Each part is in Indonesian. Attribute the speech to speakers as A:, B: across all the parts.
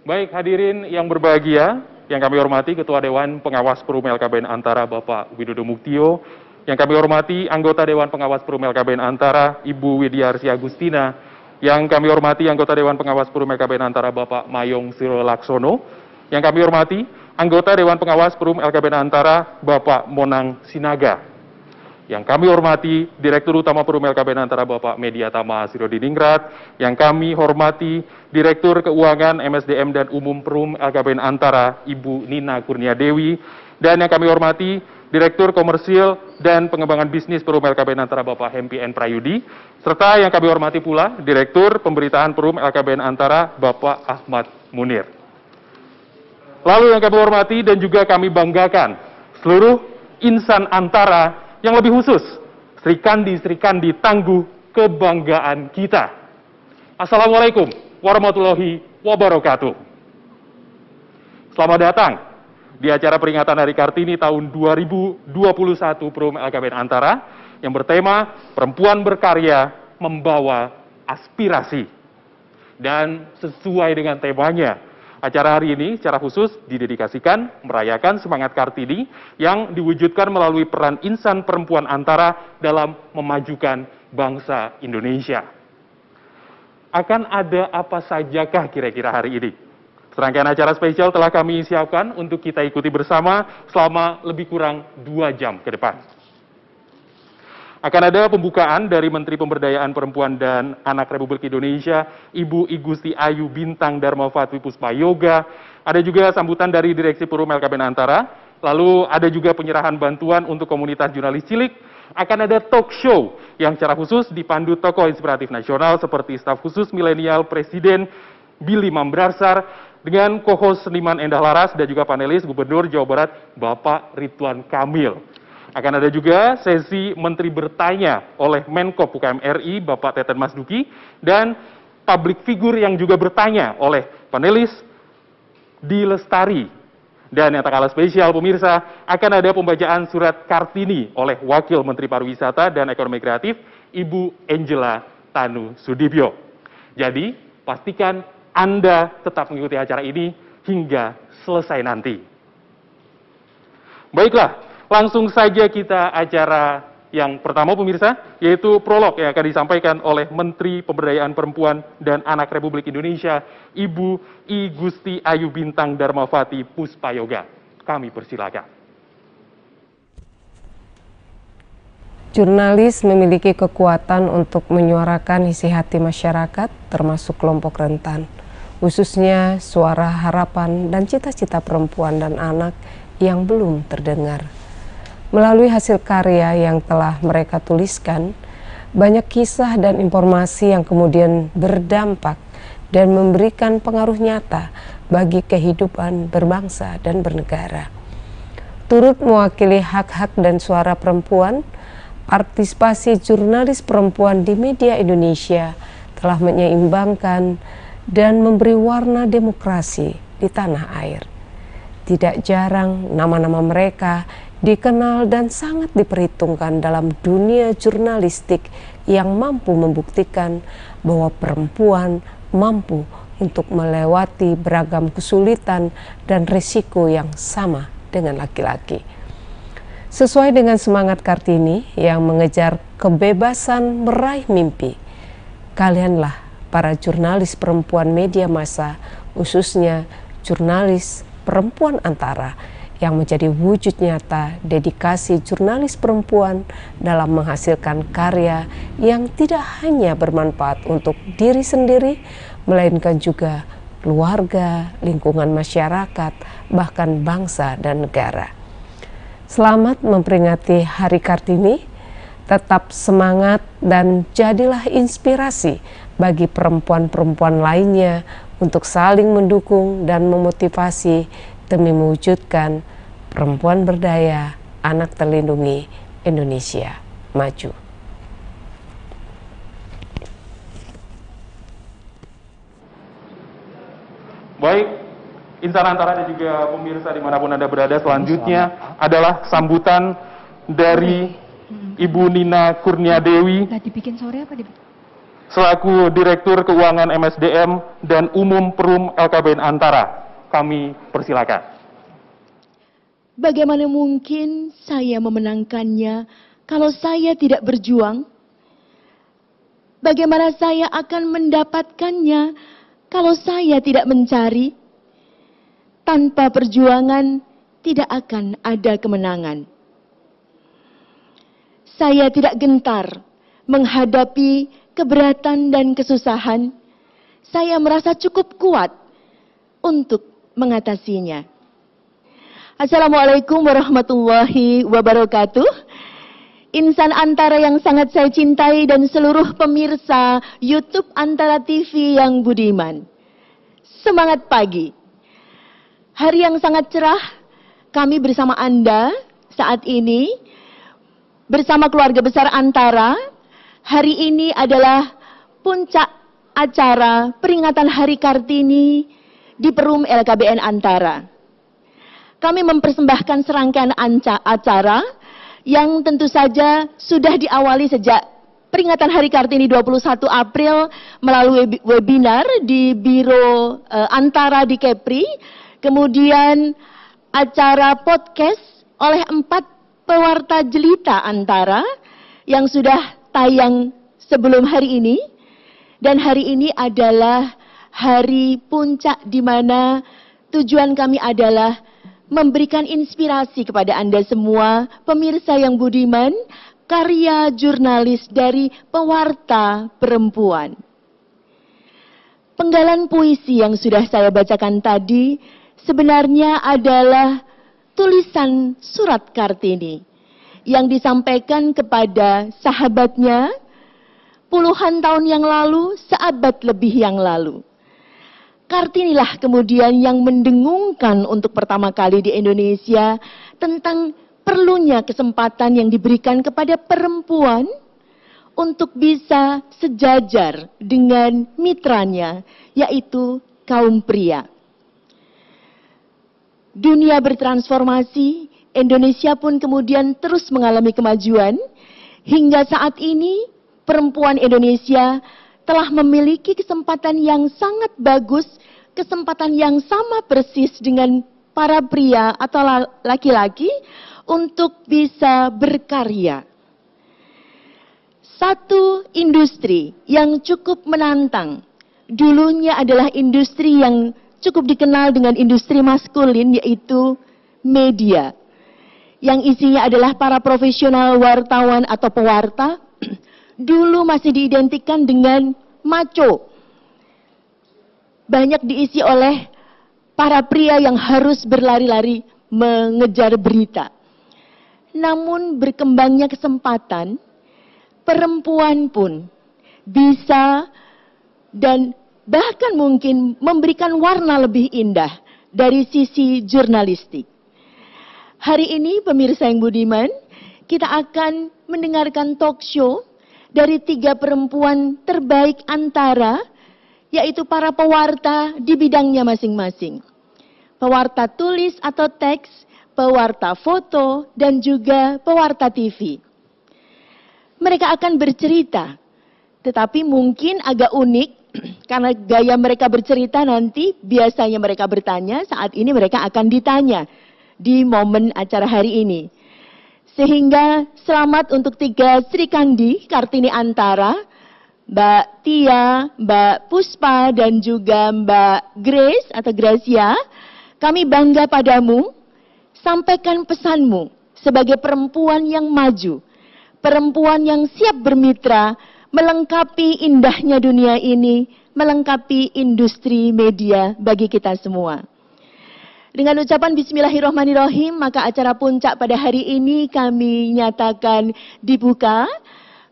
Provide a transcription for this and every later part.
A: Baik hadirin yang berbahagia, yang kami hormati Ketua Dewan Pengawas Perum LKBN Antara Bapak Widodo Muktio, yang kami hormati anggota Dewan Pengawas Perum LKBN Antara Ibu Widyarsi Agustina, yang kami hormati anggota Dewan Pengawas Perum LKBN Antara Bapak Mayong Siro Laksono, yang kami hormati anggota Dewan Pengawas Perum LKBN Antara Bapak Monang Sinaga, yang kami hormati Direktur Utama Perum LKBN Antara Bapak Mediatama Sirodiningrat, yang kami hormati Direktur Keuangan MSDM dan Umum Perum LKBN Antara Ibu Nina Kurniadewi, dan yang kami hormati Direktur Komersil dan Pengembangan Bisnis Perum LKBN Antara Bapak Hempi N. Prayudi, serta yang kami hormati pula Direktur Pemberitaan Perum LKBN Antara Bapak Ahmad Munir. Lalu yang kami hormati dan juga kami banggakan seluruh insan Antara yang lebih khusus, Sri Kandi Tangguh kebanggaan kita. Assalamualaikum warahmatullahi wabarakatuh. Selamat datang di acara peringatan Hari Kartini tahun 2021 Perum LKBN Antara yang bertema Perempuan Berkarya Membawa Aspirasi. Dan sesuai dengan temanya, acara hari ini secara khusus didedikasikan merayakan semangat Kartini yang diwujudkan melalui peran insan perempuan Antara dalam memajukan bangsa Indonesia. Akan ada apa sajakah kira-kira hari ini? Serangkaian acara spesial telah kami siapkan untuk kita ikuti bersama selama lebih kurang 2 jam ke depan. Akan ada pembukaan dari Menteri Pemberdayaan Perempuan dan Anak Republik Indonesia, Ibu Igusti Ayu Bintang Darmafatwi Puspayoga. Ada juga sambutan dari Direksi Perum LKBN Antara. Lalu ada juga penyerahan bantuan untuk komunitas jurnalis cilik. Akan ada talk show yang secara khusus dipandu tokoh inspiratif nasional seperti staf khusus milenial Presiden Billy Mambrarsar dengan co-host seniman Endah Laras dan juga panelis Gubernur Jawa Barat Bapak Ridwan Kamil. Akan ada juga sesi Menteri Bertanya oleh Menko UKM RI Bapak Teten Mas Duki dan public figure yang juga bertanya oleh panelis Di Lestari. Dan yang tak kalah spesial pemirsa, akan ada pembacaan surat Kartini oleh Wakil Menteri Pariwisata dan Ekonomi Kreatif Ibu Angela Tanu Sudibyo. Jadi pastikan Anda tetap mengikuti acara ini hingga selesai nanti. Baiklah. Langsung saja kita acara yang pertama pemirsa, yaitu prolog yang akan disampaikan oleh Menteri Pemberdayaan Perempuan dan Anak Republik Indonesia, Ibu Igusti Ayu Bintang Darmawati Puspayoga. Kami persilakan.
B: Jurnalis memiliki kekuatan untuk menyuarakan isi hati masyarakat, termasuk kelompok rentan, khususnya suara harapan dan cita-cita perempuan dan anak yang belum terdengar. Melalui hasil karya yang telah mereka tuliskan, banyak kisah dan informasi yang kemudian berdampak dan memberikan pengaruh nyata bagi kehidupan berbangsa dan bernegara. Turut mewakili hak-hak dan suara perempuan, partisipasi jurnalis perempuan di media Indonesia telah menyeimbangkan dan memberi warna demokrasi di tanah air. Tidak jarang nama-nama mereka dikenal dan sangat diperhitungkan dalam dunia jurnalistik yang mampu membuktikan bahwa perempuan mampu untuk melewati beragam kesulitan dan risiko yang sama dengan laki-laki. Sesuai dengan semangat Kartini yang mengejar kebebasan meraih mimpi, kalianlah para jurnalis perempuan media massa, khususnya jurnalis perempuan Antara, yang menjadi wujud nyata dedikasi jurnalis perempuan dalam menghasilkan karya yang tidak hanya bermanfaat untuk diri sendiri, melainkan juga keluarga, lingkungan masyarakat, bahkan bangsa dan negara. Selamat memperingati Hari Kartini, tetap semangat dan jadilah inspirasi bagi perempuan-perempuan lainnya untuk saling mendukung dan memotivasi demi mewujudkan perempuan berdaya, anak terlindungi, Indonesia maju.
A: Baik, insan Antara dan juga pemirsa dimanapun Anda berada, selanjutnya adalah sambutan dari Ibu Nina Kurniadewi.
C: Dibikin sore apa
A: selaku Direktur Keuangan MSDM dan Umum Perum LKBN Antara. Kami persilakan.
C: Bagaimana mungkin saya memenangkannya kalau saya tidak berjuang? Bagaimana saya akan mendapatkannya kalau saya tidak mencari? Tanpa perjuangan tidak akan ada kemenangan. Saya tidak gentar menghadapi keberatan dan kesusahan. Saya merasa cukup kuat untuk mengatasinya. Assalamualaikum warahmatullahi wabarakatuh. Insan Antara yang sangat saya cintai dan seluruh pemirsa YouTube Antara TV yang budiman. Semangat pagi. Hari yang sangat cerah, kami bersama Anda saat ini, bersama keluarga besar Antara. Hari ini adalah puncak acara peringatan Hari Kartini di Perum LKBN Antara. Kami mempersembahkan serangkaian acara yang tentu saja sudah diawali sejak peringatan Hari Kartini 21 April melalui webinar di Biro Antara di Kepri, kemudian acara podcast oleh 4 pewarta jelita Antara yang sudah tayang sebelum hari ini, dan hari ini adalah hari puncak di mana tujuan kami adalah memberikan inspirasi kepada Anda semua, pemirsa yang budiman, karya jurnalis dari pewarta perempuan. Penggalan puisi yang sudah saya bacakan tadi sebenarnya adalah tulisan surat Kartini yang disampaikan kepada sahabatnya puluhan tahun yang lalu, seabad lebih yang lalu. Kartinilah kemudian yang mendengungkan untuk pertama kali di Indonesia tentang perlunya kesempatan yang diberikan kepada perempuan untuk bisa sejajar dengan mitranya, yaitu kaum pria. Dunia bertransformasi, Indonesia pun kemudian terus mengalami kemajuan. Hingga saat ini, perempuan Indonesia telah memiliki kesempatan yang sangat bagus, kesempatan yang sama persis dengan para pria atau laki-laki untuk bisa berkarya. Satu industri yang cukup menantang, dulunya adalah industri yang cukup dikenal dengan industri maskulin, yaitu media. Yang isinya adalah para profesional wartawan atau pewarta, dulu masih diidentikan dengan macho. Banyak diisi oleh para pria yang harus berlari-lari mengejar berita. Namun berkembangnya kesempatan, perempuan pun bisa dan bahkan mungkin memberikan warna lebih indah dari sisi jurnalistik. Hari ini pemirsa yang budiman, kita akan mendengarkan talk show dari 3 perempuan terbaik Antara, yaitu para pewarta di bidangnya masing-masing. Pewarta tulis atau teks, pewarta foto, dan juga pewarta TV. Mereka akan bercerita, tetapi mungkin agak unik, karena gaya mereka bercerita nanti biasanya mereka bertanya, saat ini mereka akan ditanya di momen acara hari ini. Sehingga selamat untuk 3 Sri Kandi Kartini Antara, Mbak Tia, Mbak Puspa, dan juga Mbak Grace atau Gracia. Kami bangga padamu, sampaikan pesanmu sebagai perempuan yang maju, perempuan yang siap bermitra, melengkapi indahnya dunia ini, melengkapi industri media bagi kita semua. Dengan ucapan bismillahirrahmanirrahim, maka acara puncak pada hari ini kami nyatakan dibuka.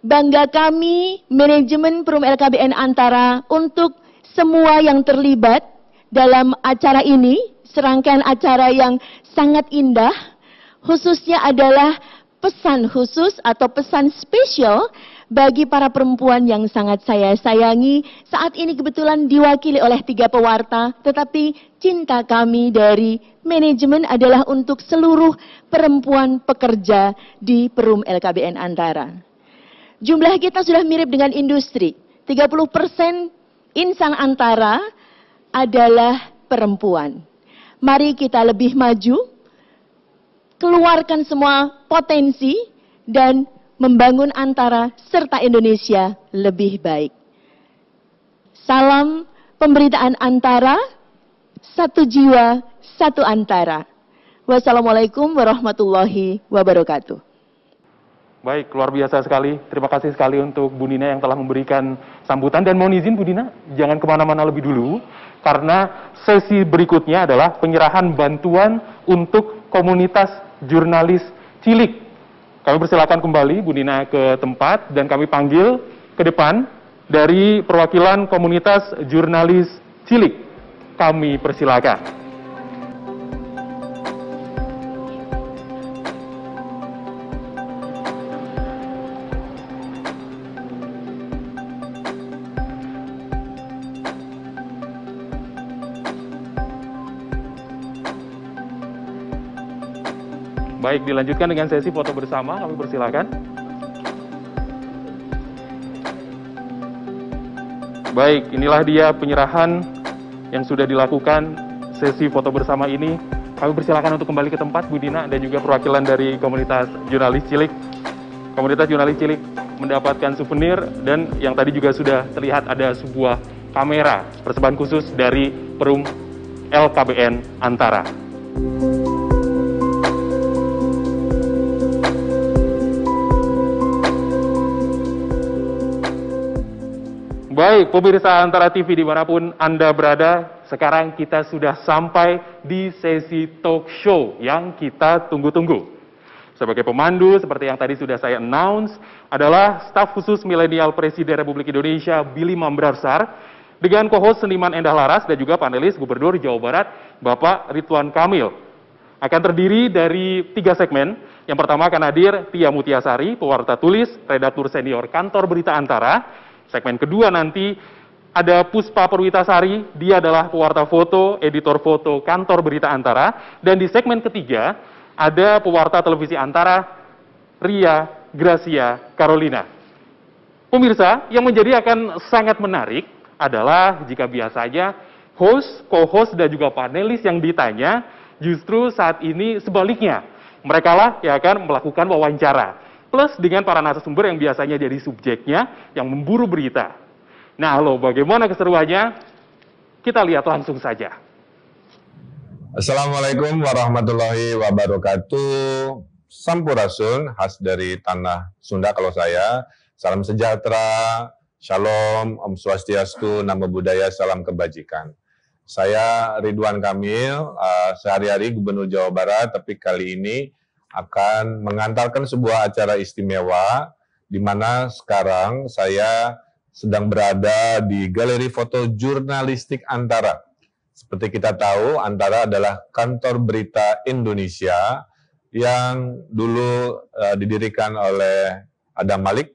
C: Bangga kami, manajemen Perum LKBN Antara, untuk semua yang terlibat dalam acara ini, serangkaian acara yang sangat indah, khususnya adalah pesan khusus atau pesan spesial bagi para perempuan yang sangat saya sayangi. Saat ini kebetulan diwakili oleh 3 pewarta, tetapi cinta kami dari manajemen adalah untuk seluruh perempuan pekerja di Perum LKBN Antara. Jumlah kita sudah mirip dengan industri. 30% insan Antara adalah perempuan. Mari kita lebih maju, keluarkan semua potensi, dan membangun Antara serta Indonesia lebih baik. Salam pemberitaan Antara, satu jiwa, satu Antara. Wassalamualaikum warahmatullahi wabarakatuh.
A: Baik, luar biasa sekali. Terima kasih sekali untuk Bu Nina yang telah memberikan sambutan. Dan mohon izin Bu Nina, jangan kemana-mana lebih dulu, karena sesi berikutnya adalah penyerahan bantuan untuk komunitas jurnalis cilik. Kami persilakan kembali Bu Nina ke tempat, dan kami panggil ke depan dari perwakilan komunitas jurnalis cilik. Kami persilakan. Baik, dilanjutkan dengan sesi foto bersama, kami persilakan. Baik, inilah dia penyerahan yang sudah dilakukan sesi foto bersama ini. Kami persilakan untuk kembali ke tempat, Bu Dina, dan juga perwakilan dari komunitas jurnalis cilik. Komunitas jurnalis cilik mendapatkan souvenir, dan yang tadi juga sudah terlihat ada sebuah kamera persembahan khusus dari Perum LKBN Antara. Baik, pemirsa Antara TV dimanapun Anda berada, sekarang kita sudah sampai di sesi talk show yang kita tunggu-tunggu. Sebagai pemandu, seperti yang tadi sudah saya announce, adalah staf khusus milenial Presiden Republik Indonesia, Billy Mambrarsar, dengan co-host seniman Endah Laras dan juga panelis Gubernur Jawa Barat, Bapak Ridwan Kamil. Akan terdiri dari 3 segmen. Yang pertama akan hadir Tia Mutiasari, pewarta tulis, redaktur senior Kantor Berita Antara. Segmen kedua nanti ada Puspa Perwitasari, dia adalah pewarta foto, editor foto Kantor Berita Antara. Dan di segmen ketiga ada pewarta televisi Antara, Ria Gracia Carolina. Pemirsa, yang menjadi akan sangat menarik adalah jika biasanya host, co-host, dan juga panelis yang ditanya, justru saat ini sebaliknya. Mereka lah yang akan melakukan wawancara. Plus dengan para narasumber yang biasanya jadi subjeknya yang memburu berita. Nah, bagaimana keseruannya? Kita lihat langsung saja.
D: Assalamualaikum warahmatullahi wabarakatuh. Sampurasun, khas dari tanah Sunda kalau saya. Salam sejahtera, shalom, om swastiastu, namo buddhaya, salam kebajikan. Saya Ridwan Kamil, sehari-hari Gubernur Jawa Barat, tapi kali ini akan mengantarkan sebuah acara istimewa, di mana sekarang saya sedang berada di Galeri Foto Jurnalistik Antara. Seperti kita tahu, Antara adalah kantor berita Indonesia yang dulu didirikan oleh Adam Malik,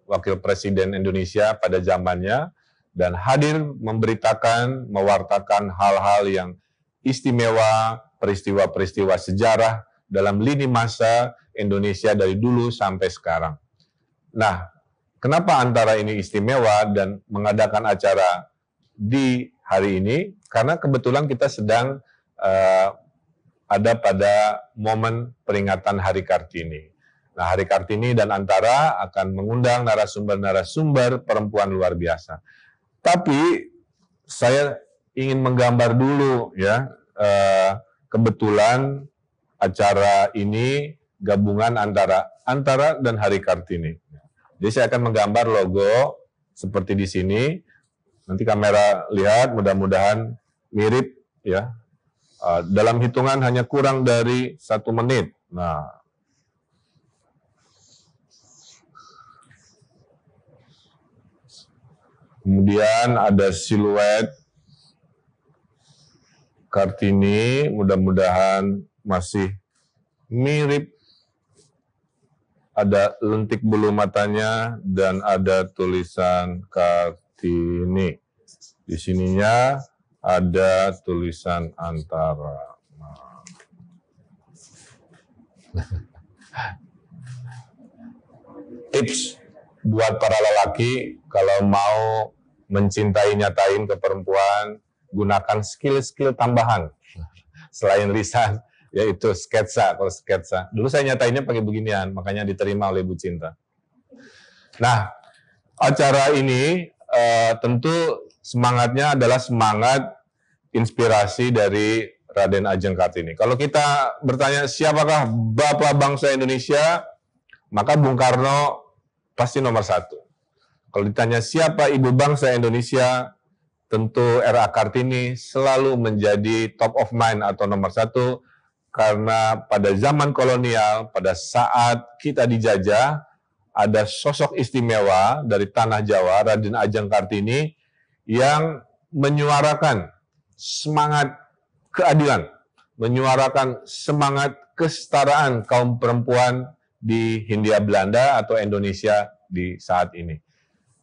D: Wakil Presiden Indonesia pada zamannya, dan hadir memberitakan, mewartakan hal-hal yang istimewa, peristiwa-peristiwa sejarah dalam lini masa Indonesia dari dulu sampai sekarang. Nah, kenapa Antara ini istimewa dan mengadakan acara di hari ini? Karena kebetulan kita sedang ada pada momen peringatan Hari Kartini. Nah, Hari Kartini dan Antara akan mengundang narasumber-narasumber perempuan luar biasa. Tapi saya ingin menggambar dulu ya, kebetulan acara ini gabungan antara Antara dan Hari Kartini. Jadi saya akan menggambar logo seperti di sini. Nanti kamera lihat, mudah-mudahan mirip ya. Dalam hitungan hanya kurang dari 1 menit. Nah, kemudian ada siluet Kartini, mudah-mudahan masih mirip. Ada lentik bulu matanya dan ada tulisan Kartini. Di sininya ada tulisan Antara. Nah. buat para lelaki kalau mau mencintai, nyatain ke perempuan, gunakan skill-skill tambahan selain lisan, yaitu sketsa. Kalau sketsa, dulu saya nyatainnya pakai beginian, makanya diterima oleh Bu Cinta. Nah, acara ini tentu semangatnya adalah semangat inspirasi dari Raden Ajeng Kartini. Kalau kita bertanya siapakah Bapak bangsa Indonesia, maka Bung Karno pasti nomor satu. Kalau ditanya siapa Ibu bangsa Indonesia, tentu R.A. Kartini selalu menjadi top of mind atau nomor satu, karena pada zaman kolonial, pada saat kita dijajah, ada sosok istimewa dari tanah Jawa, Raden Ajeng Kartini, yang menyuarakan semangat keadilan, menyuarakan semangat kesetaraan kaum perempuan di Hindia Belanda atau Indonesia di saat ini.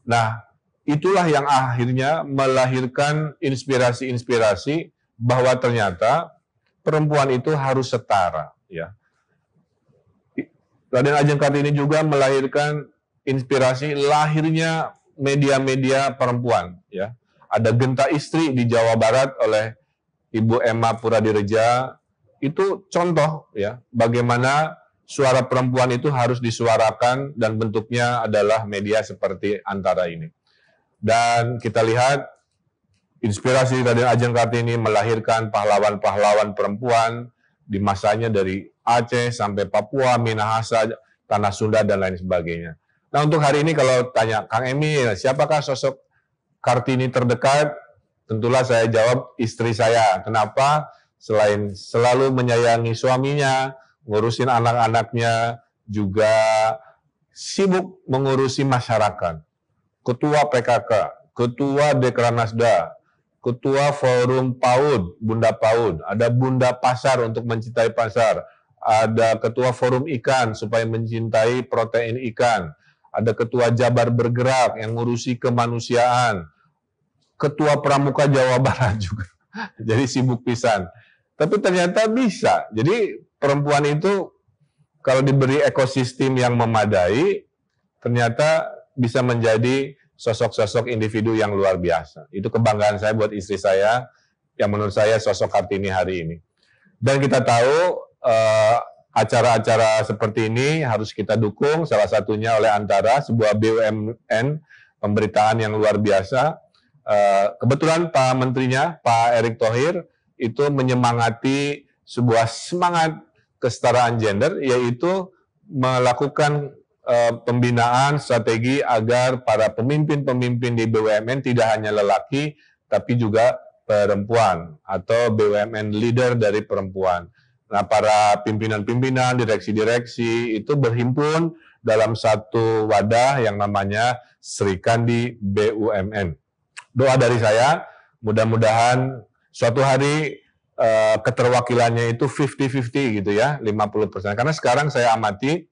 D: Nah, itulah yang akhirnya melahirkan inspirasi-inspirasi bahwa ternyata perempuan itu harus setara. Ya. Raden Ajeng Kartini juga melahirkan inspirasi lahirnya media-media perempuan. Ya. Ada Genta Istri di Jawa Barat oleh Ibu Emma Puradireja, itu contoh ya bagaimana suara perempuan itu harus disuarakan dan bentuknya adalah media seperti Antara ini. Dan kita lihat inspirasi Raden Ajeng Kartini melahirkan pahlawan-pahlawan perempuan di masanya dari Aceh sampai Papua, Minahasa, Tanah Sunda, dan lain sebagainya. Nah, untuk hari ini kalau tanya, Kang Emil, siapakah sosok Kartini terdekat? Tentulah saya jawab istri saya. Kenapa? Selain selalu menyayangi suaminya, ngurusin anak-anaknya, juga sibuk mengurusi masyarakat. Ketua PKK, Ketua Dekranasda, Ketua Forum PAUD, Bunda PAUD, ada Bunda Pasar untuk mencintai pasar, ada Ketua Forum Ikan supaya mencintai protein ikan, ada Ketua Jabar Bergerak yang ngurusi kemanusiaan, Ketua Pramuka Jawa Barat juga. Jadi sibuk pisan. Tapi ternyata bisa. Jadi perempuan itu kalau diberi ekosistem yang memadai, ternyata bisa menjadi sosok-sosok individu yang luar biasa. Itu kebanggaan saya buat istri saya, yang menurut saya sosok Kartini hari ini. Dan kita tahu acara-acara seperti ini harus kita dukung, salah satunya oleh Antara, sebuah BUMN, pemberitaan yang luar biasa. Kebetulan Pak Menterinya, Pak Erick Thohir, itu menyemangati sebuah semangat kesetaraan gender, yaitu melakukan pembinaan strategi agar para pemimpin-pemimpin di BUMN tidak hanya lelaki, tapi juga perempuan, atau BUMN leader dari perempuan. Nah, para pimpinan-pimpinan, direksi-direksi itu berhimpun dalam satu wadah yang namanya Sri Kandi BUMN. Doa dari saya, mudah-mudahan suatu hari keterwakilannya itu 50-50 gitu ya, 50%. Karena sekarang saya amati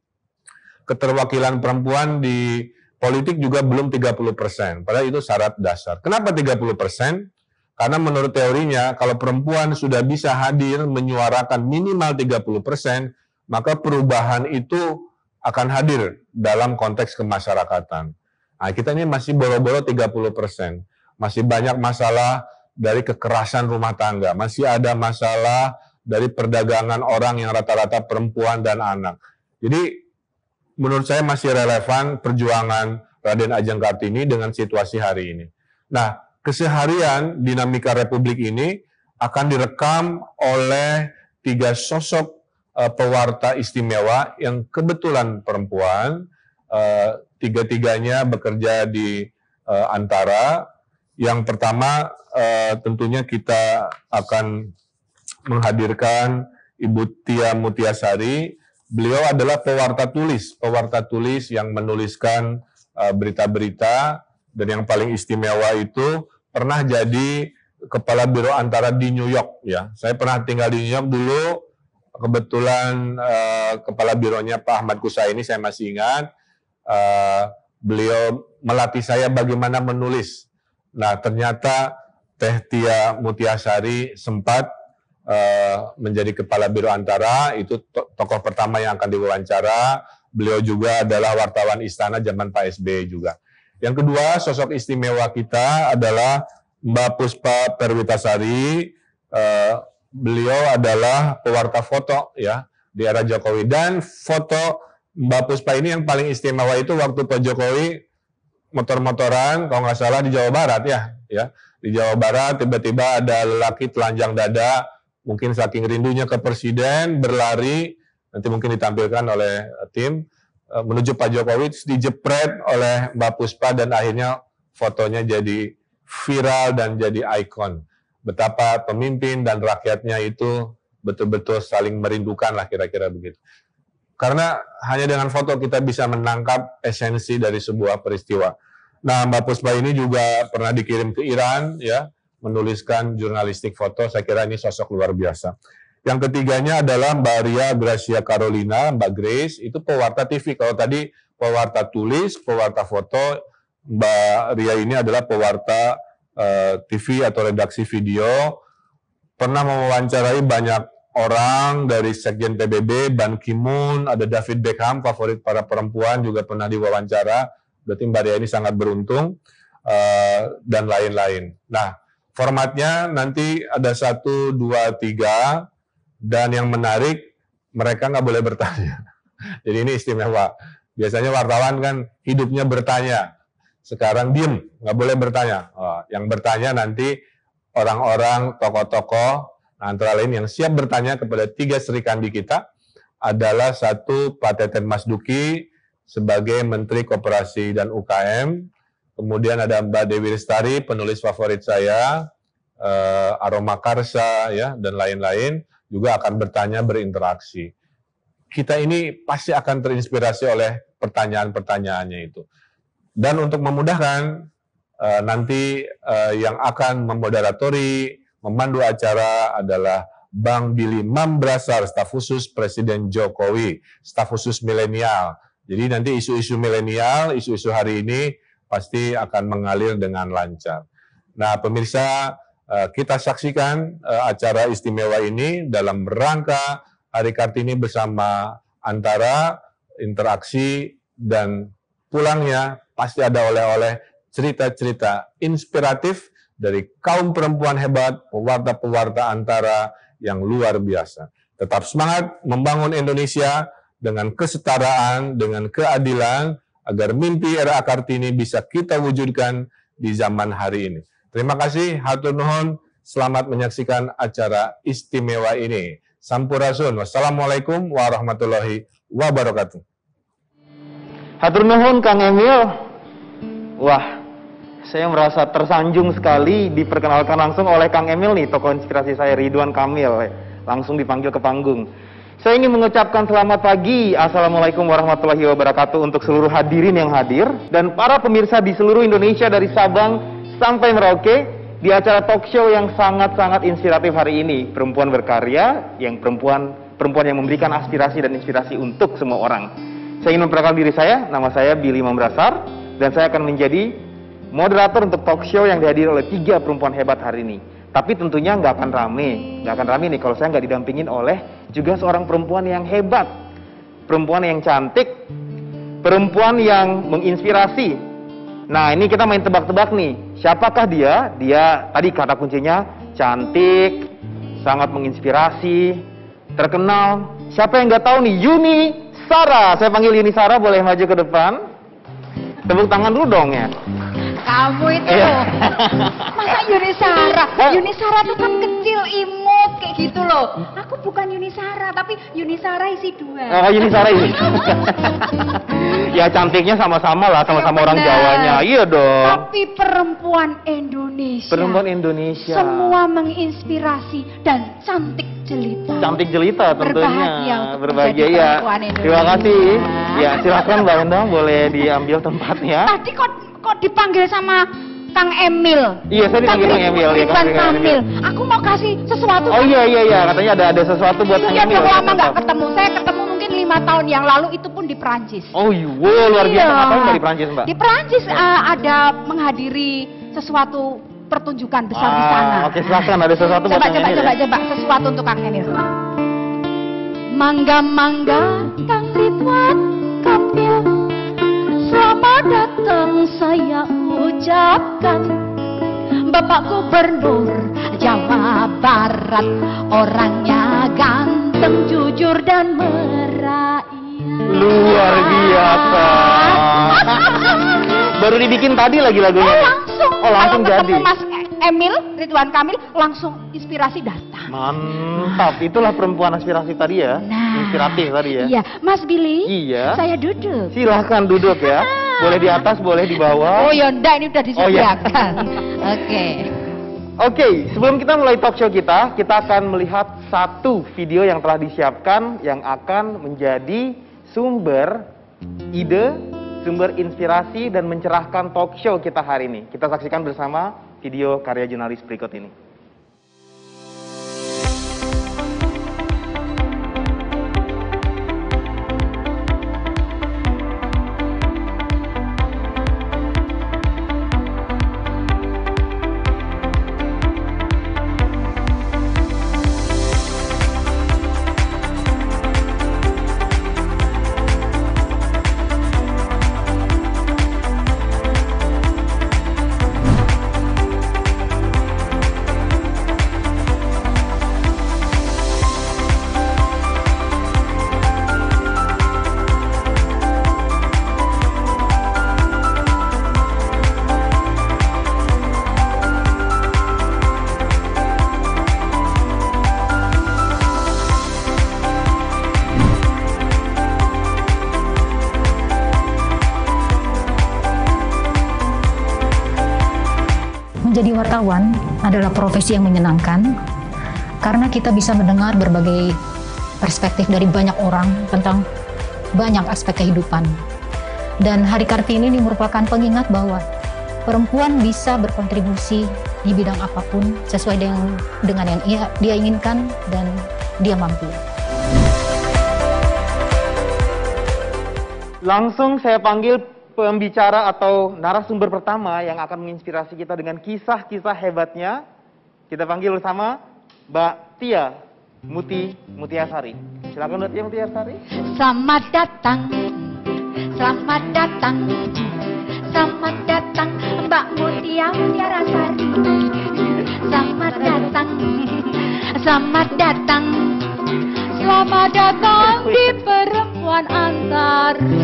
D: keterwakilan perempuan di politik juga belum 30%. Padahal itu syarat dasar. Kenapa 30%? Karena menurut teorinya, kalau perempuan sudah bisa hadir menyuarakan minimal 30%, maka perubahan itu akan hadir dalam konteks kemasyarakatan. Nah, kita ini masih boro-boro 30%. Masih banyak masalah dari kekerasan rumah tangga. Masih ada masalah dari perdagangan orang yang rata-rata perempuan dan anak. Jadi, menurut saya masih relevan perjuangan Raden Ajeng Kartini dengan situasi hari ini. Nah, keseharian dinamika Republik ini akan direkam oleh 3 sosok pewarta istimewa yang kebetulan perempuan, tiga-tiganya bekerja di Antara. Yang pertama tentunya kita akan menghadirkan Ibu Tia Mutiasari. Beliau adalah pewarta tulis yang menuliskan berita-berita, dan yang paling istimewa itu pernah jadi Kepala Biro Antara di New York. Ya, saya pernah tinggal di New York dulu. Kebetulan Kepala Bironya Pak Ahmad Kusaini, saya masih ingat. Beliau melatih saya bagaimana menulis. Nah, ternyata Teh Tia Mutiasari sempat menjadi Kepala Biro Antara, itu tokoh pertama yang akan diwawancara. beliau juga adalah wartawan istana zaman Pak SBY juga. Yang kedua, sosok istimewa kita adalah Mbak Puspa Perwitasari. Beliau adalah pewarta foto ya di era Jokowi, dan foto Mbak Puspa ini yang paling istimewa itu waktu Pak Jokowi motor-motoran, kalau nggak salah di Jawa Barat ya, di Jawa Barat tiba-tiba ada lelaki telanjang dada, mungkin saking rindunya ke presiden, berlari, nanti mungkin ditampilkan oleh tim, menuju Pak Jokowi, dijepret oleh Mbak Puspa, dan akhirnya fotonya jadi viral dan jadi ikon. Betapa pemimpin dan rakyatnya itu betul-betul saling merindukan lah, kira-kira begitu. Karena hanya dengan foto kita bisa menangkap esensi dari sebuah peristiwa. Nah, Mbak Puspa ini juga pernah dikirim ke Iran, ya, menuliskan jurnalistik foto. Saya kira ini sosok luar biasa. Yang ketiganya adalah Mbak Ria Gracia Carolina, Mbak Grace, itu pewarta TV. Kalau tadi pewarta tulis, pewarta foto, Mbak Ria ini adalah pewarta TV atau redaksi video. Pernah mewawancarai banyak orang dari Sekjen PBB, Ban Ki-moon, ada David Beckham, favorit para perempuan, juga pernah diwawancara. Berarti Mbak Ria ini sangat beruntung, dan lain-lain. Nah, formatnya nanti ada 1, 2, 3, dan yang menarik, mereka nggak boleh bertanya. Jadi ini istimewa. Biasanya wartawan kan hidupnya bertanya. Sekarang diem, nggak boleh bertanya. Yang bertanya nanti orang-orang, tokoh-tokoh, antara lain yang siap bertanya kepada 3 serikandi kita adalah 1 Pak Teten Mas Duki sebagai Menteri Koperasi dan UKM, kemudian ada Mbak Dewi Lestari, penulis favorit saya, Aroma Karsa, ya, dan lain-lain, juga akan bertanya, berinteraksi. Kita ini pasti akan terinspirasi oleh pertanyaan-pertanyaannya itu. Dan untuk memudahkan, nanti yang akan memoderatori, memandu acara adalah Bang Billy Mambrasar, staf khusus Presiden Jokowi, staf khusus milenial. Jadi nanti isu-isu milenial, isu-isu hari ini pasti akan mengalir dengan lancar. Nah, pemirsa, kita saksikan acara istimewa ini dalam rangka Hari Kartini bersama Antara, interaksi, dan pulangnya pasti ada oleh-oleh cerita-cerita inspiratif dari kaum perempuan hebat, pewarta-pewarta Antara yang luar biasa. Tetap semangat membangun Indonesia dengan kesetaraan, dengan keadilan, agar mimpi era Kartini bisa kita wujudkan di zaman hari ini. Terima kasih, hatur nuhun, selamat menyaksikan acara istimewa ini. Sampurasun, wassalamualaikum warahmatullahi wabarakatuh.
E: Hatur nuhun Kang Emil. Wah, saya merasa tersanjung sekali diperkenalkan langsung oleh Kang Emil nih, tokoh inspirasi saya, Ridwan Kamil, langsung dipanggil ke panggung. Saya ingin mengucapkan selamat pagi, Assalamualaikum warahmatullahi wabarakatuh untuk seluruh hadirin yang hadir dan para pemirsa di seluruh Indonesia dari Sabang sampai Merauke di acara talk show yang sangat-sangat inspiratif hari ini, Perempuan Berkarya, yang perempuan yang memberikan aspirasi dan inspirasi untuk semua orang. Saya ingin memperkenalkan diri saya, nama saya Billy Mambrasar, dan saya akan menjadi moderator untuk talk show yang dihadiri oleh 3 perempuan hebat hari ini. Tapi tentunya nggak akan rame nih kalau saya nggak didampingin oleh juga seorang perempuan yang hebat, perempuan yang cantik, perempuan yang menginspirasi. Nah, ini kita main tebak-tebak nih, siapakah dia? Dia tadi kata kuncinya cantik, sangat menginspirasi, terkenal. Siapa yang nggak tahu nih? Yuni Sara. Saya panggil Yuni Sara, boleh maju ke depan? Tepuk tangan dulu dong ya.
F: Kamu itu, masa Yuni Sara? Yuni Sara tuh kan kecil, imut, kayak gitu loh. Aku bukan Yuni Sara, tapi Yuni Sara isi 2.
E: Oh, Yuni Sara ini. Ya cantiknya sama-sama lah, sama-sama orang Jawanya. Iya dong.
F: Tapi perempuan Indonesia.
E: Perempuan Indonesia.
F: Semua menginspirasi dan cantik jelita.
E: Cantik jelita tentunya.
F: Berbahagia
E: ya.
F: Indonesia.
E: Terima kasih. Ya silakan Mbak Endang, boleh diambil tempatnya.
F: Tadi kok dipanggil sama Kang Emil?
E: Iya, saya dipanggil Kang Emil. Ya,
F: Ridwan Kamil. Aku mau kasih sesuatu.
E: Oh iya, katanya ada sesuatu buat Kang Emil.
F: Iya, lama nggak ketemu. Saya ketemu mungkin 5 tahun yang lalu, itu pun di Perancis.
E: Oh iya, luar biasa. Ngapain Mbak di Perancis, Mbak?
F: Di Perancis ada menghadiri sesuatu pertunjukan besar di sana.
E: Oke, silakan, ada sesuatu buat Kang Emil.
F: Coba, sesuatu untuk Kang Emil. Mangga-mangga Kang Ridwan,
C: Kamil, selamat datang saya ucapkan. Bapak Gubernur Jawa Barat, orangnya ganteng, jujur dan merakyat.
E: Luar biasa. Baru dibikin tadi lagi lagunya. Langsung
F: Kalau
E: jadi.
F: ketemu Mas Emil, Ridwan Kamil, langsung inspirasi datang.
E: Mantap, itulah perempuan aspirasi tadi ya. Inspiratif tadi ya.
F: Iya, Mas Billy.
E: Iya.
F: Saya duduk.
E: Silahkan duduk ya. Boleh di atas, boleh di bawah.
F: Oh ya enggak, ini udah
E: Oh, ya.
F: disediakan. Oke.
E: Oke, sebelum kita mulai talk show kita akan melihat satu video yang telah disiapkan yang akan menjadi sumber ide, sumber inspirasi dan mencerahkan talk show kita hari ini. Kita saksikan bersama video karya jurnalis berikut ini.
G: Menjadi wartawan adalah profesi yang menyenangkan karena kita bisa mendengar berbagai perspektif dari banyak orang tentang banyak aspek kehidupan. Dan Hari Kartini ini merupakan pengingat bahwa perempuan bisa berkontribusi di bidang apapun sesuai dengan yang dia inginkan dan dia mampu.
E: Langsung saya panggil pembicara atau narasumber pertama yang akan menginspirasi kita dengan kisah-kisah hebatnya. Kita panggil bersama Mbak Tia Mutiasari. Silakan Mbak Tia Mutiasari.
F: Selamat datang. Selamat datang. Selamat datang Mbak Mutiarasari. Selamat datang. Selamat datang. Selamat datang di Perempuan Antara.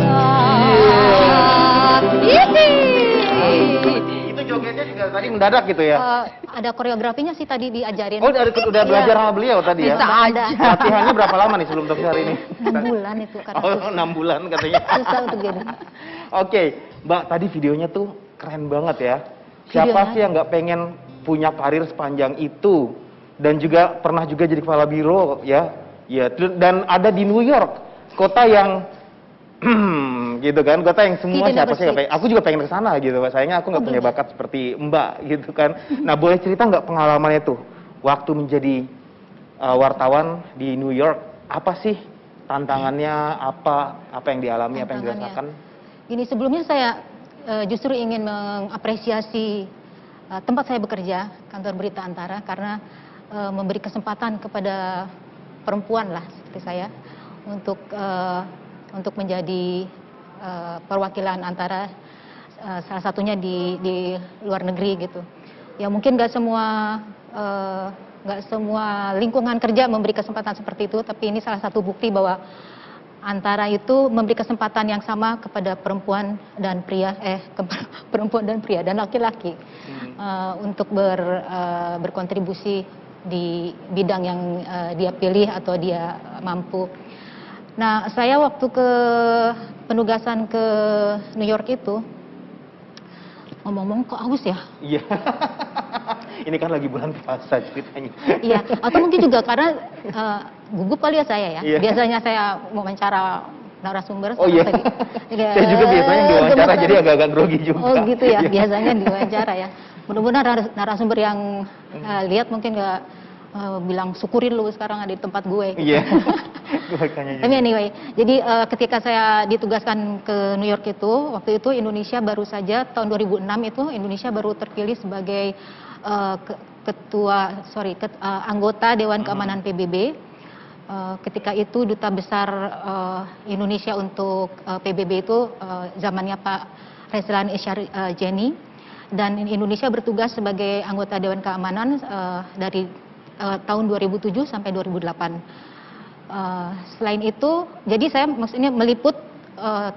E: Itu jogetnya juga tadi mendadak gitu ya?
G: Ada koreografinya sih tadi diajarin.
E: Oh, udah belajar sama beliau tadi ya?
G: Bisa ada.
E: Latihannya berapa lama nih sebelum talk show hari ini?
G: 6 bulan itu karena
E: Oh, 6 bulan katanya.
G: susah untuk jadi.
E: Oke, Mbak, tadi videonya tuh keren banget ya. Siapa
G: Videonya?
E: sih yang nggak pengen punya karir sepanjang itu? Dan juga pernah juga jadi kepala biro ya. Ya, dan ada di New York, kota yang gitu kan, kota yang semua siapa sih nggak pengen. Aku juga pengen ke sana gitu, sayangnya aku nggak punya bakat seperti Mbak gitu kan. Nah, boleh cerita nggak pengalamannya tuh waktu menjadi wartawan di New York? Apa sih tantangannya? Apa yang dialami, apa yang dirasakan?
G: Ini sebelumnya saya justru ingin mengapresiasi tempat saya bekerja, kantor berita Antara, karena memberi kesempatan kepada perempuan lah seperti saya untuk menjadi perwakilan Antara, salah satunya di luar negeri gitu. Ya mungkin nggak semua lingkungan kerja memberi kesempatan seperti itu, tapi ini salah satu bukti bahwa Antara itu memberi kesempatan yang sama kepada perempuan dan pria, perempuan dan pria dan laki-laki untuk berkontribusi di bidang yang dia pilih atau dia mampu. Nah, saya waktu ke penugasan ke New York itu, ngomong-ngomong kok aus ya?
E: Iya. Ini kan lagi bulan puasa ceritanya.
G: Iya, atau mungkin juga karena gugup kali ya saya ya.
E: Iya.
G: Biasanya saya wawancara narasumber.
E: Oh iya. Saya juga biasanya diwawancara jadi agak-agak grogi juga.
G: Oh gitu ya,
E: Iya.
G: biasanya diwawancara ya. Mudah-mudahan narasumber yang lihat mungkin nggak bilang syukurin lu sekarang ada di tempat gue. Gitu.
E: Iya. Makanya.
G: Tapi anyway, jadi ketika saya ditugaskan ke New York itu, waktu itu Indonesia baru saja tahun 2006 itu Indonesia baru terpilih sebagai anggota Dewan Keamanan PBB. ketika itu Duta Besar Indonesia untuk PBB itu zamannya Pak Reslan Jenny, dan Indonesia bertugas sebagai anggota Dewan Keamanan dari tahun 2007 sampai 2008. Selain itu, jadi saya maksudnya meliput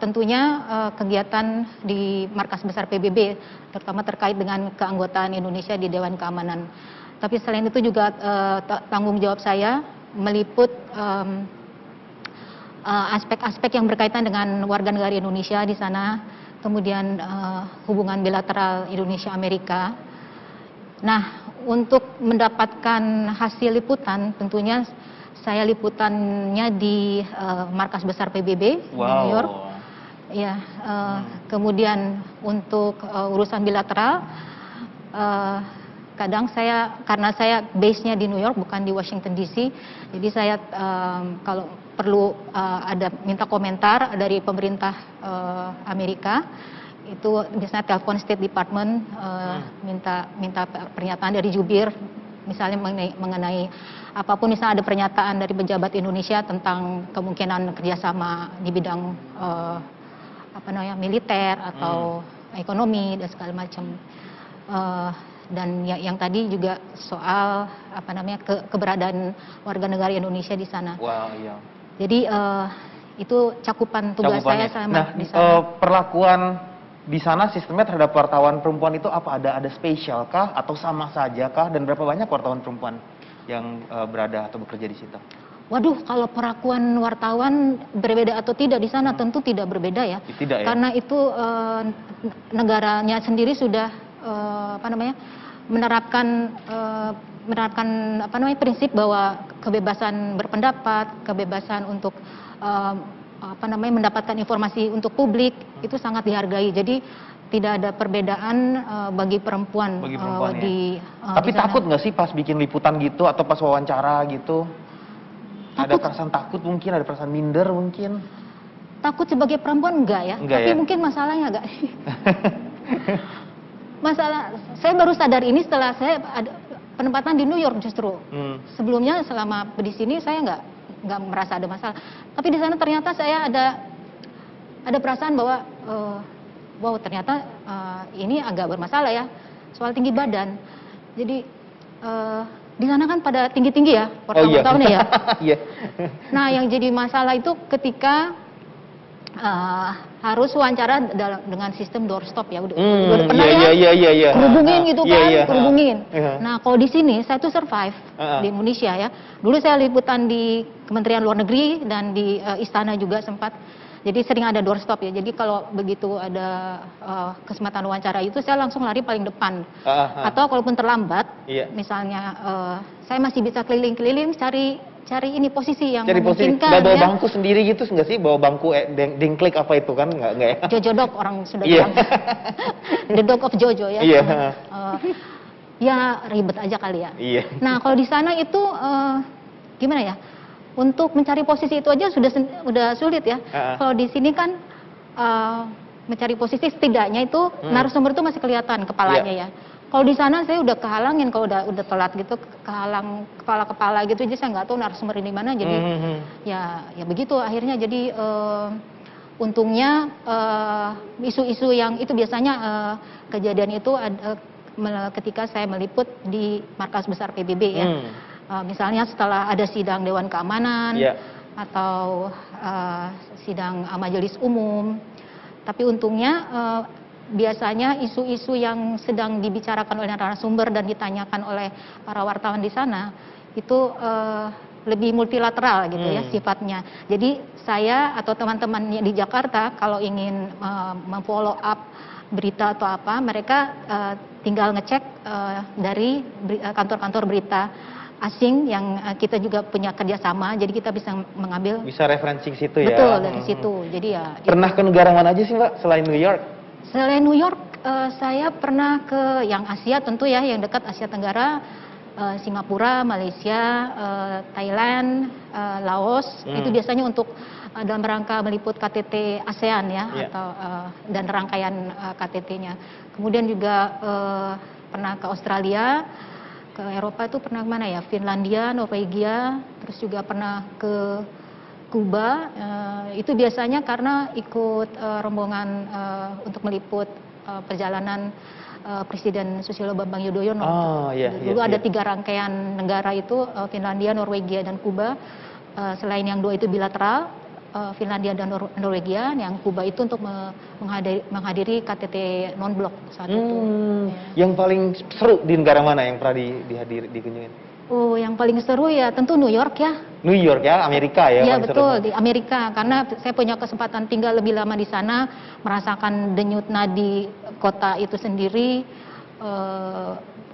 G: tentunya kegiatan di markas besar PBB, terutama terkait dengan keanggotaan Indonesia di Dewan Keamanan. Tapi selain itu juga tanggung jawab saya meliput aspek-aspek yang berkaitan dengan warga negara Indonesia di sana, kemudian hubungan bilateral Indonesia-Amerika. Nah, untuk mendapatkan hasil liputan, tentunya saya liputannya di markas besar PBB di New York. Ya, kemudian untuk urusan bilateral, kadang karena saya base-nya di New York bukan di Washington DC, jadi saya kalau perlu ada minta komentar dari pemerintah Amerika, itu biasanya telepon State Department, minta pernyataan dari jubir, misalnya mengenai apapun, misalnya ada pernyataan dari pejabat Indonesia tentang kemungkinan kerjasama di bidang militer atau ekonomi dan segala macam. Dan yang tadi juga soal keberadaan warga negara Indonesia di sana.
E: Wow, iya.
G: Jadi itu cakupan tugas saya selama di sana.
E: Nah, perlakuan di sana sistemnya terhadap wartawan perempuan itu apa? Ada spesial kah atau sama saja kah? Dan berapa banyak wartawan perempuan yang berada atau bekerja di situ?
G: Waduh, kalau perlakuan wartawan berbeda atau tidak di sana tentu tidak berbeda ya.
E: Tidak ya?
G: Karena itu negaranya sendiri sudah menerapkan prinsip bahwa kebebasan berpendapat, kebebasan untuk mendapatkan informasi untuk publik itu sangat dihargai. Jadi tidak ada perbedaan bagi perempuan, di
E: Tapi
G: di sana.
E: takut nggak sih pas bikin liputan gitu atau pas wawancara gitu? Ada perasaan takut mungkin, ada perasaan minder mungkin?
G: Takut sebagai perempuan enggak ya,
E: Enggak
G: tapi
E: ya?
G: mungkin masalahnya agak saya baru sadar ini setelah saya ada penempatan di New York justru. Sebelumnya selama di sini saya nggak merasa ada masalah. Tapi di sana ternyata saya ada perasaan bahwa wow, ternyata ini agak bermasalah ya, soal tinggi badan. Jadi di sana kan pada tinggi-tinggi ya wartawan-wartawannya ya.
E: Iya.
G: Nah, yang jadi masalah itu ketika harus wawancara dengan sistem doorstop ya, udah pernah ya, kerubungin gitu kan, kerubungin. Nah, kalau di sini saya tuh survive di Indonesia ya. Dulu saya liputan di Kementerian Luar Negeri dan di Istana juga sempat. Jadi sering ada doorstop ya. Jadi kalau begitu ada kesempatan wawancara itu saya langsung lari paling depan. Atau kalaupun terlambat, misalnya saya masih bisa keliling-keliling cari ini posisi yang memungkinkan.
E: Bawa bangku sendiri gitu nggak sih? Bawa bangku dengklik apa itu kan? Nggak ya?
G: Jojo dog orang sudah bilang. The dog of Jojo ya. Ya ribet aja kali ya. Nah, kalau di sana itu gimana ya? Untuk mencari posisi itu aja sudah sulit ya. Kalau di sini kan mencari posisi setidaknya itu narasumber itu masih kelihatan kepalanya ya. Kalau di sana saya udah kehalangin, kalau udah telat gitu, kehalang kepala-kepala gitu, jadi saya nggak tahu narasumber di mana. Jadi ya begitu akhirnya. Jadi untungnya isu-isu yang itu biasanya kejadian itu ketika saya meliput di markas besar PBB ya. Misalnya setelah ada sidang Dewan Keamanan atau sidang majelis umum. Tapi untungnya biasanya isu-isu yang sedang dibicarakan oleh narasumber dan ditanyakan oleh para wartawan di sana itu lebih multilateral gitu ya sifatnya. Jadi saya atau teman-teman di Jakarta kalau ingin memfollow up berita atau apa, mereka tinggal ngecek dari kantor-kantor berita asing yang kita juga punya kerjasama, jadi kita bisa mengambil.
E: Bisa referensi ke situ ya?
G: Betul, dari situ. Jadi ya.
E: Pernah ke negara mana aja sih Mbak selain New York?
G: Selain New York, saya pernah ke yang Asia tentu ya, yang dekat Asia Tenggara, Singapura, Malaysia, Thailand, Laos. Itu biasanya untuk dalam rangka meliput KTT ASEAN ya, atau dan rangkaian KTT-nya. Kemudian juga pernah ke Australia. ke Eropa itu pernah mana ya? Finlandia, Norwegia, terus juga pernah ke Kuba. Itu biasanya karena ikut rombongan untuk meliput perjalanan Presiden Susilo Bambang Yudhoyono. Dulu ada 3 rangkaian negara itu, Finlandia, Norwegia, dan Kuba. Selain yang 2 itu bilateral, Finlandia dan Norwegia, yang Kuba itu untuk menghadiri KTT non-blok saat itu.
E: Yang paling seru di negara mana yang pernah dikunjungin?
G: Oh, yang paling seru ya tentu New York ya.
E: New York ya, Amerika ya.
G: Iya
E: paling
G: betul,
E: seru.
G: di Amerika. Karena saya punya kesempatan tinggal lebih lama di sana, merasakan denyut nadi kota itu sendiri.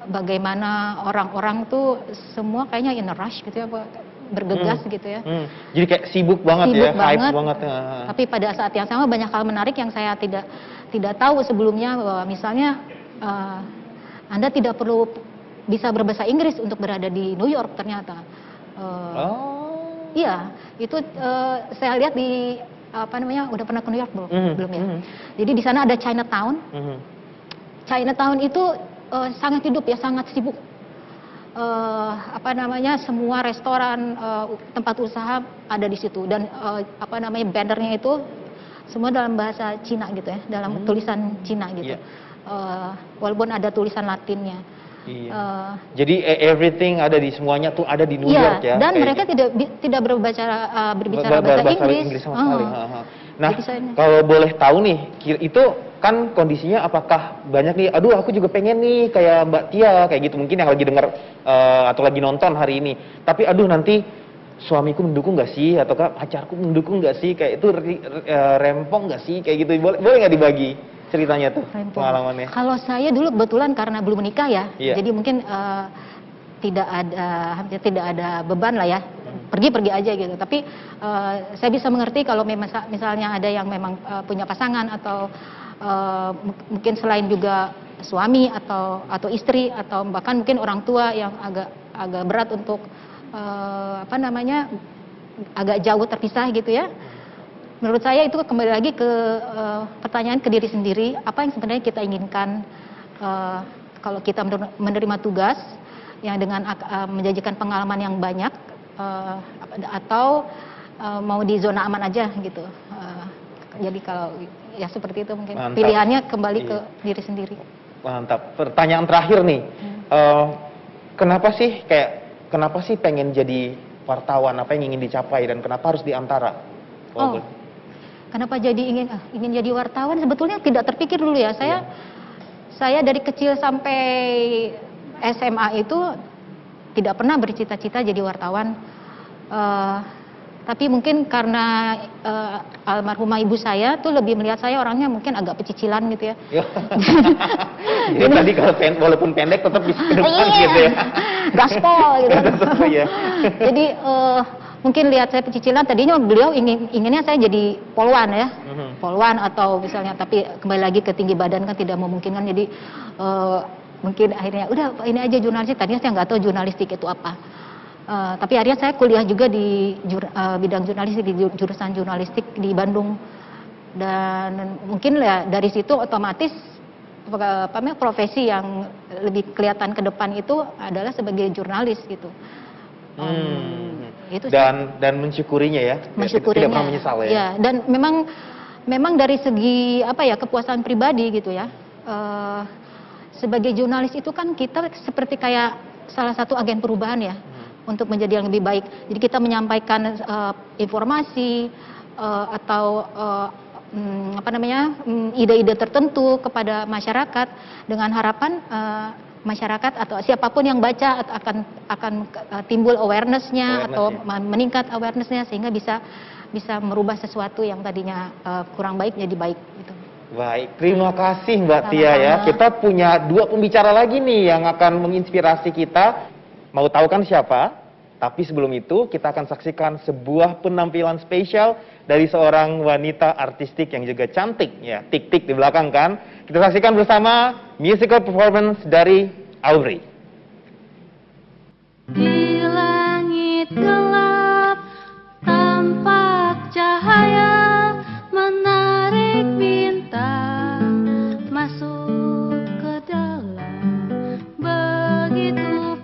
G: Bagaimana orang-orang tuh semua kayaknya in a rush gitu ya, bergegas gitu ya.
E: Jadi kayak sibuk banget
G: Sibuk
E: ya, hype
G: banget.
E: banget.
G: Tapi pada saat yang sama banyak hal menarik yang saya tidak tahu sebelumnya, bahwa misalnya Anda tidak perlu bisa berbahasa Inggris untuk berada di New York ternyata. Iya, itu saya lihat di udah pernah ke New York belum ya? Jadi di sana ada Chinatown. Chinatown itu sangat hidup ya, sangat sibuk. Semua restoran, tempat usaha ada di situ, dan bannernya itu semua dalam bahasa Cina gitu ya, dalam tulisan Cina gitu. Walaupun ada tulisan Latinnya.
E: Jadi everything ada di semuanya tuh ada di New York ya.
G: Dan
E: kayaknya.
G: mereka tidak berbicara bahasa Inggris.
E: Sama sekali. Nah, kalau boleh tahu nih, itu kan kondisinya apakah banyak nih, aduh aku juga pengen nih kayak Mbak Tia kayak gitu, mungkin yang lagi dengar atau lagi nonton hari ini. Tapi aduh nanti suamiku mendukung nggak sih, ataukah pacarku mendukung nggak sih, kayak itu rempong nggak sih, kayak gitu. Boleh nggak dibagi ceritanya tuh, pengalamannya?
G: Kalau saya dulu kebetulan karena belum menikah ya, jadi mungkin tidak ada beban lah ya, pergi aja gitu. Tapi saya bisa mengerti kalau misalnya ada yang memang punya pasangan, atau mungkin selain juga suami atau istri, atau bahkan mungkin orang tua yang agak berat untuk agak jauh terpisah gitu ya. Menurut saya itu kembali lagi ke pertanyaan ke diri sendiri, apa yang sebenarnya kita inginkan kalau kita menerima tugas yang dengan menjanjikan pengalaman yang banyak, atau mau di zona aman aja gitu. Jadi kalau ya seperti itu mungkin. Mantap. Pilihannya kembali ke diri sendiri.
E: Mantap. Pertanyaan terakhir nih, kenapa sih pengen jadi wartawan? Apa yang ingin dicapai dan kenapa harus di Antara?
G: Kenapa ingin jadi wartawan? Sebetulnya tidak terpikir dulu ya. Saya dari kecil sampai SMA itu tidak pernah bercita-cita jadi wartawan. Tapi mungkin karena almarhumah ibu saya tuh lebih melihat saya orangnya mungkin agak pecicilan gitu ya.
E: Jadi tadi kalau walaupun pendek tetap bisa ke depan gitu ya.
G: Gaspol gitu. Jadi mungkin lihat saya pecicilan, tadinya beliau inginnya saya jadi polwan ya, polwan atau misalnya, tapi kembali lagi ke tinggi badan kan tidak memungkinkan, jadi mungkin akhirnya udah ini aja jurnalistik. Tadinya saya nggak tahu jurnalistik itu apa, tapi akhirnya saya kuliah juga di bidang jurnalistik, di jurusan jurnalistik di Bandung, dan mungkin ya dari situ otomatis profesi yang lebih kelihatan ke depan itu adalah sebagai jurnalis gitu. Itu
E: dan mensyukurinya ya,
G: mensyukurinya,
E: tidak pernah menyesal ya.
G: Ya, dan memang dari segi kepuasan pribadi gitu ya, sebagai jurnalis itu kan kita seperti kayak salah satu agen perubahan ya, untuk menjadi yang lebih baik. Jadi kita menyampaikan informasi atau ide-ide tertentu kepada masyarakat dengan harapan masyarakat atau siapapun yang baca akan timbul awareness-nya atau meningkat awareness-nya, sehingga bisa merubah sesuatu yang tadinya kurang baik jadi baik gitu.
E: Baik, terima kasih Mbak Tia ya. Kita punya 2 pembicara lagi nih yang akan menginspirasi kita. Mau tahu kan siapa? Tapi sebelum itu kita akan saksikan sebuah penampilan spesial dari seorang wanita artistik yang juga cantik ya. Tik-tik di belakang kan. Kita saksikan bersama musical performance dari Aubrey.
H: Di langit gelap tampak cahaya, menarik bintang masuk ke dalam, begitu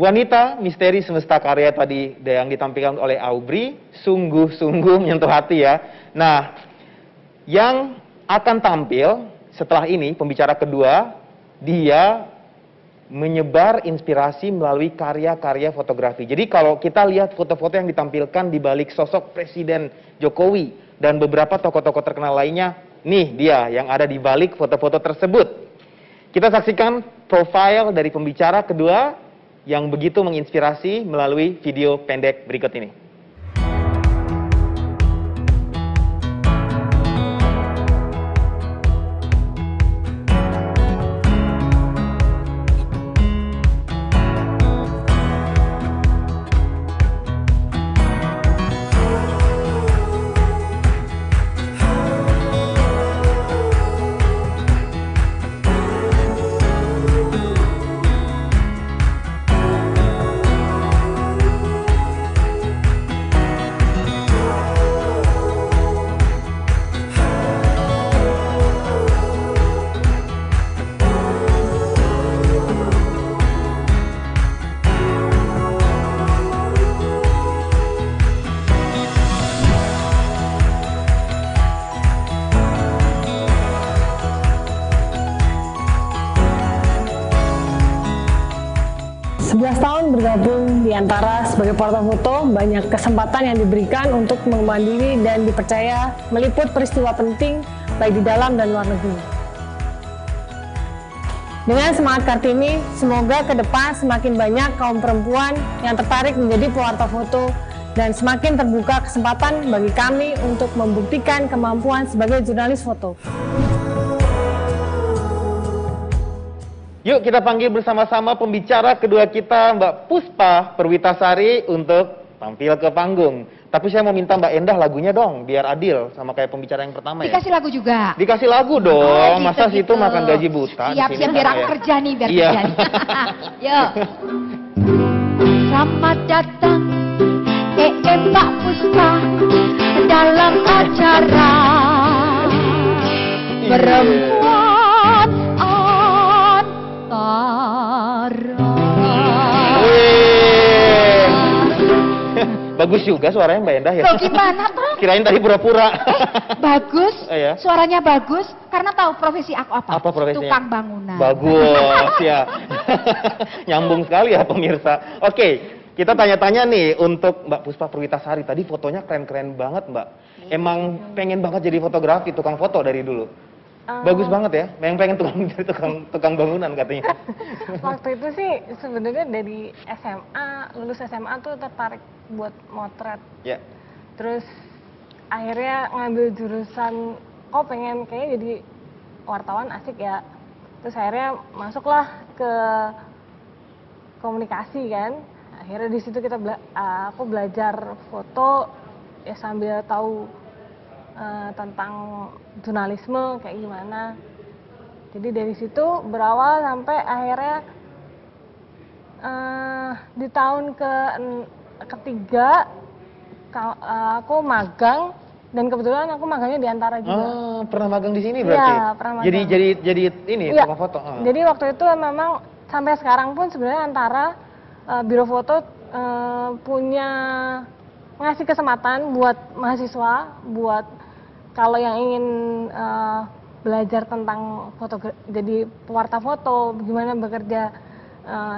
E: Wanita Misteri Semesta Karya tadi yang ditampilkan oleh Aubrey, sungguh-sungguh menyentuh hati ya. Nah, yang akan tampil setelah ini, pembicara kedua, dia menyebar inspirasi melalui karya-karya fotografi. Jadi kalau kita lihat foto-foto yang ditampilkan di balik sosok Presiden Jokowi dan beberapa tokoh-tokoh terkenal lainnya, nih dia yang ada di balik foto-foto tersebut. Kita saksikan profil dari pembicara kedua yang begitu menginspirasi melalui video pendek berikut ini.
I: Tahun bergabung di Antara sebagai portofoto, banyak kesempatan yang diberikan untuk mengembangkan diri dan dipercaya meliput peristiwa penting baik di dalam dan luar negeri. Dengan semangat Kartini, semoga ke depan semakin banyak kaum perempuan yang tertarik menjadi pewarta foto dan semakin terbuka kesempatan bagi kami untuk membuktikan kemampuan sebagai jurnalis foto.
E: Yuk kita panggil bersama-sama pembicara kedua kita, Mbak Puspa Perwitasari, untuk tampil ke panggung. Tapi saya mau minta Mbak Endah lagunya dong, biar adil sama kayak pembicara yang pertama ya.
F: Dikasih lagu juga.
E: Dikasih lagu dong,
F: Oh, gitu,
E: masa situ
F: gitu.
E: makan gaji buta.
F: Siap,
E: di sini
F: biar
E: kan
F: aku
E: ya.
F: kerja nih, biar
E: Iya.
F: kerja nih. Yuk. Selamat datang, Mbak Puspa, dalam acara Perempuan Antara.
E: Wih. Bagus juga suaranya Mbak Endah ya.
F: Loh gimana toh?
E: Kirain tadi pura-pura.
F: Bagus,
E: Iya.
F: suaranya bagus, karena tahu profesi aku apa?
E: Apa profesinya?
F: Tukang bangunan.
E: Bagus ya. Nyambung sekali ya pemirsa. Oke, kita tanya-tanya nih untuk Mbak Puspa Perwitasari. Tadi fotonya keren-keren banget Mbak. Emang pengen banget jadi fotografi, tukang foto dari dulu. Bagus banget ya, pengen jadi tukang bangunan katanya.
I: Waktu itu sih sebenarnya dari SMA, lulus SMA tuh tertarik buat motret.
E: Ya.
I: Terus akhirnya ngambil jurusan, pengen kayaknya jadi wartawan asik ya. Terus akhirnya masuklah ke komunikasi kan. Akhirnya di situ aku belajar foto ya sambil tahu tentang jurnalisme kayak gimana. Jadi dari situ berawal sampai akhirnya di tahun ketiga aku magang, dan kebetulan aku magangnya di Antara juga.
E: Oh, pernah magang di sini berarti?
I: Iya, pernah magang.
E: Jadi ini
I: Iya.
E: tukang foto.
I: Jadi waktu itu memang sampai sekarang pun sebenarnya Antara Biro Foto punya ngasih kesempatan buat mahasiswa, buat kalau yang ingin belajar tentang jadi pewarta foto, gimana bekerja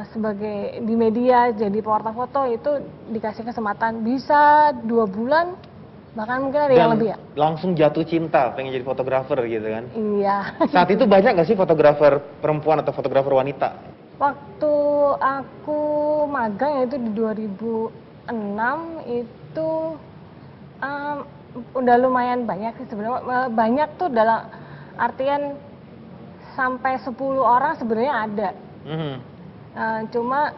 I: sebagai di media jadi pewarta foto, itu dikasih kesempatan bisa 2 bulan, bahkan mungkin ada yang lebih ya.
E: Langsung jatuh cinta pengen jadi fotografer gitu kan?
I: Iya.
E: Saat itu banyak nggak sih fotografer perempuan atau fotografer wanita?
I: Waktu aku magang yaitu di 2006 itu udah lumayan banyak sih sebenarnya. Banyak tuh dalam artian sampai 10 orang sebenarnya ada. Cuma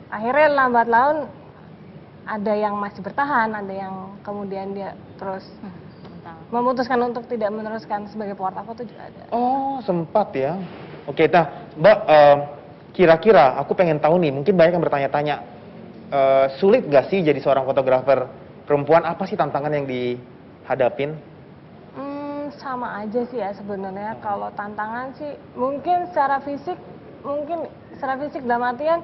I: akhirnya lambat laun ada yang masih bertahan, ada yang kemudian dia terus memutuskan untuk tidak meneruskan sebagai pewarta foto juga ada.
E: Oh, sempat ya. Oke, nah Mbak, kira-kira aku pengen tahu nih, mungkin banyak yang bertanya-tanya, sulit gak sih jadi seorang fotografer perempuan? Apa sih tantangan yang dihadapin?
I: Sama aja sih ya sebenarnya. Kalau tantangan sih mungkin secara fisik mungkin secara fisik dalam artian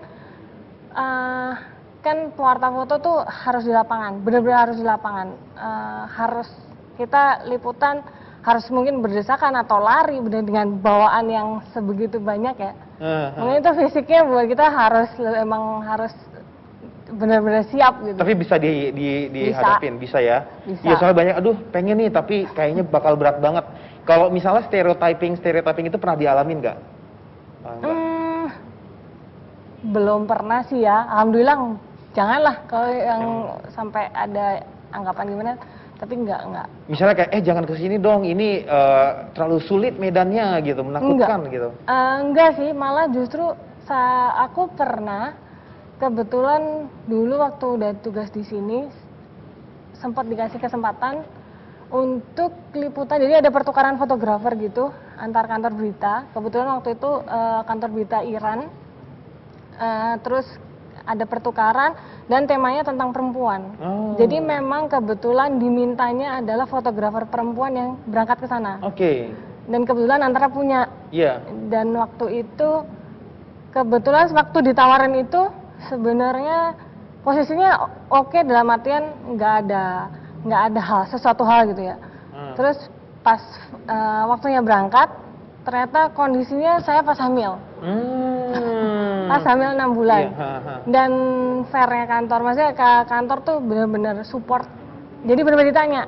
I: kan pewarta foto tuh harus di lapangan, benar-benar harus di lapangan. Harus kita liputan harus mungkin berdesakan atau lari dengan bawaan yang sebegitu banyak ya. Mungkin itu fisiknya buat kita emang harus benar-benar siap gitu.
E: Tapi bisa dihadapin, bisa ya?
I: Bisa.
E: Iya, soalnya banyak, aduh pengen nih tapi kayaknya bakal berat banget. Kalau misalnya stereotyping itu pernah dialamin nggak?
I: Belum pernah sih ya, alhamdulillah janganlah kalau yang sampai ada anggapan gimana, tapi enggak.
E: Misalnya kayak, jangan kesini dong, ini terlalu sulit medannya gitu, menakutkan gitu.
I: Enggak sih, malah justru aku pernah, kebetulan dulu waktu udah tugas di sini, sempat dikasih kesempatan untuk liputan, jadi ada pertukaran fotografer gitu, antar kantor berita, kebetulan waktu itu kantor berita Iran, terus ada pertukaran dan temanya tentang perempuan. Jadi memang kebetulan dimintanya adalah fotografer perempuan yang berangkat ke sana. Dan kebetulan Antara punya. Dan waktu itu kebetulan waktu ditawarin itu sebenarnya posisinya oke, dalam artian nggak ada sesuatu hal gitu ya. Terus pas waktunya berangkat, ternyata kondisinya saya pas hamil. Pas hamil 6 bulan. Dan fairnya kantor, maksudnya kantor tuh benar-benar support. Jadi benar-benar ditanya,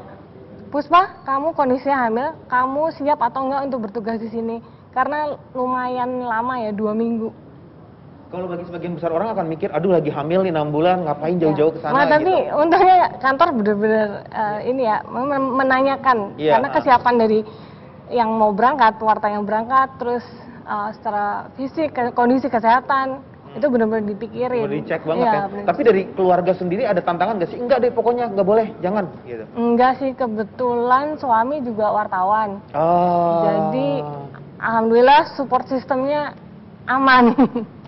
I: Puspa, kamu kondisinya hamil, kamu siap atau enggak untuk bertugas di sini? Karena lumayan lama ya, 2 minggu.
E: Kalau bagi sebagian besar orang akan mikir, aduh lagi hamil nih 6 bulan, ngapain jauh-jauh ke sana
I: tapi
E: gitu.
I: untungnya kantor benar-benar ini ya, menanyakan. Karena kesiapan dari yang mau berangkat, pewarta yang berangkat, terus secara fisik, kondisi kesehatan, itu benar-benar dipikirin.
E: Dicek banget ya. Tapi dari keluarga sendiri ada tantangan nggak sih? Enggak deh, pokoknya nggak boleh, jangan gitu.
I: Enggak sih, kebetulan suami juga wartawan. Jadi alhamdulillah support sistemnya aman.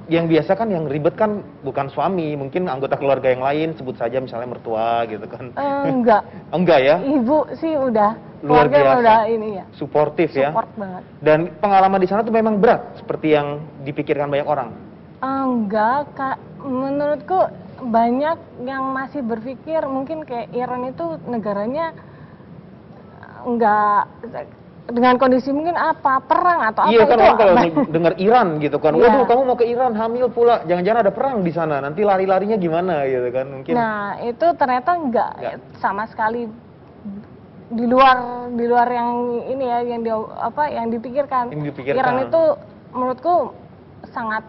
E: Yang biasa kan yang ribet kan bukan suami, mungkin anggota keluarga yang lain, sebut saja misalnya mertua gitu kan.
I: Enggak.
E: Enggak ya?
I: Ibu sih udah,
E: luar biasa.
I: udah ini ya.
E: Suportif ya.
I: Support banget.
E: Dan pengalaman di sana tuh memang berat seperti yang dipikirkan banyak orang.
I: Enggak, Kak. Menurutku banyak yang masih berpikir mungkin kayak Iran itu negaranya enggak dengan kondisi mungkin apa, perang atau apa.
E: Iya kan,
I: itu
E: kalau dengar Iran gitu kan, waduh kamu mau ke Iran, hamil pula, jangan-jangan ada perang di sana, nanti lari-larinya gimana gitu kan mungkin.
I: Nah itu ternyata enggak sama sekali di luar yang ini ya, yang dipikirkan. Iran itu menurutku sangat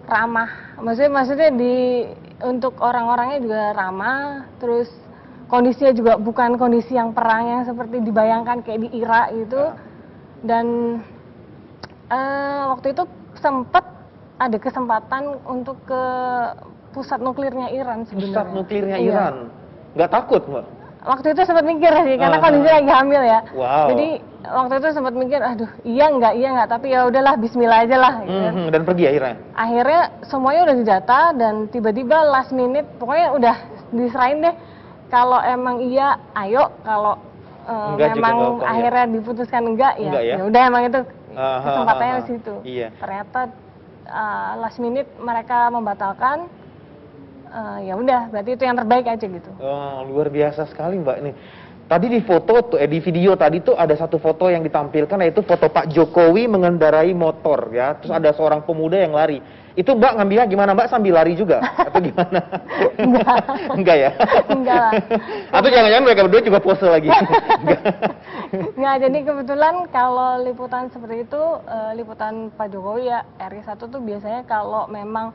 I: ramah, maksudnya untuk orang-orangnya juga ramah, terus kondisinya juga bukan kondisi yang perang yang seperti dibayangkan kayak di Irak gitu. Dan waktu itu sempat ada kesempatan untuk ke pusat nuklirnya Iran sebenarnya.
E: Pusat nuklirnya Iran? Nggak takut, Mbak?
I: Waktu itu sempat mikir sih, karena kondisi lagi hamil ya. Jadi waktu itu sempat mikir, aduh iya nggak, tapi ya udahlah, bismillah aja lah. Gitu.
E: Dan pergi akhirnya?
I: Akhirnya semuanya udah didata dan tiba-tiba last minute, pokoknya udah diserahin deh. Kalau emang iya, ayo. Kalau memang akhirnya diputuskan enggak ya udah, emang itu kesempatannya di situ. Ternyata last minute mereka membatalkan. Ya udah, berarti itu yang terbaik aja gitu.
E: Luar biasa sekali Mbak ini. Tadi di foto di video tadi tuh ada satu foto yang ditampilkan, yaitu foto Pak Jokowi mengendarai motor ya. Terus ada seorang pemuda yang lari. Itu Mbak ngambilnya gimana Mbak, sambil lari juga atau gimana? Enggak ya?
I: Enggak lah.
E: Atau jangan-jangan mereka berdua juga pose lagi?
I: Enggak, jadi kebetulan kalau liputan seperti itu, liputan Pak Jokowi ya, RI1 tuh biasanya kalau memang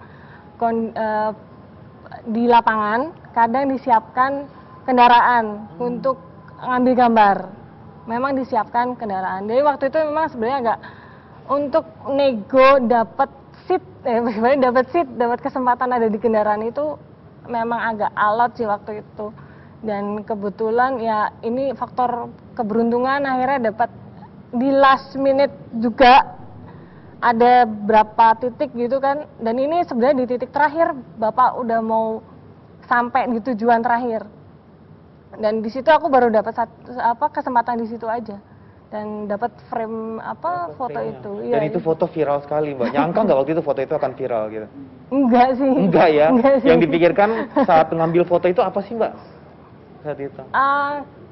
I: di lapangan kadang disiapkan kendaraan untuk ngambil gambar. Memang disiapkan kendaraan. Jadi waktu itu memang sebenarnya agak untuk nego dapat dapat kesempatan ada di kendaraan itu memang agak alot sih waktu itu. Dan kebetulan ya ini faktor keberuntungan, akhirnya dapat di last minute juga. Ada berapa titik gitu kan, dan ini sebenarnya di titik terakhir Bapak udah mau sampai di tujuan terakhir, dan di situ aku baru dapat kesempatan di situ aja. dan dapat frame apa foto
E: Frame-nya.
I: itu.
E: Dan
I: Iya,
E: itu foto viral sekali, Mbak. Nyangka nggak waktu itu foto itu akan viral gitu?
I: enggak sih.
E: Enggak ya?
I: Enggak sih.
E: Yang dipikirkan saat mengambil foto itu apa sih, Mbak? Saat itu?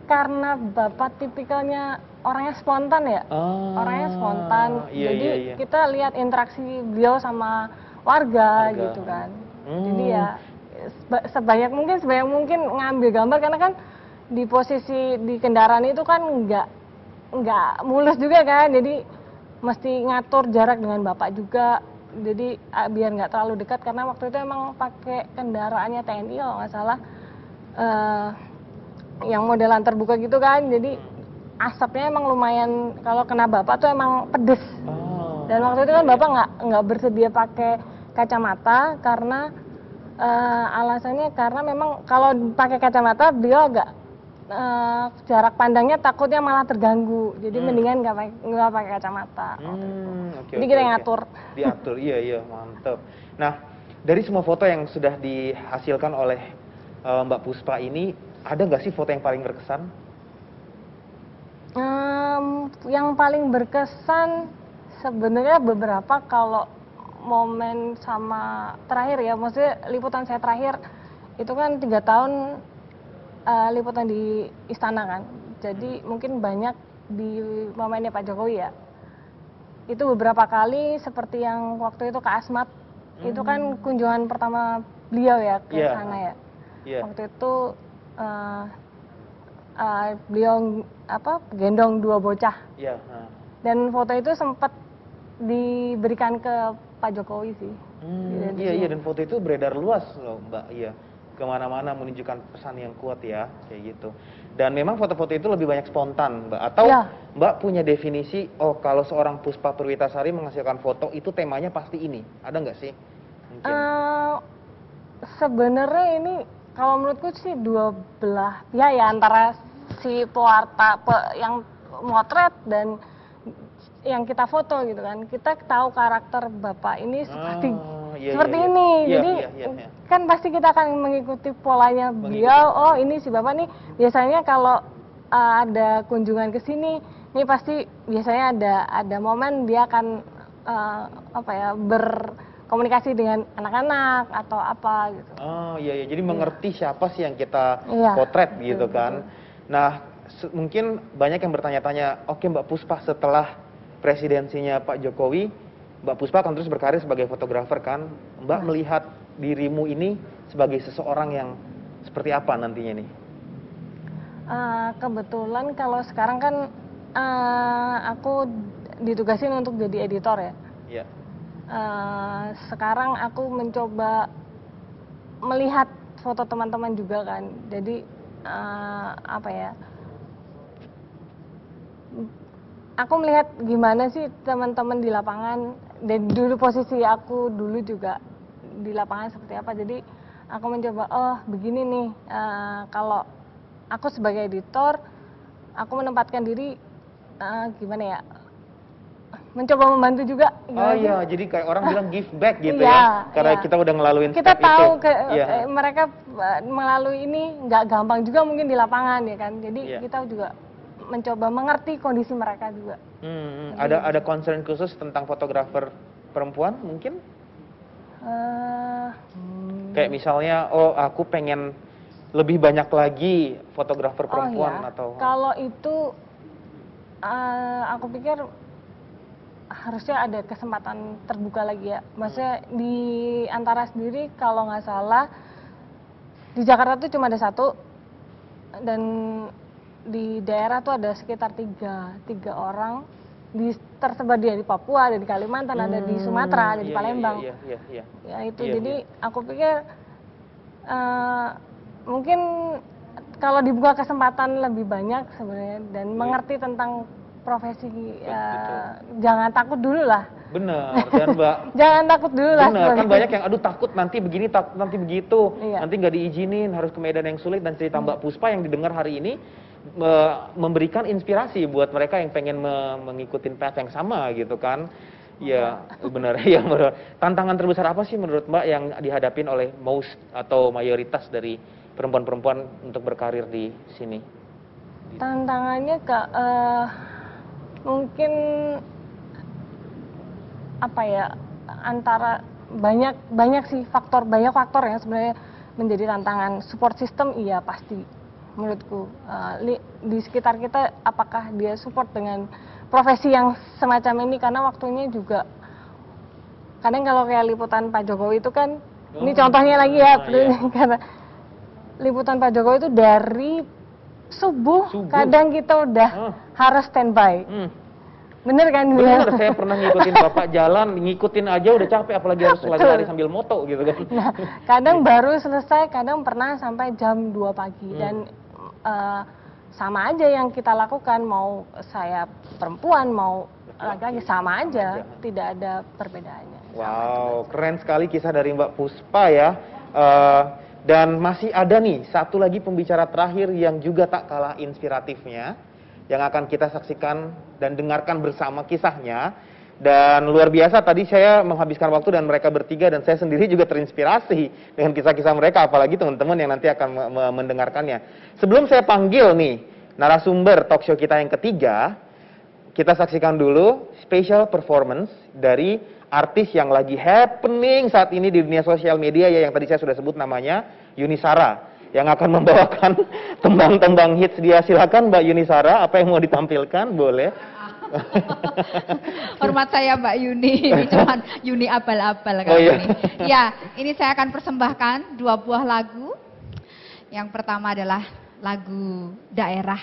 I: Karena Bapak tipikalnya orangnya spontan ya. Orangnya spontan.
E: Iya,
I: Jadi
E: iya.
I: kita lihat interaksi beliau sama warga gitu kan. Jadi ya sebanyak mungkin ngambil gambar, karena kan di posisi di kendaraan itu kan nggak mulus juga kan, jadi mesti ngatur jarak dengan Bapak juga, jadi biar nggak terlalu dekat, karena waktu itu emang pakai kendaraannya TNI kalau nggak salah, yang modelan terbuka gitu kan, jadi asapnya emang lumayan, kalau kena Bapak tuh emang pedes. Dan waktu itu kan Bapak nggak bersedia pakai kacamata karena alasannya karena memang kalau pakai kacamata beliau agak jarak pandangnya takutnya malah terganggu, jadi mendingan nggak pakai kacamata. Jadi kita ngatur.
E: Diatur, iya mantep. Nah, dari semua foto yang sudah dihasilkan oleh Mbak Puspa ini, ada nggak sih foto yang paling berkesan?
I: Yang paling berkesan sebenarnya beberapa, kalau momen sama terakhir ya, maksudnya liputan saya terakhir itu kan 3 tahun liputan di istana kan, jadi mungkin banyak di momennya Pak Jokowi ya. Itu beberapa kali seperti yang waktu itu ke Asmat, itu kan kunjungan pertama beliau ya ke sana ya. Waktu itu beliau gendong 2 bocah. Dan foto itu sempat diberikan ke Pak Jokowi sih.
E: Iya, dan foto itu beredar luas loh, Mbak. Iya, kemana-mana menunjukkan pesan yang kuat ya, kayak gitu. Dan memang foto-foto itu lebih banyak spontan, Mbak. Atau Mbak punya definisi, oh kalau seorang Puspa Purwitasari menghasilkan foto itu temanya pasti ini, ada nggak sih? Mungkin.
I: Sebenarnya ini kalau menurutku sih dua belah pihak ya, antara si pewarta yang motret dan yang kita foto gitu kan. Kita tahu karakter Bapak ini seperti ini. Jadi kan pasti kita akan mengikuti polanya beliau. Oh, ini si Bapak nih biasanya kalau ada kunjungan ke sini, ini pasti biasanya ada momen dia akan berkomunikasi dengan anak-anak atau apa gitu.
E: Jadi mengerti siapa sih yang kita potret gitu kan. Nah, mungkin banyak yang bertanya-tanya, oke Mbak Puspa, setelah presidensinya Pak Jokowi, Mbak Puspa akan terus berkarir sebagai fotografer kan? Mbak melihat dirimu ini sebagai seseorang yang seperti apa nantinya nih?
I: Kebetulan kalau sekarang kan aku ditugasin untuk jadi editor ya. Iya. Sekarang aku mencoba melihat foto teman-teman juga kan. Jadi aku melihat gimana sih teman-teman di lapangan, dan dulu posisi aku dulu juga di lapangan seperti apa. Jadi aku mencoba, oh begini nih, kalau aku sebagai editor, aku menempatkan diri gimana ya, mencoba membantu juga.
E: Jadi kayak orang bilang give back gitu ya, karena kita udah ngelaluin
I: kita
E: step
I: tahu
E: itu.
I: Mereka melalui ini nggak gampang juga mungkin di lapangan ya kan, jadi kita juga mencoba mengerti kondisi mereka juga.
E: Ada concern khusus tentang fotografer perempuan mungkin? Kayak misalnya, oh aku pengen lebih banyak lagi fotografer perempuan atau?
I: Kalau itu aku pikir harusnya ada kesempatan terbuka lagi ya. Maksudnya di Antara sendiri kalau nggak salah di Jakarta tuh cuma ada 1, dan di daerah tuh ada sekitar 3 orang, tersebar di Papua, ada di Kalimantan, ada di Sumatera, ada di Palembang. Ya itu, jadi aku pikir mungkin kalau dibuka kesempatan lebih banyak sebenarnya, dan mengerti tentang profesi, jangan takut dulu lah.
E: Bener, dan Mbak.
I: Jangan takut dulu lah.
E: Bener, kan banyak yang aduh takut nanti begini, takut nanti begitu, nanti nggak diizinin, harus ke medan yang sulit. Dan cerita Mbak Puspa yang didengar hari ini memberikan inspirasi buat mereka yang pengen mengikuti path yang sama gitu kan. Ya benar, ya benar. Tantangan terbesar apa sih menurut Mbak yang dihadapin oleh most atau mayoritas dari perempuan-perempuan untuk berkarir di sini?
I: Tantangannya mungkin apa ya, antara banyak faktor yang sebenarnya menjadi tantangan. Support system iya pasti menurutku. Di sekitar kita apakah dia support dengan profesi yang semacam ini, karena waktunya juga kadang kalau kayak liputan Pak Jokowi itu kan, ini contohnya lagi ya, karena liputan Pak Jokowi itu dari subuh. Kadang kita udah harus standby. Bener kan?
E: Bener, saya pernah ngikutin Bapak jalan, ngikutin aja udah capek, apalagi harus lari sambil moto gitu kan.
I: Nah, kadang baru selesai, kadang pernah sampai jam 2 pagi. Dan sama aja yang kita lakukan, mau saya perempuan, mau laki-laki, sama aja, tidak ada perbedaannya.
E: Wow, keren sekali kisah dari Mbak Puspa ya. Dan masih ada nih satu lagi pembicara terakhir yang juga tak kalah inspiratifnya, yang akan kita saksikan dan dengarkan bersama kisahnya. Dan luar biasa, tadi saya menghabiskan waktu dan mereka bertiga, dan saya sendiri juga terinspirasi dengan kisah-kisah mereka, apalagi teman-teman yang nanti akan mendengarkannya. Sebelum saya panggil nih narasumber talk show kita yang ketiga, kita saksikan dulu special performance dari artis yang lagi happening saat ini di dunia sosial media ya, yang tadi saya sudah sebut namanya, Yuni Shara, yang akan membawakan tembang-tembang hits dia. Silakan Mbak Yuni Shara, apa yang mau ditampilkan? Boleh.
F: Hormat saya Mbak Yuni, ini cuman Yuni abal-abal kali ini. Ya, ini saya akan persembahkan 2 buah lagu. Yang pertama adalah lagu Daerah,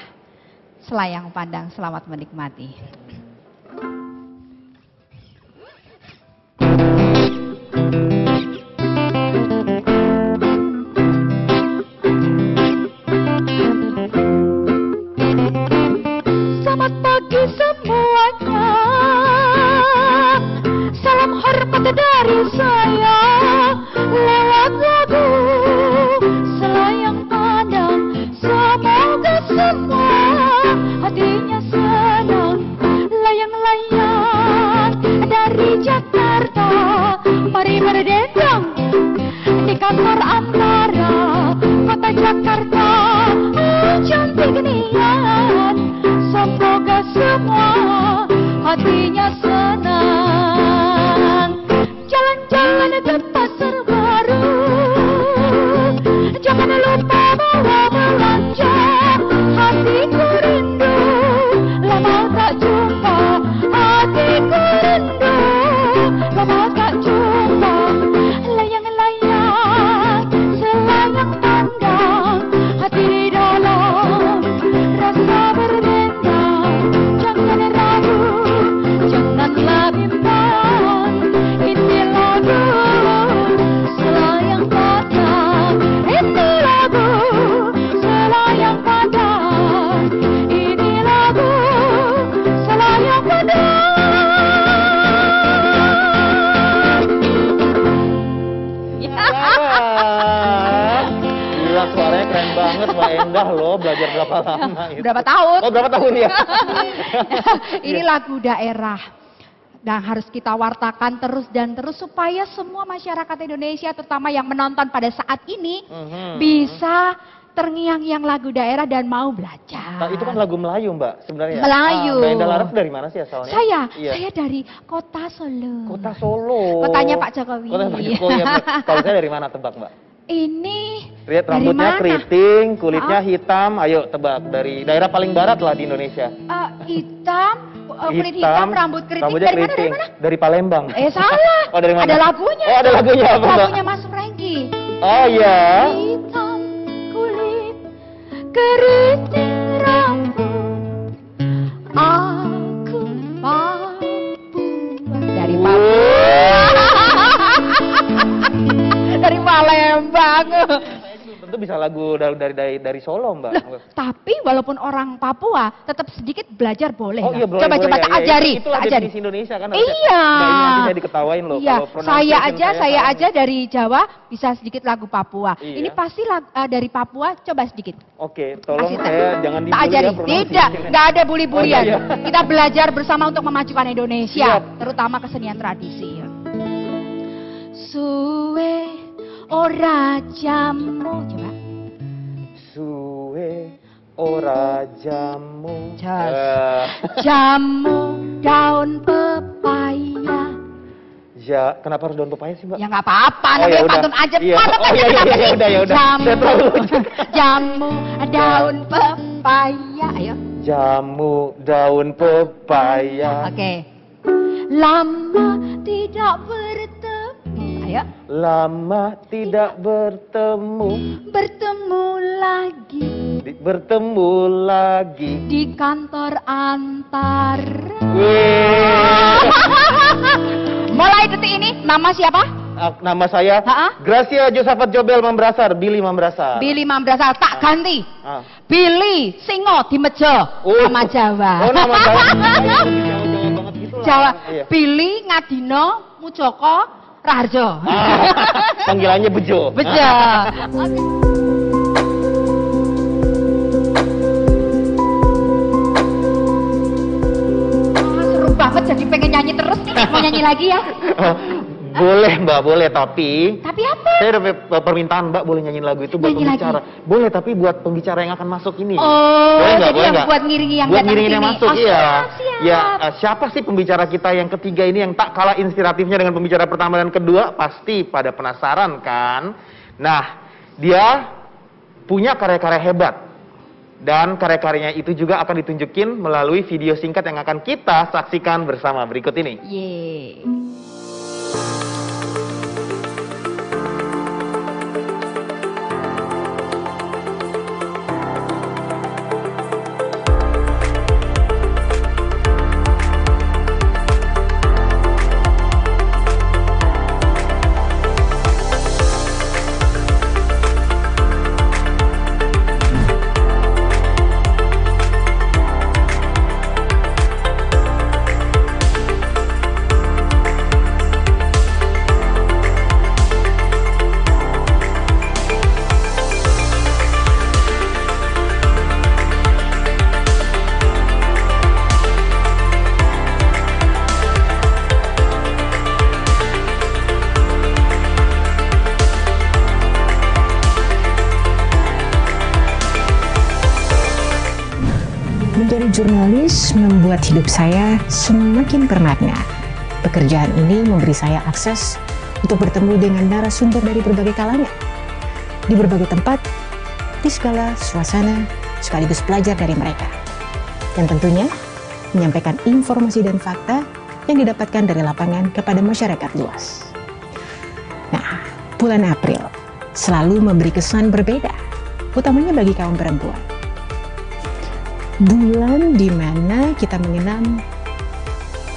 F: Selayang Pandang. Selamat menikmati.
H: Selamat pagi semuanya, salam hormat dari saya, lewat lagu Selayang Pandang. Semoga semua hatinya senang, layang-layang dari Jakarta, mari berdendang di kantor antara kota Jakarta. Cantik niat, semoga semua hatinya senang. Jalan-jalan ke pasar baru, jangan lupa bawa belanja. Hatiku rindu, lama tak jumpa. Hatiku rindu, lama tak jumpa. Layang-layang, selayang pandang, hati di dalam rasa berdendang. Jangan ragu, janganlah bimbang, ini lagu Selayang Pandang. Ini lagu Selayang Pandang. Ini lagu Selayang Pandang.
E: Gila, suaranya keren banget Mbak Endah loh. Belajar berapa lama itu?
F: Berapa tahun?
E: Oh, berapa tahun ya?
F: Ini lagu daerah. Dan harus kita wartakan terus dan terus supaya semua masyarakat Indonesia, terutama yang menonton pada saat ini, bisa terngiang-ngiang lagu daerah dan mau belajar.
E: Nah, itu kan lagu Melayu Mbak sebenarnya.
F: Melayu.
E: Mbak Endah Laras dari mana sih asalnya?
F: Saya dari kota Solo.
E: Kota Solo.
F: Kotanya Pak Jokowi.
E: Kota Pak Jokowi ya, Mbak. Kalau saya dari mana, tebak Mbak?
F: Ini
E: Lihat rambutnya keriting, kulitnya hitam. Ayo tebak, dari daerah paling barat lah di Indonesia.
F: Hitam, kulit hitam, rambut keriting.
E: Rambutnya
F: Dari
E: keriting.
F: mana?
E: Dari Palembang.
F: Salah.
E: Oh, dari mana?
F: Ada lagunya.
E: Oh, ada lagunya apa, Mbak?
F: Lagunya Mas Franky.
E: Oh iya.
H: Hitam kulit, keriting rambut, aku Papua.
F: Dari Papua. Dari Palembang.
E: Tentu bisa lagu dari Solo Mbak.
F: Tapi walaupun orang Papua tetap sedikit belajar boleh.
E: Oh iya, boleh.
F: Coba tak ajari.
E: Itulah definisi Indonesia kan.
F: Iya.
E: Nah, ini nanti saya diketawain loh.
F: Iya.
E: Kalau
F: Saya aja dari Jawa bisa sedikit lagu Papua.
E: Iya.
F: Ini pasti dari Papua, coba sedikit.
E: Oke, tolong
F: Kasih
E: saya jangan
F: tak
E: dibully
F: ajari.
E: ya pronunciation-nya.
F: Tidak, nggak ada bully-bulian.
E: Oh, iya.
F: Kita belajar bersama untuk memajukan Indonesia,
E: Siap.
F: terutama kesenian tradisi. Suwe ora jamu, coba.
E: Suwe ora jamu
F: Jamu daun pepaya.
E: Ja, kenapa harus daun pepaya sih, Mbak?
F: Ya nggak apa-apa,
E: Oh,
F: namanya
E: ya udah.
F: pantun aja.
E: Iya.
F: Pantun
E: Oh,
F: aja
E: iya,
F: kenapa
E: iya,
F: sih?
E: udah, ya udah. Udah terlalu lucu.
F: Jamu daun pepaya. Ayo.
E: Jamu daun pepaya.
F: Oke. Lama tidak bertemu. Ayo.
E: Lama tidak bertemu.
F: Bertemu lagi
E: Bertemu lagi.
F: di kantor antara. Mulai detik ini, nama siapa?
E: Nama saya Gracia Josafat Jobel Mambrasar, Billy Mambrasar.
F: Billy Mambrasar, tak ganti.
E: Ah.
F: Billy Singo di Mejo, nama Jawa.
E: Oh, nama Jawa. Jawa banget gitu lah.
F: Jawa.
E: Iya.
F: Billy Ngadino Mujoko Raharjo.
E: Panggilannya Bejo.
F: Bejo. Seru banget, jadi pengen nyanyi terus nih. Mau nyanyi lagi ya?
E: Boleh Mbak, boleh, tapi
F: apa?
E: Saya ada permintaan Mbak, boleh nyanyiin lagu itu buat
F: Nyanyi
E: pembicara.
F: lagi?
E: Boleh, tapi buat pembicara yang akan masuk ini.
F: Oh,
E: boleh nggak?
F: jadi
E: Boleh
F: yang
E: nggak?
F: buat ngiringi yang
E: Buat
F: datang
E: ngiringin yang
F: sini.
E: masuk,
F: Oh,
E: iya.
F: siap.
E: Ya, siapa sih pembicara kita yang ketiga ini yang tak kalah inspiratifnya dengan pembicara pertama dan kedua? Pasti pada penasaran kan? Nah, dia punya karya-karya hebat. Dan karya-karyanya itu juga akan ditunjukin melalui video singkat yang akan kita saksikan bersama berikut ini.
F: Yeay.
J: Menjadi jurnalis membuat hidup saya semakin bermakna. Pekerjaan ini memberi saya akses untuk bertemu dengan narasumber dari berbagai kalangan, di berbagai tempat, di segala suasana, sekaligus belajar dari mereka. Dan tentunya menyampaikan informasi dan fakta yang didapatkan dari lapangan kepada masyarakat luas. Nah, bulan April selalu memberi kesan berbeda, utamanya bagi kaum perempuan. Bulan di mana kita mengenang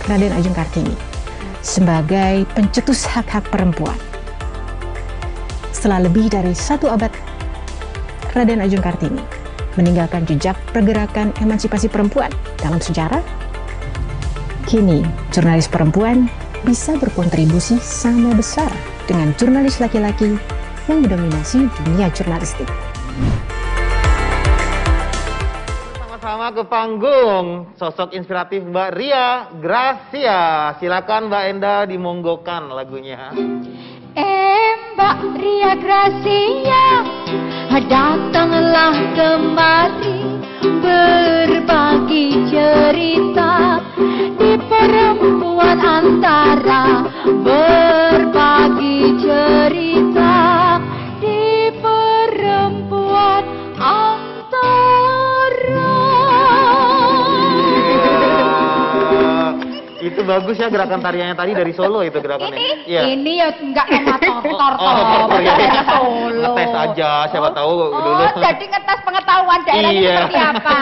J: Raden Ajeng Kartini sebagai pencetus hak-hak perempuan. Setelah lebih dari 1 abad, Raden Ajeng Kartini meninggalkan jejak pergerakan emansipasi perempuan dalam sejarah. Kini, jurnalis perempuan bisa berkontribusi sama besar dengan jurnalis laki-laki yang mendominasi dunia jurnalistik.
E: Sama ke panggung sosok inspiratif Mbak Ria Gracia. Silakan Mbak Enda dimonggokan lagunya.
H: Mbak Ria Gracia, datanglah kemari berbagi cerita di perempuan antara, berbagi cerita di perempuan antara.
E: Itu bagus ya gerakan tariannya tadi dari Solo itu gerakannya.
F: Ini ya enggak nomator
E: ya.
F: Solo.
E: Ngetes aja, siapa tahu dulu.
F: Jadi ngetes pengetahuan daerahnya seperti apa,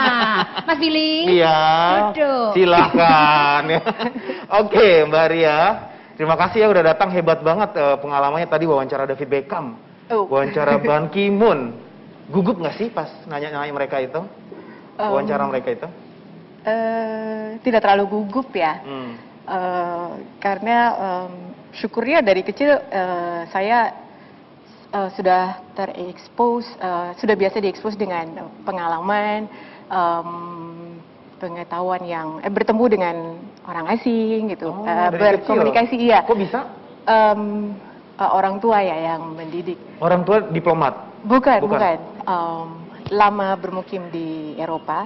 F: Mas Billy?
E: Iya.
F: Duduk.
E: Silakan. Oke, Mbak Ria. Terima kasih ya udah datang, hebat banget pengalamannya tadi wawancara David Beckham, wawancara Ban Ki-moon. Gugup nggak sih pas nanya-nanya mereka itu, wawancara mereka itu?
K: Tidak terlalu gugup ya, karena syukurnya dari kecil saya sudah terekspos, sudah biasa diekspos dengan pengalaman, pengetahuan yang bertemu dengan orang asing gitu, berkomunikasi. Iya.
E: Kok bisa?
K: Orang tua ya yang mendidik.
E: Orang tua diplomat?
K: Bukan. lama bermukim di Eropa,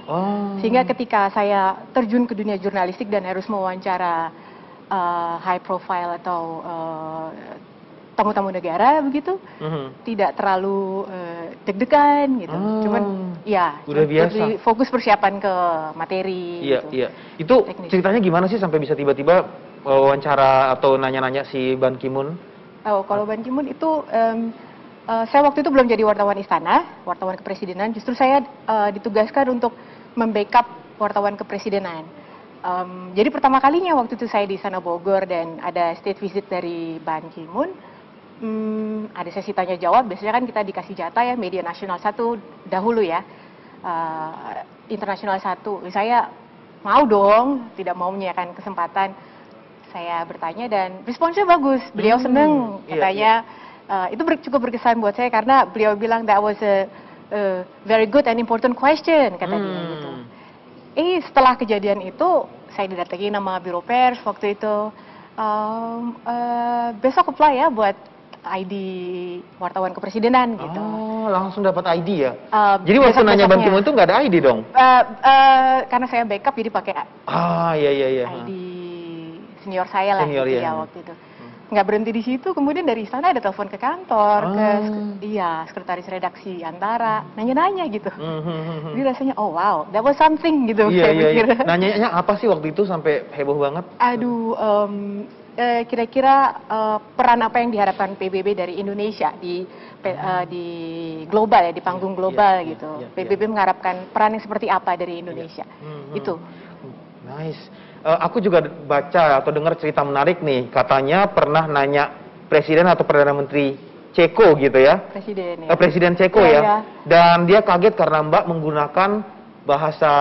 K: sehingga ketika saya terjun ke dunia jurnalistik dan harus mewawancara high profile atau tamu-tamu negara begitu, tidak terlalu deg-degan gitu. Cuman ya
E: udah biasa.
K: Fokus persiapan ke materi.
E: Iya,
K: gitu.
E: iya. Itu
K: Teknis.
E: ceritanya gimana sih sampai bisa tiba-tiba wawancara atau nanya-nanya si Ban Ki-moon?
K: Oh, kalau Ban Ki-moon itu saya waktu itu belum jadi wartawan istana, wartawan kepresidenan. Justru saya ditugaskan untuk membackup wartawan kepresidenan. Jadi pertama kalinya waktu itu saya di Istana Bogor dan ada state visit dari Ban Ki-moon. Ada sesi tanya jawab, biasanya kan kita dikasih jatah ya, media nasional 1 dahulu ya, internasional 1. Saya mau dong, tidak mau menyiapkan kesempatan. Saya bertanya dan responsnya bagus, beliau seneng katanya. Itu cukup berkesan buat saya karena beliau bilang that was a very good and important question, kata dia gitu. Setelah kejadian itu, saya didatangi nama Biro Pers waktu itu. Besok apply ya buat ID wartawan kepresidenan gitu.
E: Oh, langsung dapat ID ya? Jadi waktu nanya Ban Ki-moon itu nggak ada ID dong?
K: Karena saya backup jadi pakai
E: iya.
K: ID senior saya lah
E: Senior,
K: gitu
E: ya.
K: waktu itu. Nggak berhenti di situ, kemudian dari istana ada telepon ke kantor, ke sekretaris redaksi Antara, nanya-nanya gitu. Jadi rasanya, oh wow, that was something gitu. Saya pikir.
E: Nanyanya apa sih waktu itu sampai heboh banget?
K: Aduh, kira-kira peran apa yang diharapkan PBB dari Indonesia di global ya, di panggung global gitu. PBB mengharapkan peran yang seperti apa dari Indonesia. Itu.
E: Nice. Aku juga baca atau dengar cerita menarik nih, katanya pernah nanya presiden atau perdana menteri Ceko gitu ya.
K: Presiden ya.
E: Presiden Ceko ya. Dan dia kaget karena Mbak menggunakan bahasa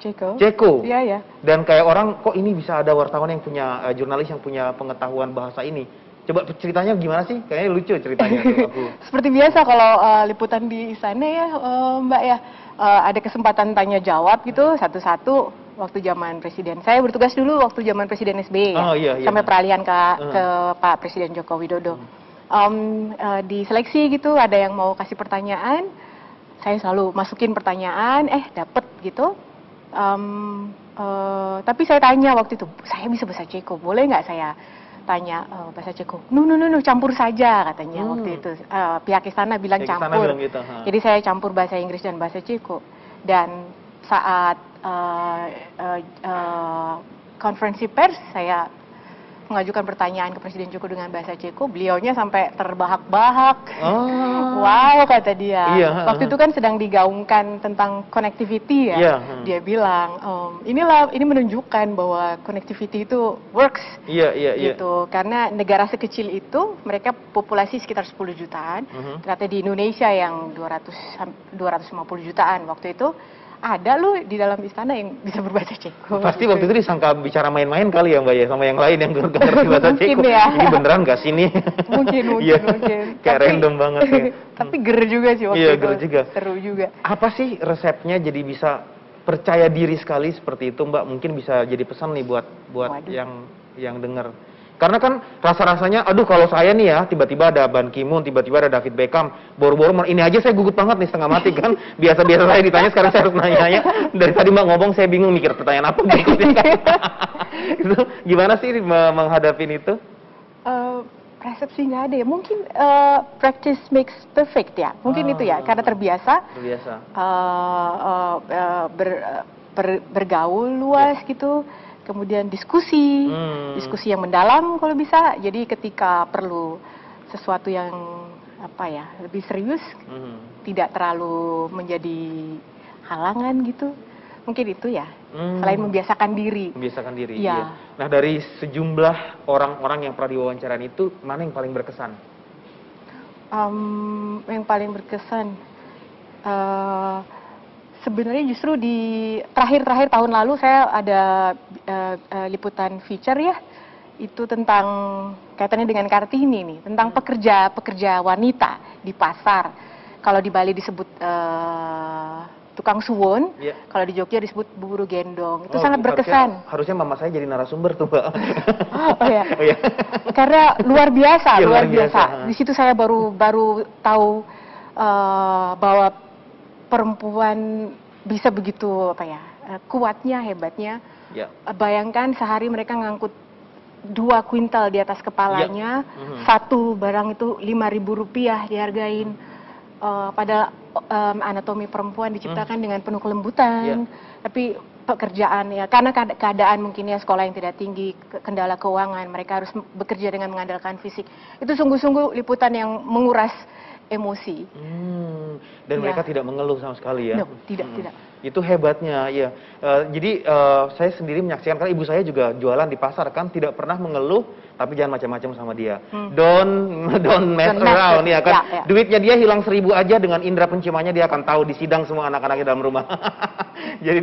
E: Ceko.
K: Iya ya.
E: Dan kayak orang, kok ini bisa ada wartawan yang punya, jurnalis yang punya pengetahuan bahasa ini. Coba ceritanya gimana sih? Kayaknya lucu ceritanya tuh aku.
K: Seperti biasa kalau liputan di istana ya, Mbak ya, ada kesempatan tanya jawab gitu satu-satu. Waktu zaman presiden, saya bertugas dulu waktu zaman presiden SBY ya, sampai peralihan ke Pak Presiden Joko Widodo. Di seleksi gitu, ada yang mau kasih pertanyaan, saya selalu masukin pertanyaan, dapet gitu. Tapi saya tanya waktu itu, saya bisa bahasa Ceko, boleh nggak saya tanya bahasa Ceko? No, campur saja katanya waktu itu. Pihak istana bilang campur.
E: Gitu,
K: jadi saya campur bahasa Inggris dan bahasa Ceko. Dan saat konferensi pers, saya mengajukan pertanyaan ke Presiden Joko dengan bahasa Ceko, beliaunya sampai terbahak-bahak. Wow, kata dia. Waktu itu kan sedang digaungkan tentang connectivity ya. Dia bilang, ini menunjukkan bahwa connectivity itu works. Gitu. Karena negara sekecil itu, mereka populasi sekitar 10 jutaan. Ternyata di Indonesia yang 250 jutaan waktu itu, ada loh di dalam istana yang bisa berbahasa Ceko.
E: Pasti waktu itu disangka bicara main-main kali ya Mbak ya, sama yang lain yang ngerti bahasa Ceko.
K: Ya.
E: Ini beneran nggak sih nih?
K: Mungkin.
E: Kayak random banget ya.
K: Tapi ger juga sih waktu itu.
E: Ger juga.
K: Seru juga.
E: Apa sih resepnya jadi bisa percaya diri sekali seperti itu Mbak? Mungkin bisa jadi pesan nih buat yang dengar. Karena kan rasa-rasanya, aduh kalau saya nih ya, tiba-tiba ada Ban Ki-moon, tiba-tiba ada David Beckham, boro-boro ini aja saya gugup banget nih, setengah mati kan. Biasa-biasa saya ditanya, sekarang saya harus nanya. Dari tadi Mbak ngomong, saya bingung mikir pertanyaan apa berikutnya. Itu gimana sih menghadapin itu?
K: Persepsi nggak ada ya, mungkin practice makes perfect ya, mungkin itu ya, karena terbiasa. Bergaul luas gitu. Kemudian diskusi yang mendalam kalau bisa. Jadi ketika perlu sesuatu yang lebih serius, tidak terlalu menjadi halangan gitu. Mungkin itu ya. Selain membiasakan diri.
E: Iya. Nah, dari sejumlah orang-orang yang pernah diwawancarain itu, mana yang paling berkesan?
K: Yang paling berkesan, sebenarnya justru di terakhir tahun lalu saya ada liputan feature ya, itu tentang kaitannya dengan Kartini nih, tentang pekerja wanita di pasar. Kalau di Bali disebut tukang suwun, kalau di Jogja disebut buru gendong. Itu sangat berkesan.
E: Harusnya mama saya jadi narasumber tuh Mbak.
K: Karena luar biasa. Di situ saya baru tahu bahwa perempuan bisa begitu apa ya, kuatnya, hebatnya.
E: Ya.
K: Bayangkan sehari mereka ngangkut 2 kuintal di atas kepalanya, satu barang itu Rp5.000 dihargain. Padahal anatomi perempuan diciptakan dengan penuh kelembutan, tapi pekerjaan ya, karena keadaan mungkin ya sekolah yang tidak tinggi, kendala keuangan, mereka harus bekerja dengan mengandalkan fisik. Itu sungguh-sungguh liputan yang menguras emosi.
E: Dan mereka tidak mengeluh sama sekali ya?
K: No, tidak.
E: Itu hebatnya, ya. Jadi saya sendiri menyaksikan, karena ibu saya juga jualan di pasar kan, tidak pernah mengeluh, tapi jangan macam-macam sama dia. Don't mess around, ya kan. Ya. Duitnya dia hilang 1.000 aja, dengan indera penciumannya dia akan tahu di sidang semua anak-anaknya dalam rumah. Jadi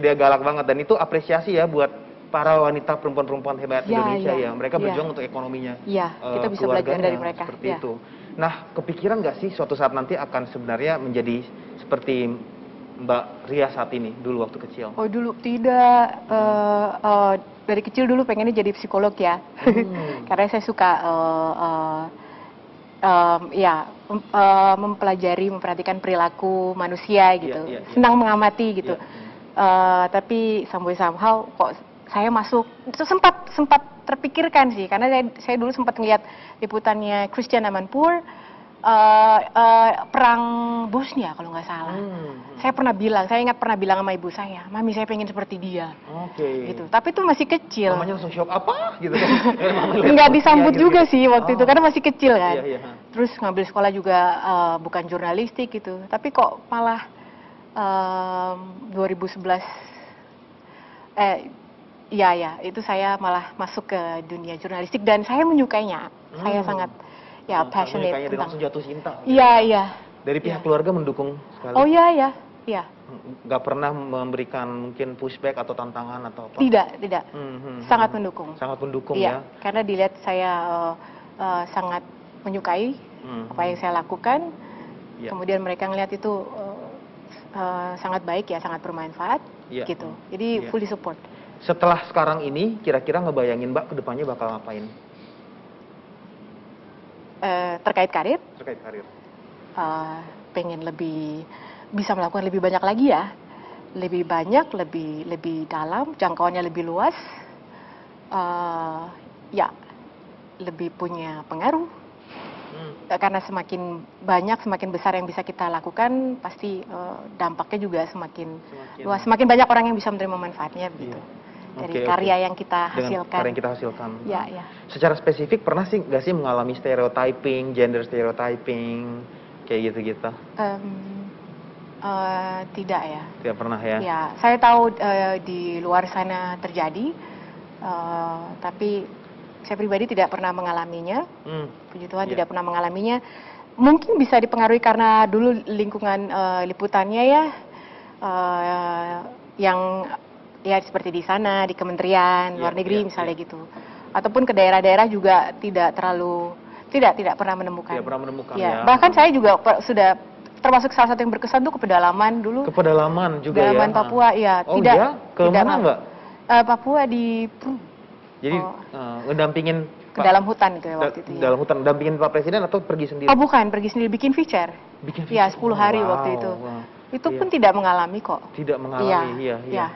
E: dia galak banget, dan itu apresiasi ya buat para wanita perempuan-perempuan hebat Indonesia ya. Mereka berjuang untuk ekonominya.
K: Iya, kita bisa belajar dari mereka.
E: Seperti itu. Nah, kepikiran nggak sih suatu saat nanti akan sebenarnya menjadi seperti Mbak Ria saat ini, dulu waktu kecil?
K: Oh dulu tidak, dari kecil dulu pengennya jadi psikolog ya. Karena saya suka mempelajari, memperhatikan perilaku manusia gitu. Senang mengamati gitu. Tapi somehow kok saya masuk, itu sempat terpikirkan sih, karena saya dulu sempat ngeliat liputannya Christian Amanpour, perang Bosnia kalau nggak salah. Saya ingat pernah bilang sama ibu saya, Mami saya pengen seperti dia. Gitu. Tapi itu masih kecil.
E: Mamanya langsung shock, apa? Gitu kan?
K: Nggak disambut juga sih waktu itu, karena masih kecil kan. Terus ngambil sekolah juga bukan jurnalistik gitu. Tapi kok malah 2011, itu saya malah masuk ke dunia jurnalistik dan saya menyukainya. Saya sangat passionate
E: tentang. Langsung jatuh cinta.
K: Iya.
E: Dari pihak keluarga mendukung sekali.
K: Oh iya.
E: Nggak pernah memberikan mungkin pushback atau tantangan atau apa?
K: Tidak. Sangat mendukung.
E: Sangat mendukung ya.
K: Karena dilihat saya sangat menyukai apa yang saya lakukan. Kemudian mereka ngelihat itu sangat baik ya, sangat bermanfaat gitu. Jadi fully support.
E: Setelah sekarang ini, kira-kira ngebayangin Mbak kedepannya bakal ngapain?
K: Terkait karir?
E: Terkait karir.
K: Pengen bisa melakukan lebih banyak lagi ya. Lebih banyak, lebih dalam, jangkauannya lebih luas. Lebih punya pengaruh. Karena semakin banyak, semakin besar yang bisa kita lakukan, pasti dampaknya juga semakin luas. Semakin banyak orang yang bisa menerima manfaatnya begitu. Dari karya yang kita hasilkan.
E: Karya yang kita hasilkan.
K: Ya.
E: Secara spesifik pernah sih nggak sih mengalami stereotyping, gender stereotyping, kayak gitu-gitu?
K: Tidak ya.
E: Tidak pernah ya?
K: Ya, saya tahu di luar sana terjadi, tapi saya pribadi tidak pernah mengalaminya. Puji Tuhan tidak pernah mengalaminya. Mungkin bisa dipengaruhi karena dulu lingkungan liputannya yang seperti di sana, di Kementerian Luar Negeri misalnya gitu. Ataupun ke daerah-daerah juga tidak pernah menemukan.
E: Tidak pernah menemukan ya.
K: Bahkan saya juga sudah termasuk salah satu yang berkesan tuh ke pedalaman dulu.
E: Ke pedalaman juga
K: pedalaman Papua, ya.
E: Oh iya? Ke mana Mbak?
K: Papua di
E: Jadi ngedampingin
K: ke dalam hutan gitu ya waktu itu.
E: Dalam hutan, dampingin Pak Presiden atau pergi sendiri?
K: Oh bukan, pergi sendiri, bikin feature. Ya 10 hari waktu itu. Itu pun tidak mengalami kok.
E: Tidak mengalami, iya.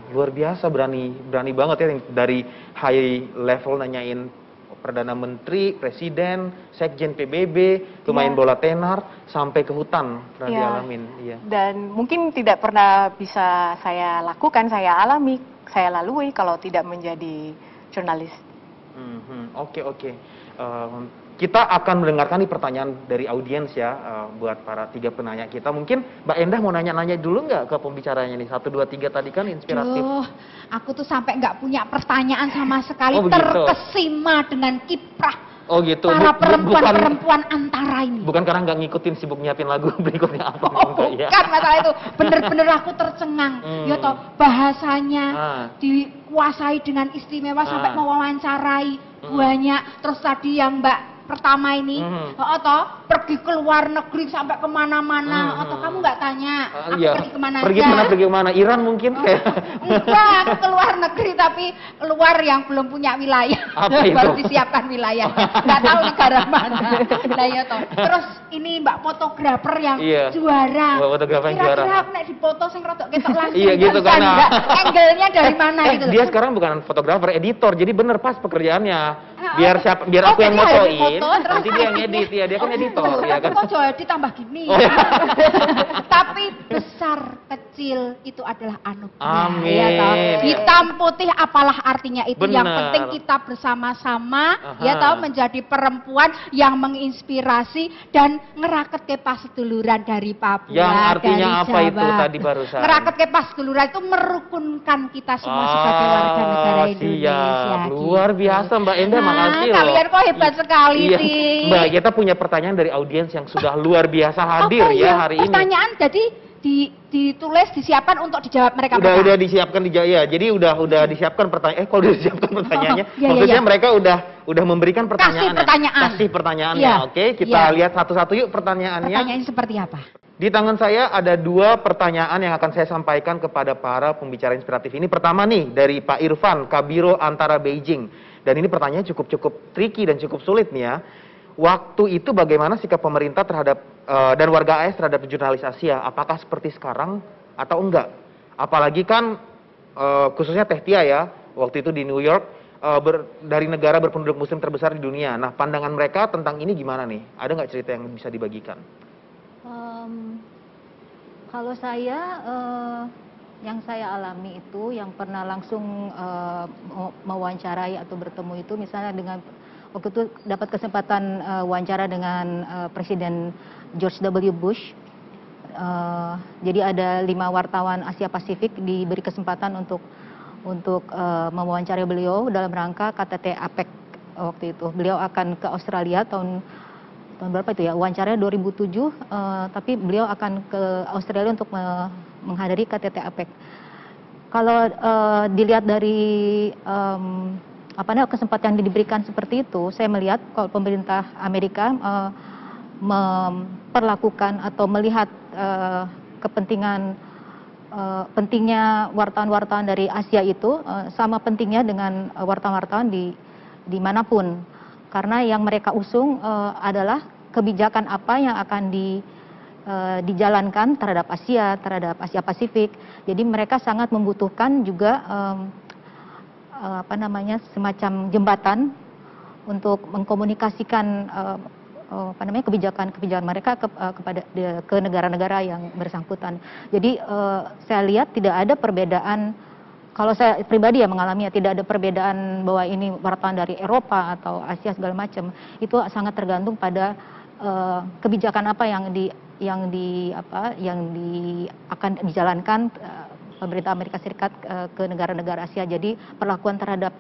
E: Luar biasa, berani banget ya, dari high level nanyain Perdana Menteri, Presiden, Sekjen PBB, pemain bola tenar, sampai ke hutan pernah dialamin.
K: Dan mungkin tidak pernah bisa saya lakukan, saya alami, saya lalui kalau tidak menjadi jurnalis.
E: Oke. Kita akan mendengarkan nih pertanyaan dari audiens ya, buat para 3 penanya kita. Mungkin Mbak Endah mau nanya-nanya dulu nggak ke pembicaranya nih? 1, 2, 3 tadi kan inspiratif.
F: Aku tuh sampai nggak punya pertanyaan sama sekali, terkesima dengan kiprah
E: Oh gitu.
F: Para perempuan-perempuan antara ini.
E: Bukan karena nggak ngikutin sibuk nyiapin lagu berikutnya apa?
F: Bukan masalah itu. Bener-bener aku tercengang. Ya toh bahasanya dikuasai dengan istimewa sampai mewawancarai banyak. Terus tadi yang Mbak pertama ini, toh pergi ke luar negeri sampai kemana-mana, atau kamu nggak tanya aku
E: Iya.
F: pergi kemana
E: Pergi
F: aja?
E: pergi kemana? Iran mungkin kayak.
F: Enggak, aku ke luar negeri tapi keluar yang belum punya wilayah.
E: Apa itu?
F: Baru disiapkan wilayahnya. Nggak tahu negara mana. Nah, ya toh. Terus ini Mbak fotografer yang
E: Iya.
F: juara.
E: Mbak fotografer yang juara.
F: Kira-kira aku nek difoto sing rodok ketok langsung.
E: Iya, gitu kan, nah.
F: Enggak, angle-nya dari mana gitu loh.
E: Dia sekarang bukan fotografer, editor. Jadi bener pas pekerjaannya. Biar
F: Oh,
E: aku yang
F: jadi ada
E: fotoin,
F: foto, terus
E: nanti dia yang edit ya. Dia kan editor ya kan.
F: Kok jadi tambah gini?
E: Oh, iya.
F: Tapi besar kecil itu adalah anugerah.
E: Amin.
F: Ya, toh. Hitam putih apalah artinya itu.
E: Benar.
F: Yang penting kita bersama-sama
E: Aha.
F: ya tahu menjadi perempuan yang menginspirasi dan ngeraket ke paseduluran dari Papua.
E: Yang artinya
F: dari
E: apa
F: Jawa.
E: itu tadi barusan?
F: Ngeraket ke paseduluran itu merukunkan kita semua sebagai warga negara Indonesia.
E: Siap. Luar biasa Mbak Enda, makasih loh.
F: Kalian kok hebat sekali
E: Iya.
F: sih.
E: Mbak, kita punya pertanyaan dari audiens yang sudah luar biasa hadir ya hari ini.
F: Pertanyaan jadi ditulis, disiapkan untuk dijawab mereka.
E: Udah disiapkan ya. Jadi udah disiapkan pertanyaan. Kalau udah disiapkan pertanyaannya,
F: Iya,
E: maksudnya
F: iya.
E: mereka udah memberikan pertanyaannya. Kasih pertanyaannya.
F: Iya.
E: Oke, kita
F: Iya.
E: lihat satu-satu yuk pertanyaannya.
F: Pertanyaannya seperti apa?
E: Di tangan saya ada 2 pertanyaan yang akan saya sampaikan kepada para pembicara inspiratif ini. Pertama nih dari Pak Irfan, Kabiro Antara Beijing. Dan ini pertanyaannya cukup tricky dan cukup sulit nih ya. Waktu itu bagaimana sikap pemerintah terhadap dan warga AS terhadap jurnalis Asia? Apakah seperti sekarang atau enggak? Apalagi kan khususnya Teh Tia ya, waktu itu di New York dari negara berpenduduk muslim terbesar di dunia. Nah, pandangan mereka tentang ini gimana nih? Ada nggak cerita yang bisa dibagikan?
G: Kalau saya yang saya alami itu yang pernah langsung mewawancarai atau bertemu itu misalnya dengan waktu itu dapat kesempatan wawancara dengan Presiden George W. Bush. Jadi ada 5 wartawan Asia Pasifik diberi kesempatan untuk mewawancarai beliau dalam rangka KTT APEC waktu itu. Beliau akan ke Australia tahun berapa itu ya, wawancaranya 2007, tapi beliau akan ke Australia untuk menghadiri KTT APEC. Kalau dilihat dari kesempatan yang diberikan seperti itu, saya melihat kalau pemerintah Amerika memperlakukan atau melihat kepentingan pentingnya wartawan-wartawan dari Asia itu sama pentingnya dengan wartawan-wartawan dimanapun. Karena yang mereka usung adalah kebijakan apa yang akan dijalankan terhadap Asia Pasifik. Jadi mereka sangat membutuhkan juga semacam jembatan untuk mengkomunikasikan kebijakan mereka ke negara-negara yang bersangkutan. Jadi saya lihat tidak ada perbedaan. Kalau saya pribadi ya mengalaminya, tidak ada perbedaan bahwa ini wartawan dari Eropa atau Asia segala macam. Itu sangat tergantung pada kebijakan apa yang akan dijalankan pemerintah Amerika Serikat ke negara-negara Asia. Jadi perlakuan terhadap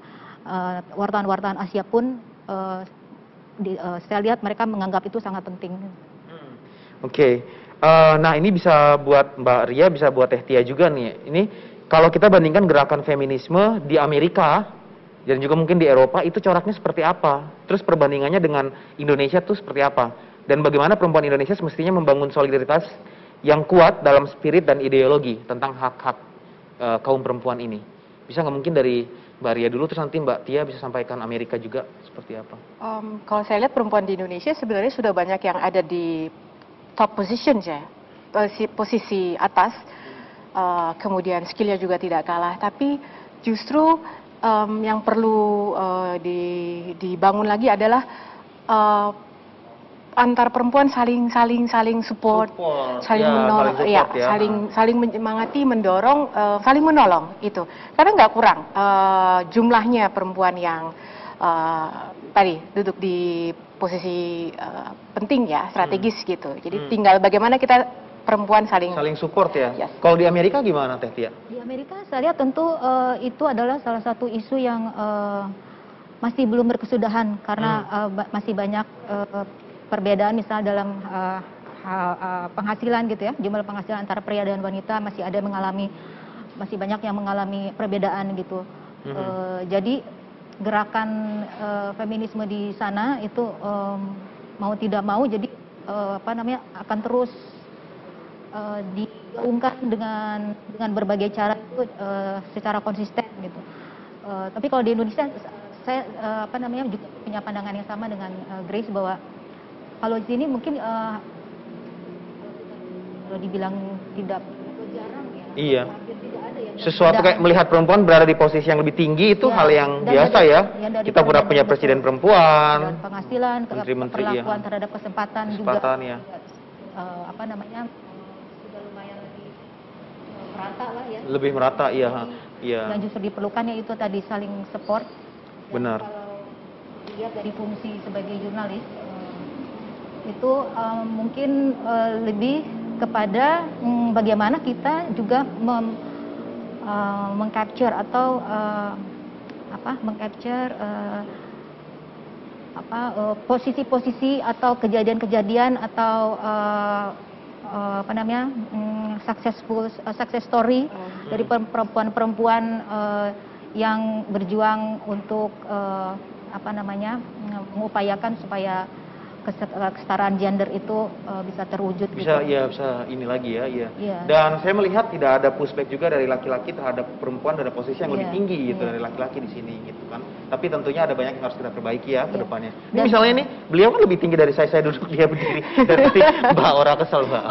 G: wartawan-wartawan Asia pun saya lihat mereka menganggap itu sangat penting.
E: Oke. Nah ini bisa buat Mbak Ria, bisa buat Teh Tia juga nih. Ini kalau kita bandingkan gerakan feminisme di Amerika dan juga mungkin di Eropa, itu coraknya seperti apa? Terus perbandingannya dengan Indonesia tuh seperti apa? Dan bagaimana perempuan Indonesia semestinya membangun solidaritas yang kuat dalam spirit dan ideologi tentang hak-hak kaum perempuan ini? Bisa nggak mungkin dari Mbak Ria dulu, terus nanti Mbak Tia bisa sampaikan Amerika juga seperti apa?
K: Kalau saya lihat perempuan di Indonesia sebenarnya sudah banyak yang ada di top position ya, posisi atas. Kemudian skillnya juga tidak kalah, tapi justru yang perlu dibangun lagi adalah antar perempuan saling support, saling menolong, saling menyemangati, mendorong, saling menolong itu. Karena nggak kurang jumlahnya perempuan yang tadi duduk di posisi penting ya, strategis gitu. Jadi tinggal bagaimana kita perempuan saling
E: support ya.
K: Yes.
E: Kalau di Amerika gimana Teh Tia?
G: Di Amerika saya lihat tentu itu adalah salah satu isu yang masih belum berkesudahan karena masih banyak perbedaan misalnya dalam penghasilan gitu ya, jumlah penghasilan antara pria dan wanita masih banyak yang mengalami perbedaan gitu. Jadi gerakan feminisme di sana itu mau tidak mau jadi akan terus digaungkan dengan berbagai cara itu secara konsisten gitu. Tapi kalau di Indonesia saya juga punya pandangan yang sama dengan Grace, bahwa kalau di sini mungkin kalau dibilang tidak jarang ya.
E: Iya.
G: Tidak ada ya.
E: Sesuatu kayak melihat perempuan berada di posisi yang lebih tinggi itu hal yang biasa ya. Kita pernah punya presiden perempuan,
G: dan penghasilan,
E: menteri-menteri,
G: perlakuan terhadap kesempatan juga.
E: Ya.
G: Sudah lumayan lebih merata lah ya.
E: Lebih merata, iya.
G: Yang justru diperlukannya itu tadi saling support.
E: Benar.
G: Kalau dilihat dari fungsi sebagai jurnalis, itu mungkin lebih kepada bagaimana kita juga mengcapture atau posisi-posisi atau kejadian-kejadian atau success story dari perempuan-perempuan yang berjuang untuk mengupayakan supaya kesetaraan gender itu bisa terwujud.
E: Bisa ini lagi ya. Dan saya melihat tidak ada pushback juga dari laki-laki terhadap perempuan dari posisi yang lebih tinggi gitu dari laki-laki di sini gitu kan. Tapi tentunya ada banyak yang harus kita perbaiki ya ke depannya. Ini misalnya ini beliau kan lebih tinggi dari saya duduk, dia berdiri. Dan nanti Mbak Ora kesel, Mbak.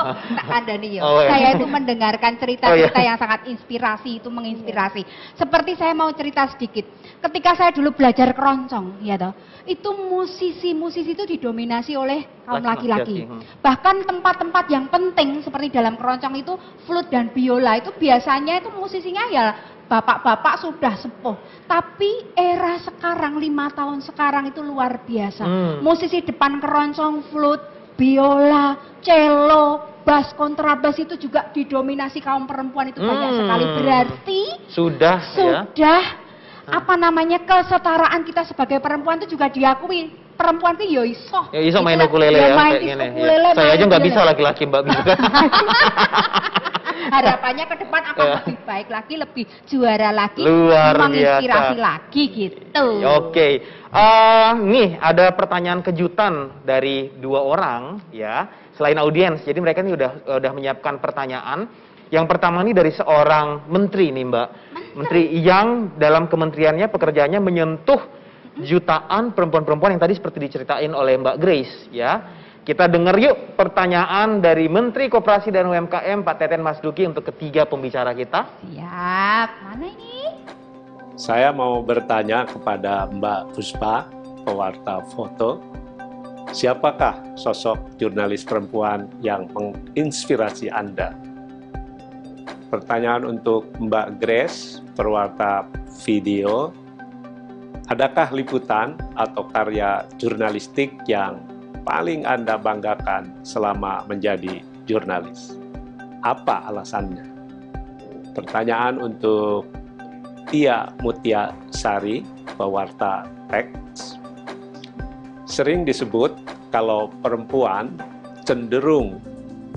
F: Anda nih saya itu mendengarkan cerita-cerita yang sangat inspirasi, itu menginspirasi. Seperti saya mau cerita sedikit. Ketika saya dulu belajar keroncong, ya toh, itu musisi-musisi itu didominasi oleh kaum laki-laki. Bahkan tempat-tempat yang penting seperti dalam keroncong itu flute dan biola itu biasanya itu musisinya ya bapak-bapak sudah sepuh. Tapi era sekarang 5 tahun sekarang itu luar biasa. Musisi depan keroncong, flute, biola, cello, bass, kontrabas itu juga didominasi kaum perempuan itu banyak sekali. Berarti sudah kesetaraan kita sebagai perempuan itu juga diakui. Perempuan itu iso
E: main ukulele ya, kayak gini. Saya aja nggak bisa, laki-laki Mbak bisa.
F: Harapannya ke depan akan lebih baik lagi, lebih juara lagi, menginspirasi lagi gitu.
E: Oke. Nih ada pertanyaan kejutan dari 2 orang ya, selain audiens. Jadi mereka ini udah menyiapkan pertanyaan. Yang pertama nih dari seorang menteri nih Mbak. Menteri yang dalam kementeriannya pekerjaannya menyentuh jutaan perempuan-perempuan yang tadi seperti diceritain oleh Mbak Grace ya. Kita dengar yuk pertanyaan dari Menteri Koperasi dan UMKM Pak Teten Mas Duki untuk ketiga pembicara kita.
F: Siap. Mana ini?
L: Saya mau bertanya kepada Mbak Puspa, pewarta foto. Siapakah sosok jurnalis perempuan yang menginspirasi Anda? Pertanyaan untuk Mbak Grace, pewarta video. Adakah liputan atau karya jurnalistik yang paling Anda banggakan selama menjadi jurnalis? Apa alasannya? Pertanyaan untuk Tia Mutia Sari, pewarta teks. Sering disebut kalau perempuan cenderung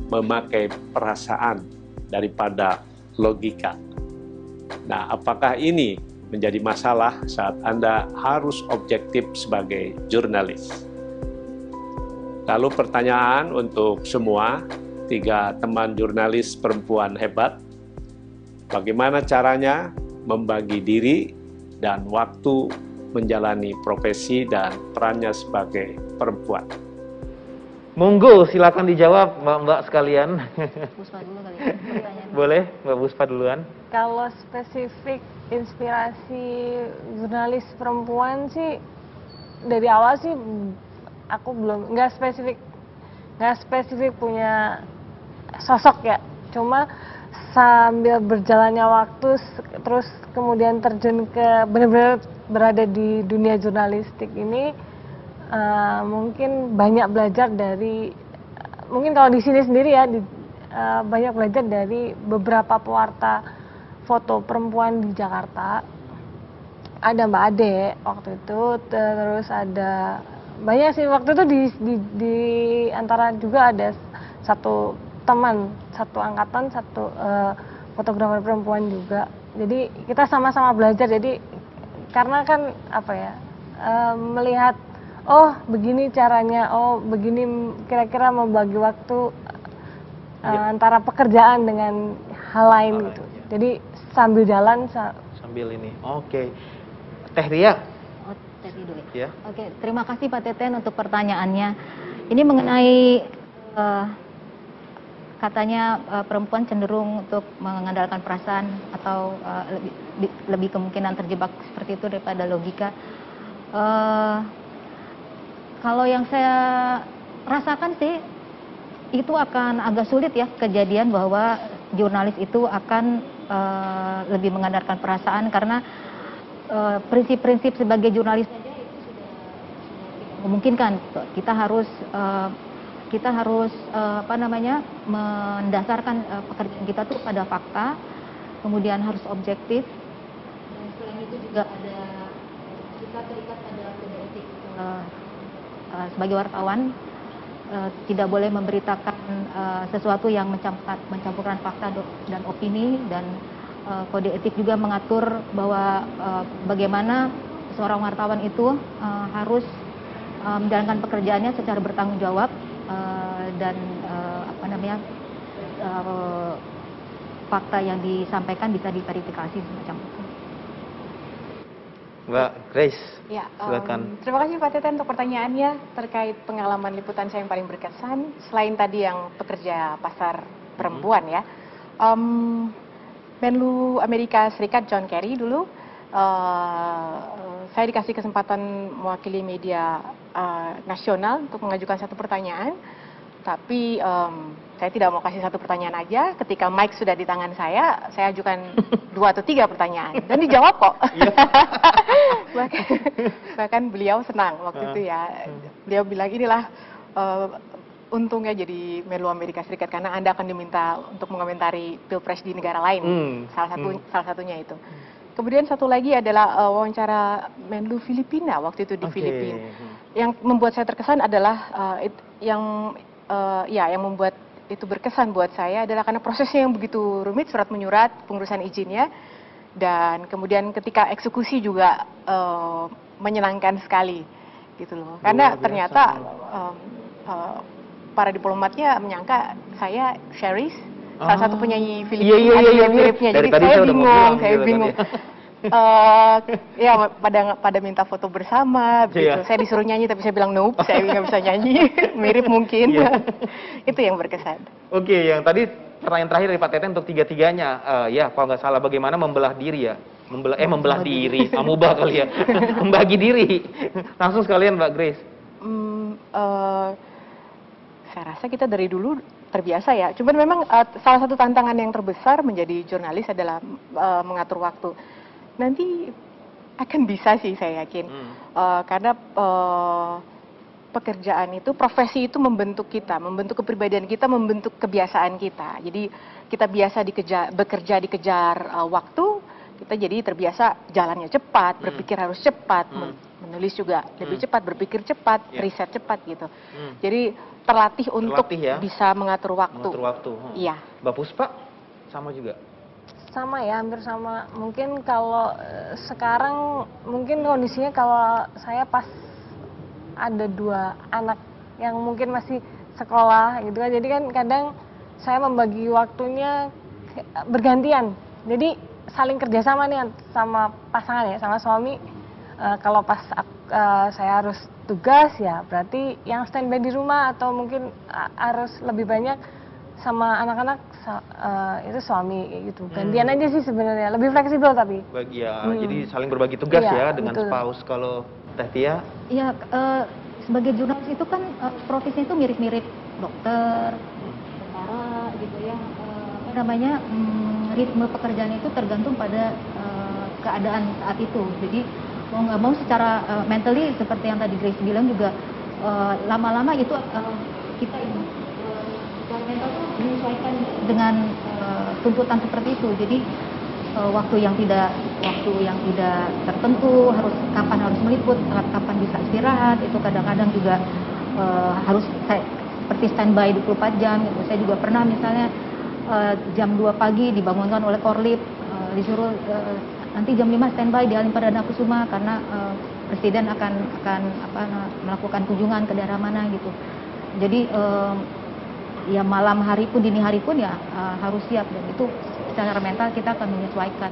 L: memakai perasaan daripada logika. Nah, apakah ini menjadi masalah saat Anda harus objektif sebagai jurnalis? Lalu pertanyaan untuk semua 3 teman jurnalis perempuan hebat. Bagaimana caranya membagi diri dan waktu menjalani profesi dan perannya sebagai perempuan?
E: Monggo, silakan dijawab Mbak-mbak sekalian.
G: Puspa dulu kali ya.
E: Boleh, Mbak Puspa duluan.
I: Kalau spesifik inspirasi jurnalis perempuan sih dari awal sih aku belum nggak spesifik punya sosok ya. Cuma sambil berjalannya waktu terus kemudian terjun ke benar-benar berada di dunia jurnalistik ini, mungkin banyak belajar dari mungkin kalau di sini sendiri ya banyak belajar dari beberapa pewarta foto perempuan di Jakarta. Ada Mbak Ade waktu itu, terus ada banyak sih waktu itu di antara juga ada satu teman, satu angkatan, satu fotografer perempuan juga. Jadi kita sama-sama belajar. Jadi karena kan apa ya, melihat oh begini caranya, oh begini kira-kira membagi waktu antara pekerjaan dengan hal lain gitu. Jadi sambil jalan
E: sambil ini. Oke. Teh Ria.
G: Oh, Teh Ria dulu.
E: Ya.
G: Oke, terima kasih Pak Teten untuk pertanyaannya. Ini mengenai katanya perempuan cenderung untuk mengandalkan perasaan atau lebih kemungkinan terjebak seperti itu daripada logika. Kalau yang saya rasakan sih itu akan agak sulit ya, kejadian bahwa jurnalis itu akan lebih mengandalkan perasaan, karena prinsip-prinsip sebagai jurnalis saja itu sudah memungkinkan. Kita harus mendasarkan pekerjaan kita tuh pada fakta, kemudian harus objektif, dan selain itu juga kita terikat pada kode etik sebagai wartawan, tidak boleh memberitakan sesuatu yang mencampurkan fakta dan opini, dan kode etik juga mengatur bahwa bagaimana seorang wartawan itu harus menjalankan pekerjaannya secara bertanggung jawab, dan fakta yang disampaikan bisa diverifikasi semacam itu.
E: Mbak Grace,
K: ya,
E: silakan.
K: Terima kasih Pak Teten untuk pertanyaannya terkait pengalaman liputan saya yang paling berkesan. Selain tadi yang pekerja pasar perempuan ya, Menlu Amerika Serikat John Kerry dulu, saya dikasih kesempatan mewakili media nasional untuk mengajukan satu pertanyaan, tapi saya tidak mau kasih satu pertanyaan aja. Ketika mic sudah di tangan saya ajukan 2 atau 3 pertanyaan dan dijawab kok. bahkan beliau senang waktu itu ya. Beliau bilang inilah untungnya jadi Menlu Amerika Serikat, karena Anda akan diminta untuk mengomentari pilpres di negara lain. Salah satunya itu. Kemudian satu lagi adalah wawancara Menlu Filipina waktu itu di Filipina. Yang membuat saya terkesan adalah yang membuat itu berkesan buat saya adalah karena prosesnya yang begitu rumit, surat menyurat, pengurusan izinnya, dan kemudian ketika eksekusi juga menyenangkan sekali gitu loh. Karena ternyata para diplomatnya menyangka saya Cherise, salah satu penyanyi Filipina, miripnya. Jadi saya bingung. Ya pada minta foto bersama gitu. Saya disuruh nyanyi tapi saya bilang nope, saya nggak bisa nyanyi. Mirip mungkin. Itu yang berkesan.
E: Oke, yang tadi pertanyaan terakhir dari Pak Teten untuk tiga-tiganya, ya kalau nggak salah bagaimana membelah diri ya, membelah diri, amubah kali ya, membagi diri. Langsung sekalian Mbak Grace.
K: Saya rasa kita dari dulu terbiasa ya. Cuman memang salah satu tantangan yang terbesar menjadi jurnalis adalah mengatur waktu. Nanti akan bisa sih saya yakin, karena pekerjaan itu, profesi itu membentuk kita, membentuk kepribadian kita, membentuk kebiasaan kita. Jadi kita biasa bekerja dikejar waktu, kita jadi terbiasa jalannya cepat, berpikir harus cepat, menulis juga lebih cepat, berpikir cepat, riset cepat gitu. Jadi terlatih untuk bisa mengatur waktu. Iya.
E: Mbak Puspa sama juga.
I: Sama ya, hampir sama. Mungkin kalau sekarang mungkin kondisinya kalau saya pas ada 2 anak yang mungkin masih sekolah gitu kan, jadi kan kadang saya membagi waktunya bergantian. Jadi saling kerjasama nih sama pasangan ya, sama suami. Kalau pas saya harus tugas ya berarti yang standby di rumah, atau mungkin harus lebih banyak sama anak-anak itu suami gitu. Gantian aja sih sebenarnya, lebih fleksibel tapi.
E: Jadi saling berbagi tugas ya dengan spouse. Kalau Teh Tia?
G: Iya, sebagai jurnalis itu kan profesinya itu mirip-mirip dokter, tentara gitu ya. Ritme pekerjaan itu tergantung pada keadaan saat itu. Jadi mau nggak mau secara mentally seperti yang tadi Grace bilang juga lama-lama itu kita mental itu menyesuaikan dengan tuntutan seperti itu. Jadi waktu yang tidak tertentu, kapan harus meliput, kapan bisa istirahat, itu kadang-kadang juga harus seperti standby 24 jam gitu. Saya juga pernah misalnya jam 2 pagi dibangunkan oleh Korlip, disuruh nanti jam 5 standby di Halim Perdana Kusuma karena presiden akan melakukan kunjungan ke daerah mana gitu. Jadi ya malam hari pun dini hari pun ya harus siap, dan itu secara mental kita akan menyesuaikan.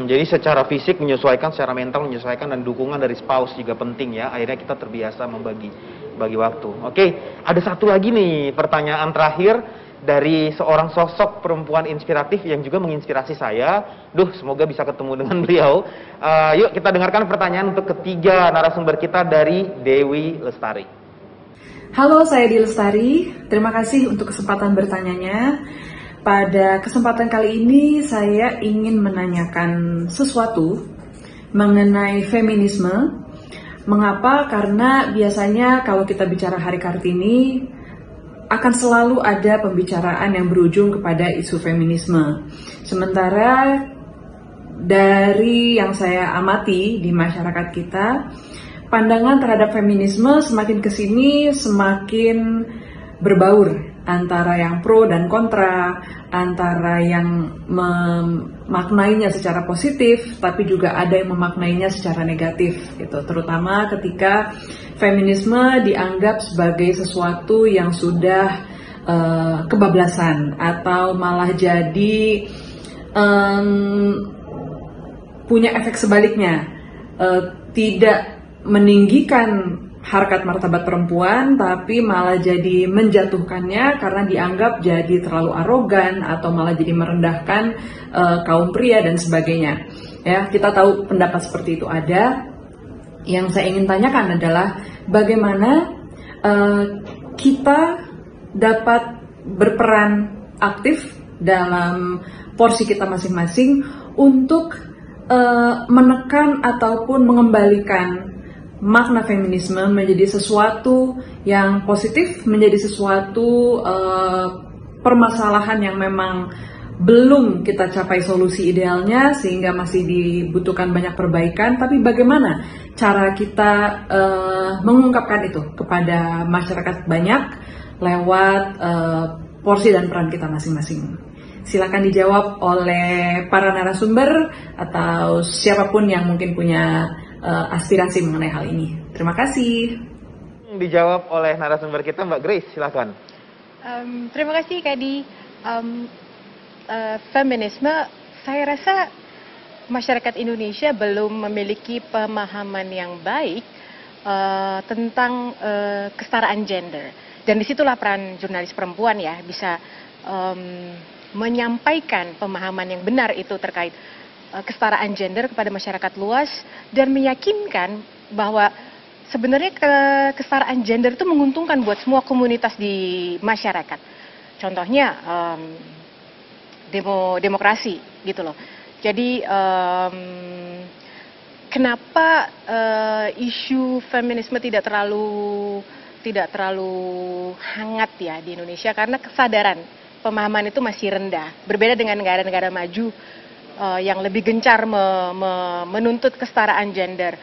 E: Jadi secara fisik menyesuaikan, secara mental menyesuaikan, dan dukungan dari spouse juga penting ya. Akhirnya kita terbiasa membagi waktu. Oke, ada satu lagi nih pertanyaan terakhir dari seorang sosok perempuan inspiratif yang juga menginspirasi saya. Semoga bisa ketemu dengan beliau. Yuk kita dengarkan pertanyaan untuk ketiga narasumber kita dari Dewi Lestari.
M: Halo, saya Dewi Lestari. Terima kasih untuk kesempatan bertanyanya. Pada kesempatan kali ini saya ingin menanyakan sesuatu mengenai feminisme. Mengapa? Karena biasanya kalau kita bicara Hari Kartini akan selalu ada pembicaraan yang berujung kepada isu feminisme. Sementara dari yang saya amati di masyarakat kita, pandangan terhadap feminisme semakin kesini semakin berbaur antara yang pro dan kontra, antara yang memaknainya secara positif, tapi juga ada yang memaknainya secara negatif, gitu. Terutama ketika feminisme dianggap sebagai sesuatu yang sudah kebablasan atau malah jadi punya efek sebaliknya, tidak meninggikan harkat martabat perempuan, tapi malah jadi menjatuhkannya karena dianggap jadi terlalu arogan atau malah jadi merendahkan kaum pria dan sebagainya. Ya, kita tahu pendapat seperti itu ada. Yang saya ingin tanyakan adalah bagaimana kita dapat berperan aktif dalam porsi kita masing-masing untuk menekan ataupun mengembalikan makna feminisme menjadi sesuatu yang positif, menjadi sesuatu permasalahan yang memang belum kita capai solusi idealnya sehingga masih dibutuhkan banyak perbaikan, tapi bagaimana cara kita mengungkapkan itu kepada masyarakat banyak lewat porsi dan peran kita masing-masing. Silakan dijawab oleh para narasumber atau siapapun yang mungkin punya aspirasi mengenai hal ini. Terima kasih.
E: Dijawab oleh narasumber kita, Mbak Grace, silakan.
K: Terima kasih, Kadi. Feminisme, saya rasa masyarakat Indonesia belum memiliki pemahaman yang baik tentang kesetaraan gender. Dan disitulah peran jurnalis perempuan ya, bisa menyampaikan pemahaman yang benar itu terkait kesetaraan gender kepada masyarakat luas dan meyakinkan bahwa sebenarnya kesetaraan gender itu menguntungkan buat semua komunitas di masyarakat. Contohnya demokrasi gitu loh. Jadi kenapa isu feminisme tidak terlalu hangat ya di Indonesia, karena kesadaran pemahaman itu masih rendah. Berbeda dengan negara-negara maju yang lebih gencar menuntut kesetaraan gender,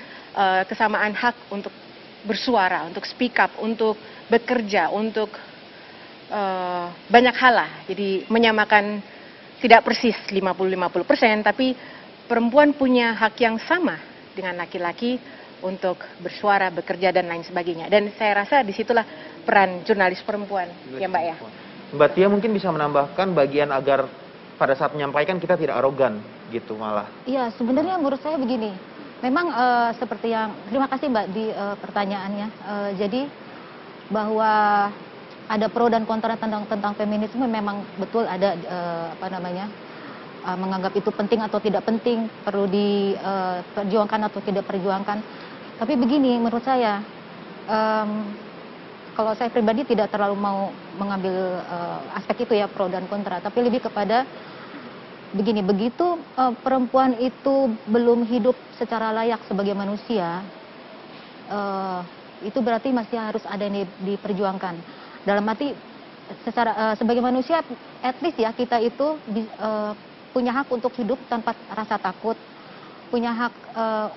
K: kesamaan hak untuk bersuara, untuk speak up, untuk bekerja, untuk banyak hal lah. Jadi menyamakan tidak persis 50-50%, tapi perempuan punya hak yang sama dengan laki-laki untuk bersuara, bekerja, dan lain sebagainya. Dan saya rasa disitulah peran jurnalis perempuan, ya Mbak ya.
E: Mbak Tia mungkin bisa menambahkan bagian agar pada saat menyampaikan kita tidak arogan gitu malah.
G: Iya, sebenarnya menurut saya begini. Memang seperti yang, terima kasih Mbak di pertanyaannya. Jadi bahwa ada pro dan kontra tentang feminisme, memang betul ada menganggap itu penting atau tidak penting, perlu diperjuangkan atau tidak perjuangkan. Tapi begini, menurut saya, kalau saya pribadi tidak terlalu mau mengambil aspek itu ya, pro dan kontra, tapi lebih kepada begini, begitu perempuan itu belum hidup secara layak sebagai manusia, itu berarti masih harus ada yang diperjuangkan. Dalam arti sebagai manusia, at least ya kita itu punya hak untuk hidup tanpa rasa takut, punya hak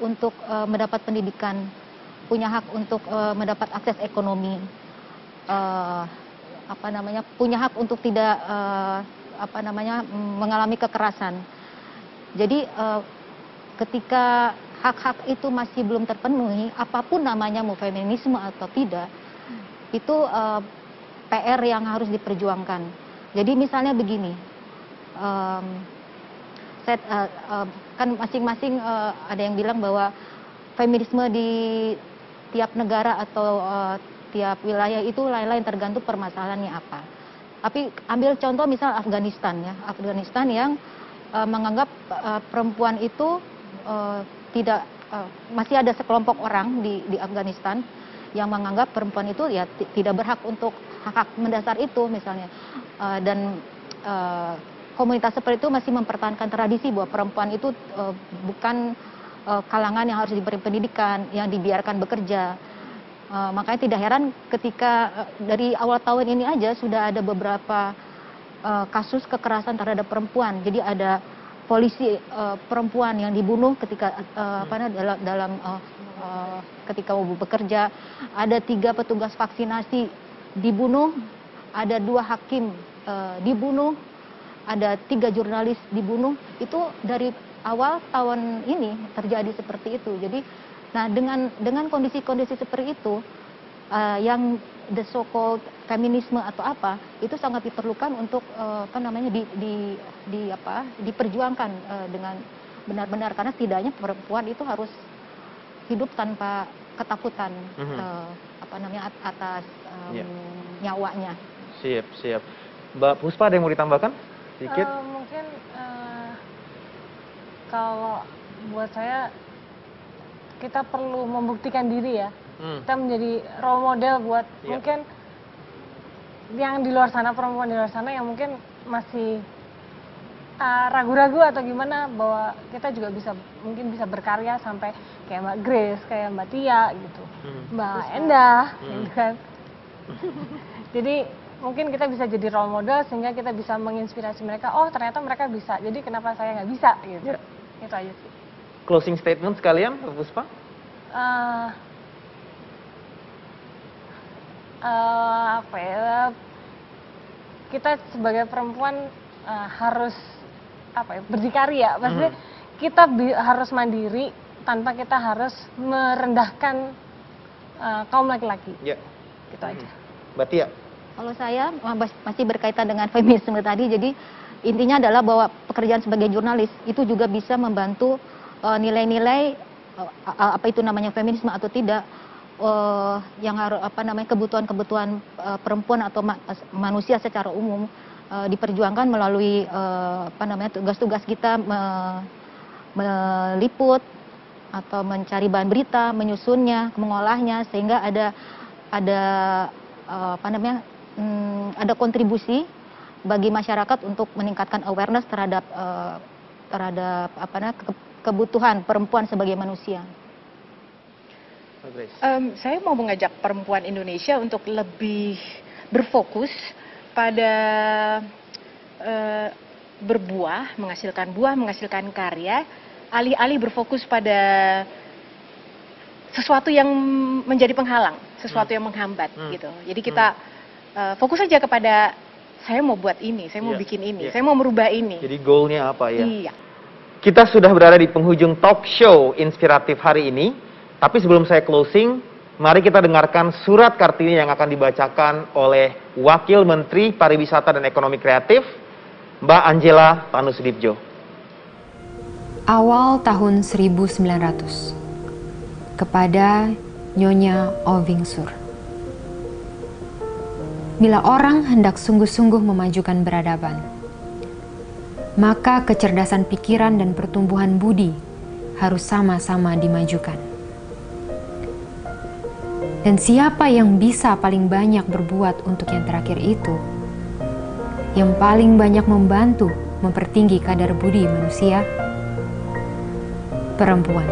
G: untuk mendapat pendidikan, punya hak untuk mendapat akses ekonomi, punya hak untuk tidak mengalami kekerasan. Jadi ketika hak-hak itu masih belum terpenuhi, apapun namanya mau feminisme atau tidak, itu PR yang harus diperjuangkan. Jadi misalnya begini, kan masing-masing ada yang bilang bahwa feminisme di tiap negara atau tiap wilayah itu lain-lain, tergantung permasalahannya apa. Tapi ambil contoh misal Afghanistan ya, Afghanistan yang menganggap perempuan itu tidak masih ada sekelompok orang di Afghanistan yang menganggap perempuan itu ya tidak berhak untuk hak mendasar itu misalnya, dan komunitas seperti itu masih mempertahankan tradisi bahwa perempuan itu bukan kalangan yang harus diberi pendidikan, yang dibiarkan bekerja. Makanya tidak heran ketika dari awal tahun ini aja sudah ada beberapa kasus kekerasan terhadap perempuan. Jadi ada polisi perempuan yang dibunuh ketika ketika bekerja, ada 3 petugas vaksinasi dibunuh, ada 2 hakim dibunuh, ada 3 jurnalis dibunuh. Itu dari awal tahun ini terjadi seperti itu. Jadi, nah dengan kondisi-kondisi seperti itu, yang the so-called feminisme atau apa itu sangat diperlukan untuk diperjuangkan dengan benar-benar, karena setidaknya perempuan itu harus hidup tanpa ketakutan atas nyawanya.
E: Siap. Mbak Puspa, ada yang mau ditambahkan sedikit?
I: Mungkin kalau buat saya kita perlu membuktikan diri ya. Kita menjadi role model buat mungkin yang di luar sana, perempuan di luar sana yang mungkin masih ragu-ragu atau gimana, bahwa kita juga mungkin bisa berkarya sampai kayak Mbak Grace, kayak Mbak Tia gitu, Mbak Endah gitu kan. Jadi mungkin kita bisa jadi role model sehingga kita bisa menginspirasi mereka, oh ternyata mereka bisa, jadi kenapa saya nggak bisa gitu. Itu aja sih.
E: Closing statement sekalian, Mbak Puspa?
I: Kita sebagai perempuan harus berdikari ya, maksudnya kita harus mandiri tanpa kita harus merendahkan kaum laki-laki. Gitu aja.
E: Mbak Tia?
G: Kalau saya masih berkaitan dengan feminisme tadi, jadi intinya adalah bahwa pekerjaan sebagai jurnalis itu juga bisa membantu nilai-nilai apa itu namanya feminisme atau tidak, yang harus kebutuhan-kebutuhan perempuan atau manusia secara umum diperjuangkan melalui tugas-tugas kita meliput atau mencari bahan berita, menyusunnya, mengolahnya, sehingga ada kontribusi bagi masyarakat untuk meningkatkan awareness terhadap kebutuhan perempuan sebagai manusia.
K: Saya mau mengajak perempuan Indonesia untuk lebih berfokus pada berbuah, menghasilkan karya, alih-alih berfokus pada sesuatu yang menjadi penghalang, sesuatu yang menghambat gitu. Jadi kita fokus saja kepada saya mau buat ini, saya mau bikin ini, saya mau merubah ini.
E: Jadi goalnya apa ya?
K: Iya.
E: Kita sudah berada di penghujung talk show inspiratif hari ini. Tapi sebelum saya closing, mari kita dengarkan surat Kartini yang akan dibacakan oleh Wakil Menteri Pariwisata dan Ekonomi Kreatif, Mbak Angela Tanusudibjo.
N: Awal tahun 1900, kepada Nyonya Ovingsur. Bila orang hendak sungguh-sungguh memajukan peradaban, maka kecerdasan pikiran dan pertumbuhan budi harus sama-sama dimajukan. Dan siapa yang bisa paling banyak berbuat untuk yang terakhir itu, yang paling banyak membantu mempertinggi kadar budi manusia? Perempuan.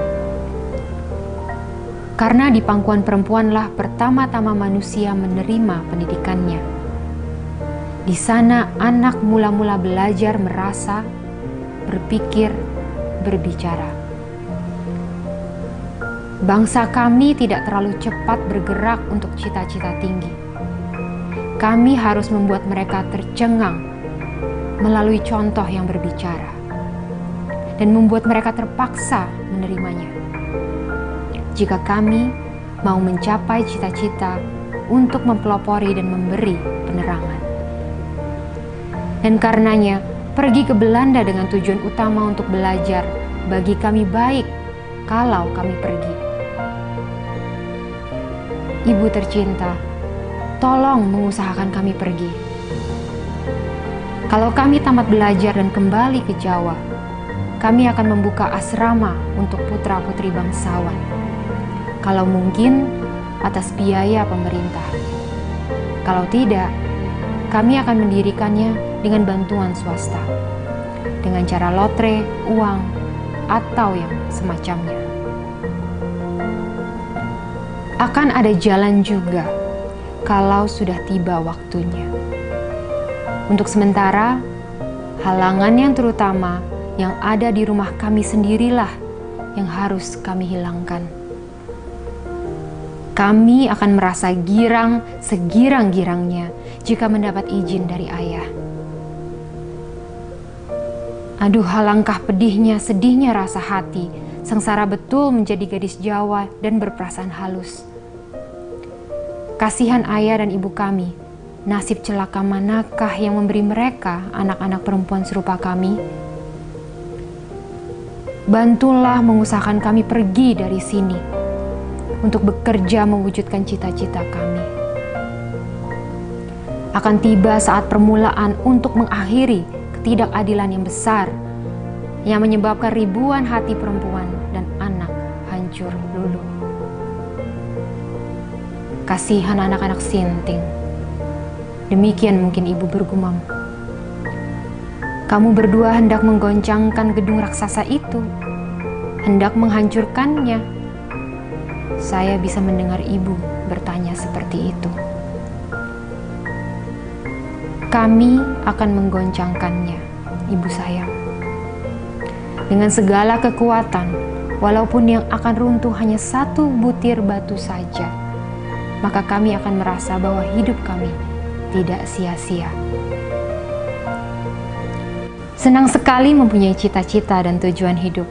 N: Karena di pangkuan perempuanlah pertama-tama manusia menerima pendidikannya. Di sana anak mula-mula belajar merasa, berpikir, berbicara. Bangsa kami tidak terlalu cepat bergerak untuk cita-cita tinggi. Kami harus membuat mereka tercengang melalui contoh yang berbicara. dan membuat mereka terpaksa menerimanya. Jika kami mau mencapai cita-cita untuk mempelopori dan memberi penerangan. Dan karenanya, pergi ke Belanda dengan tujuan utama untuk belajar bagi kami baik kalau kami pergi. Ibu tercinta, tolong mengusahakan kami pergi. Kalau kami tamat belajar dan kembali ke Jawa, kami akan membuka asrama untuk putra-putri bangsawan. Kalau mungkin, atas biaya pemerintah. Kalau tidak, kami akan mendirikannya dengan bantuan swasta, dengan cara lotre, uang, atau yang semacamnya. Akan ada jalan juga kalau sudah tiba waktunya. Untuk sementara, halangan yang terutama yang ada di rumah kami sendirilah yang harus kami hilangkan. Kami akan merasa girang segirang-girangnya jika mendapat izin dari ayah. Aduh, alangkah pedihnya, sedihnya rasa hati, sengsara betul menjadi gadis Jawa dan berperasaan halus. Kasihan ayah dan ibu kami, nasib celaka manakah yang memberi mereka anak-anak perempuan serupa kami? Bantulah mengusahakan kami pergi dari sini untuk bekerja mewujudkan cita-cita kami. Akan tiba saat permulaan untuk mengakhiri ketidakadilan yang besar yang menyebabkan ribuan hati perempuan dan anak hancur luluh. Kasihan anak-anak Sinting. Demikian mungkin ibu bergumam. Kamu berdua hendak menggoncangkan gedung raksasa itu, hendak menghancurkannya. Saya bisa mendengar ibu bertanya seperti itu. Kami akan menggoncangkannya, ibu sayang. Dengan segala kekuatan, walaupun yang akan runtuh hanya satu butir batu saja, maka kami akan merasa bahwa hidup kami tidak sia-sia. Senang sekali mempunyai cita-cita dan tujuan hidup.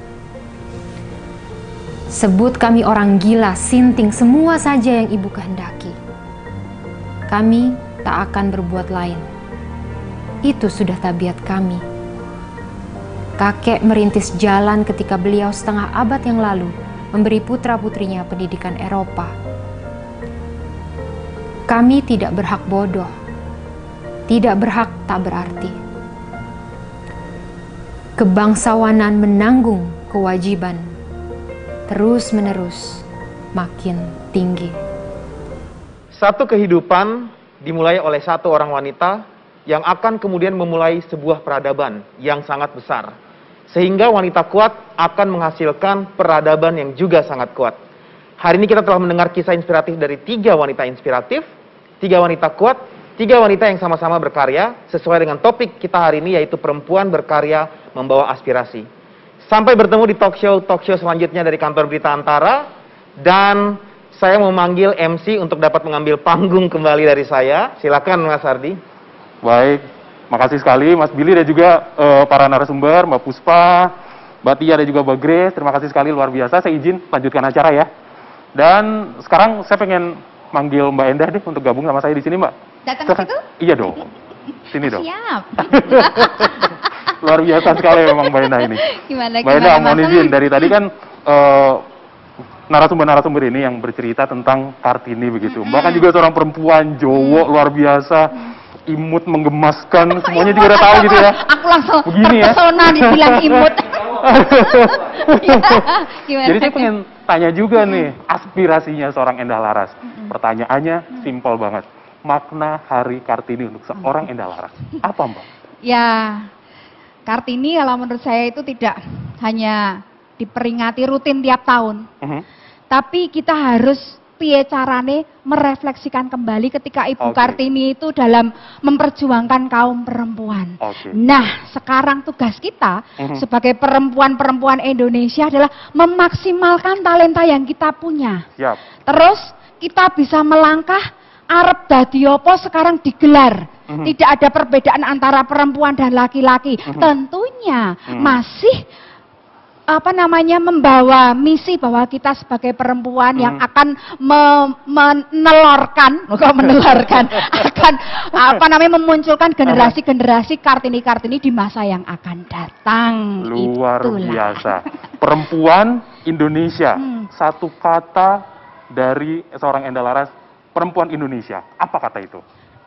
N: Sebut kami orang gila, Sinting, semua saja yang ibu kehendaki. Kami tak akan berbuat lain. Itu sudah tabiat kami. Kakek merintis jalan ketika beliau setengah abad yang lalu memberi putra-putrinya pendidikan Eropa. Kami tidak berhak bodoh. Tidak berhak tak berarti. Kebangsawanan menanggung kewajiban terus-menerus makin tinggi.
E: Satu kehidupan dimulai oleh satu orang wanita yang akan kemudian memulai sebuah peradaban yang sangat besar. Sehingga wanita kuat akan menghasilkan peradaban yang juga sangat kuat. Hari ini kita telah mendengar kisah inspiratif dari 3 wanita inspiratif, 3 wanita kuat, 3 wanita yang sama-sama berkarya sesuai dengan topik kita hari ini, yaitu perempuan berkarya membawa aspirasi. Sampai bertemu di talk show selanjutnya dari kantor Berita Antara. Dan saya mau manggil MC untuk dapat mengambil panggung kembali dari saya. Silakan Mas Ardi.
A: Baik, makasih sekali Mas Billy dan juga para narasumber, Mbak Puspa, Mbak Tia dan juga Mbak Grace. Terima kasih sekali, luar biasa. Saya izin lanjutkan acara ya. Dan sekarang saya pengen manggil Mbak Endah deh untuk gabung sama saya di sini, Mbak.
F: Datang ke situ?
A: Iya dong. Sini dong.
F: Siap.
A: Luar biasa sekali memang Mbak Endah ini.
F: Gimana,
A: Mbak Endah, mohon izin, dari tadi kan narasumber-narasumber ini yang bercerita tentang Kartini begitu. Mbak kan juga seorang perempuan Jowo luar biasa, imut, menggemaskan, semuanya juga udah tahu gitu ya.
F: Aku langsung
A: begini
F: terpesona dibilang imut. Gimana?
A: Jadi saya pengen tanya juga nih, aspirasinya seorang Endah Laras. Pertanyaannya simpel banget. Makna Hari Kartini untuk seorang Endah Laras. Apa, Mbak?
F: Ya, Kartini kalau menurut saya itu tidak hanya diperingati rutin tiap tahun. Tapi kita harus piye carane merefleksikan kembali ketika Ibu Kartini itu dalam memperjuangkan kaum perempuan. Nah, sekarang tugas kita sebagai perempuan-perempuan Indonesia adalah memaksimalkan talenta yang kita punya. Terus kita bisa melangkah arep dadi apa sekarang digelar. Tidak ada perbedaan antara perempuan dan laki-laki. Tentunya masih membawa misi bahwa kita sebagai perempuan yang akan memunculkan generasi-generasi Kartini-Kartini di masa yang akan datang.
A: Luar biasa. Perempuan Indonesia. Satu kata dari seorang Enda Laras, perempuan Indonesia. Apa kata itu?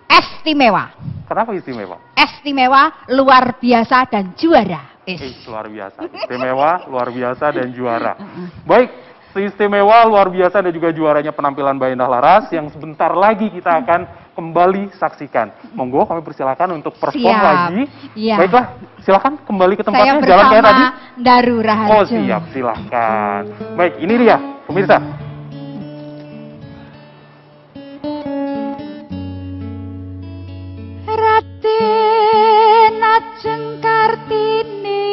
F: Istimewa.
A: Kenapa istimewa?
F: Istimewa, luar biasa, dan juara.
A: Luar biasa. Istimewa, luar biasa, dan juara. Baik, istimewa, luar biasa, dan juga juaranya penampilan Mbak Endah Laras yang sebentar lagi kita akan kembali saksikan. Monggo kami persilakan untuk perform lagi.
F: Ya.
A: Baiklah, silakan kembali ke tempatnya.
F: Saya
A: Jalan kayak tadi.
F: Daru Raharjo.
A: Oh siap, silakan. Baik, ini dia pemirsa.
F: Raden Ajeng Kartini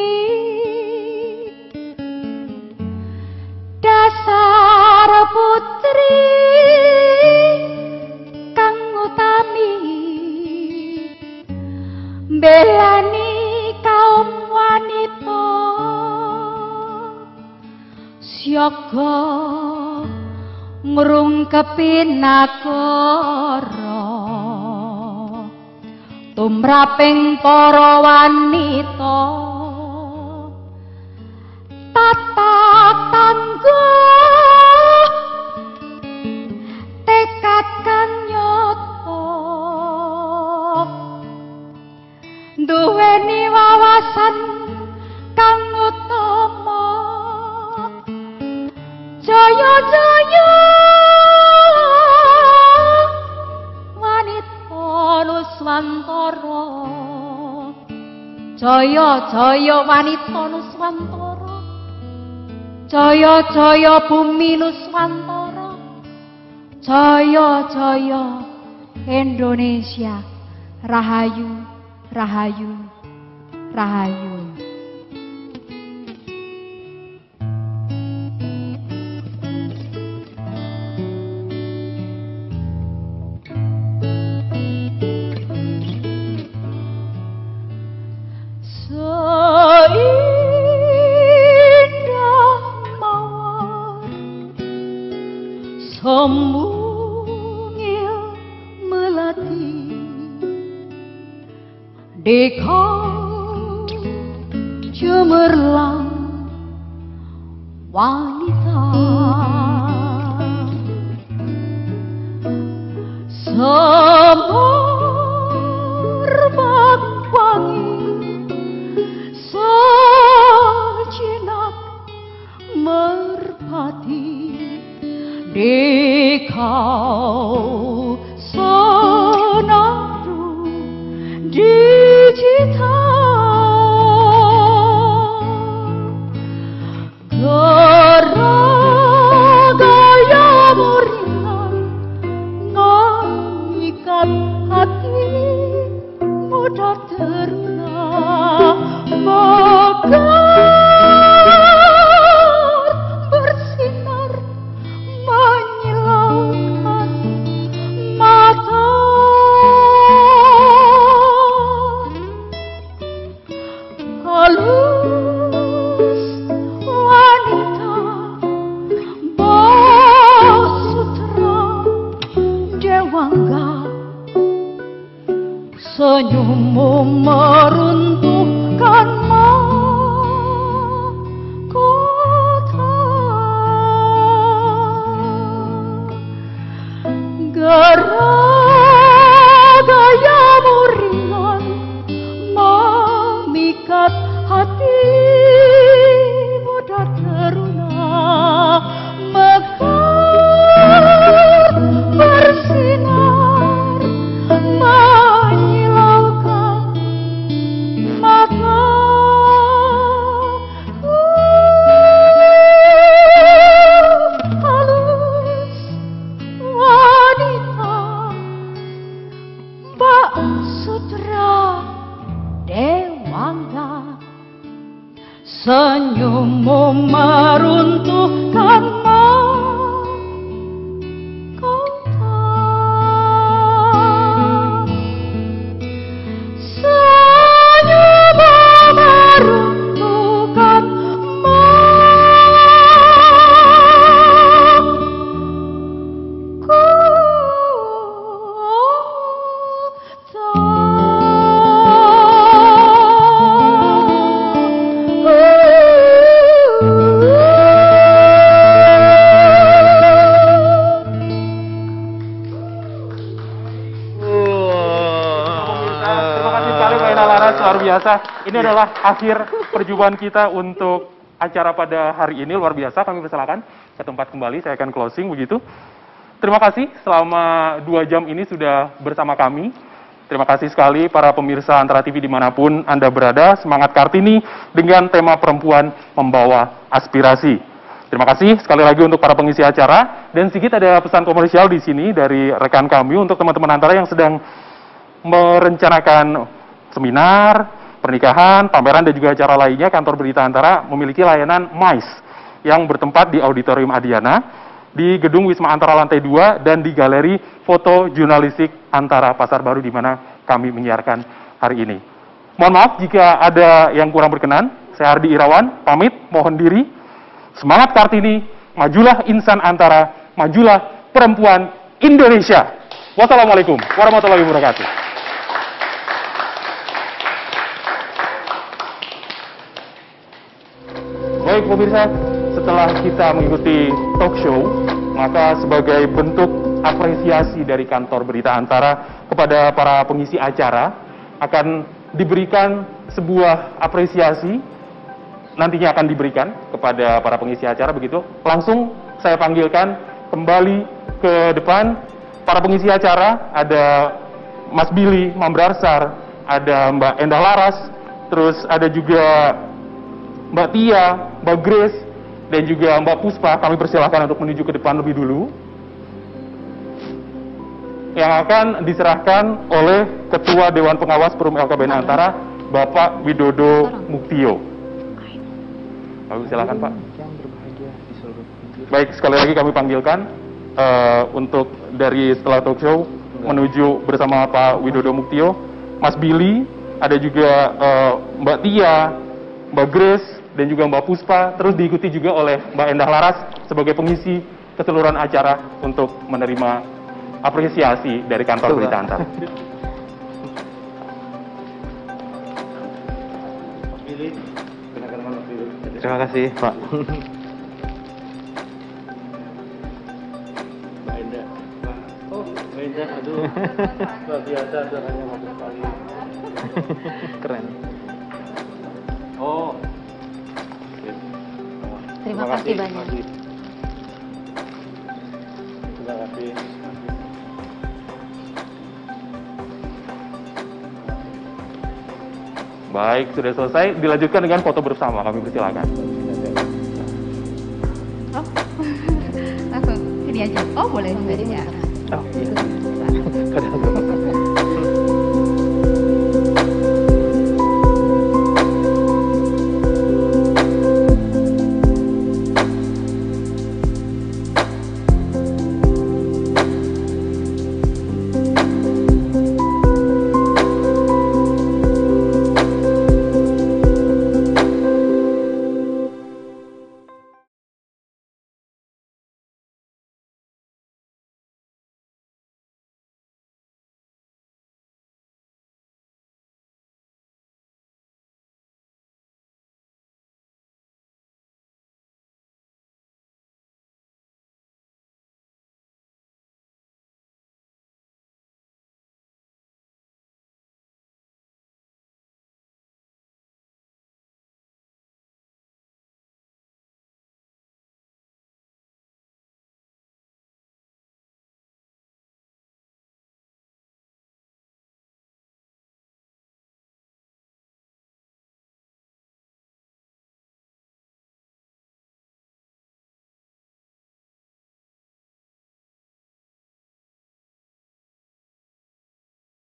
F: dasar putri kang utami belani kaum wanita siaga ngrungkepi nagara tumraping para wanita tatak tangguh tekad kang nyata duweni wawasan kang utama jaya-jaya Nuswantara jaya-jaya wanita Nuswantara jaya-jaya bumi Nuswantara jaya-jaya Indonesia rahayu rahayu rahayu.
H: Sembungil melati dekau cemerlang wanita semerbak wangi sejenak merpati dekau sonatu digital geragaya muringan mengikat hati mudah terna mekar bersinar menyilaukan mata halus wanita Basutra Dewangga senyummu meruntuhkan mahkota geragayamu ringan memikat hatimu dan teruna mekar bersinar menyilaukan mata halus wanita Basutra Dewangga senyummu meruntuhkan mahkota senyummu meruntuhkan mahkota
A: biasa. Ini adalah akhir perjumpaan kita untuk acara pada hari ini. Luar biasa, kami persilakan ke tempat kembali. Saya akan closing begitu. Terima kasih selama 2 jam ini sudah bersama kami. Terima kasih sekali para pemirsa Antara TV dimanapun Anda berada. Semangat Kartini dengan tema perempuan membawa aspirasi. Terima kasih sekali lagi untuk para pengisi acara. Dan sedikit ada pesan komersial di sini dari rekan kami untuk teman-teman Antara yang sedang merencanakan seminar, pernikahan, pameran, dan juga acara lainnya. Kantor Berita Antara memiliki layanan MICE yang bertempat di Auditorium Adiana, di Gedung Wisma Antara lantai 2, dan di Galeri Foto Jurnalistik Antara Pasar Baru di mana kami menyiarkan hari ini. Mohon maaf jika ada yang kurang berkenan. Saya Hardi Irawan, pamit, mohon diri. Semangat Kartini, majulah insan Antara, majulah perempuan Indonesia. Wassalamualaikum warahmatullahi wabarakatuh. Baik pemirsa, setelah kita mengikuti talk show, maka sebagai bentuk apresiasi dari Kantor Berita Antara kepada para pengisi acara akan diberikan sebuah apresiasi, nantinya akan diberikan kepada para pengisi acara begitu. Langsung saya panggilkan kembali ke depan para pengisi acara, ada Mas Billy Mambrarsar, ada Mbak Endah Laras, terus ada juga Mbak Tia, Mbak Grace, dan juga Mbak Puspa. Kami persilahkan untuk menuju ke depan lebih dulu. Yang akan diserahkan oleh Ketua Dewan Pengawas Perum LKBN Antara, Bapak Widodo Muktio. Kami persilahkan Pak. Baik, sekali lagi kami panggilkan untuk dari setelah talk show menuju bersama Pak Widodo Muktio, Mas Billy, ada juga Mbak Tia, Mbak Grace, dan juga Mbak Puspa, terus diikuti juga oleh Mbak Endah Laras sebagai pengisi keseluruhan acara untuk menerima apresiasi dari Kantor Berita Antara.
E: Terima kasih Pak.
O: Mbak Endah. Oh, Mbak Endah, aduh. Luar biasa, doanya bagus sekali.
E: Keren.
O: Oh.
G: Terima kasih banyak.
O: Terima kasih.
A: Baik, sudah selesai. Dilanjutkan dengan foto bersama. Kami persilakan.
F: Oh, langsung sini aja. Oh, boleh. Oh, iya.
E: Oh, iya.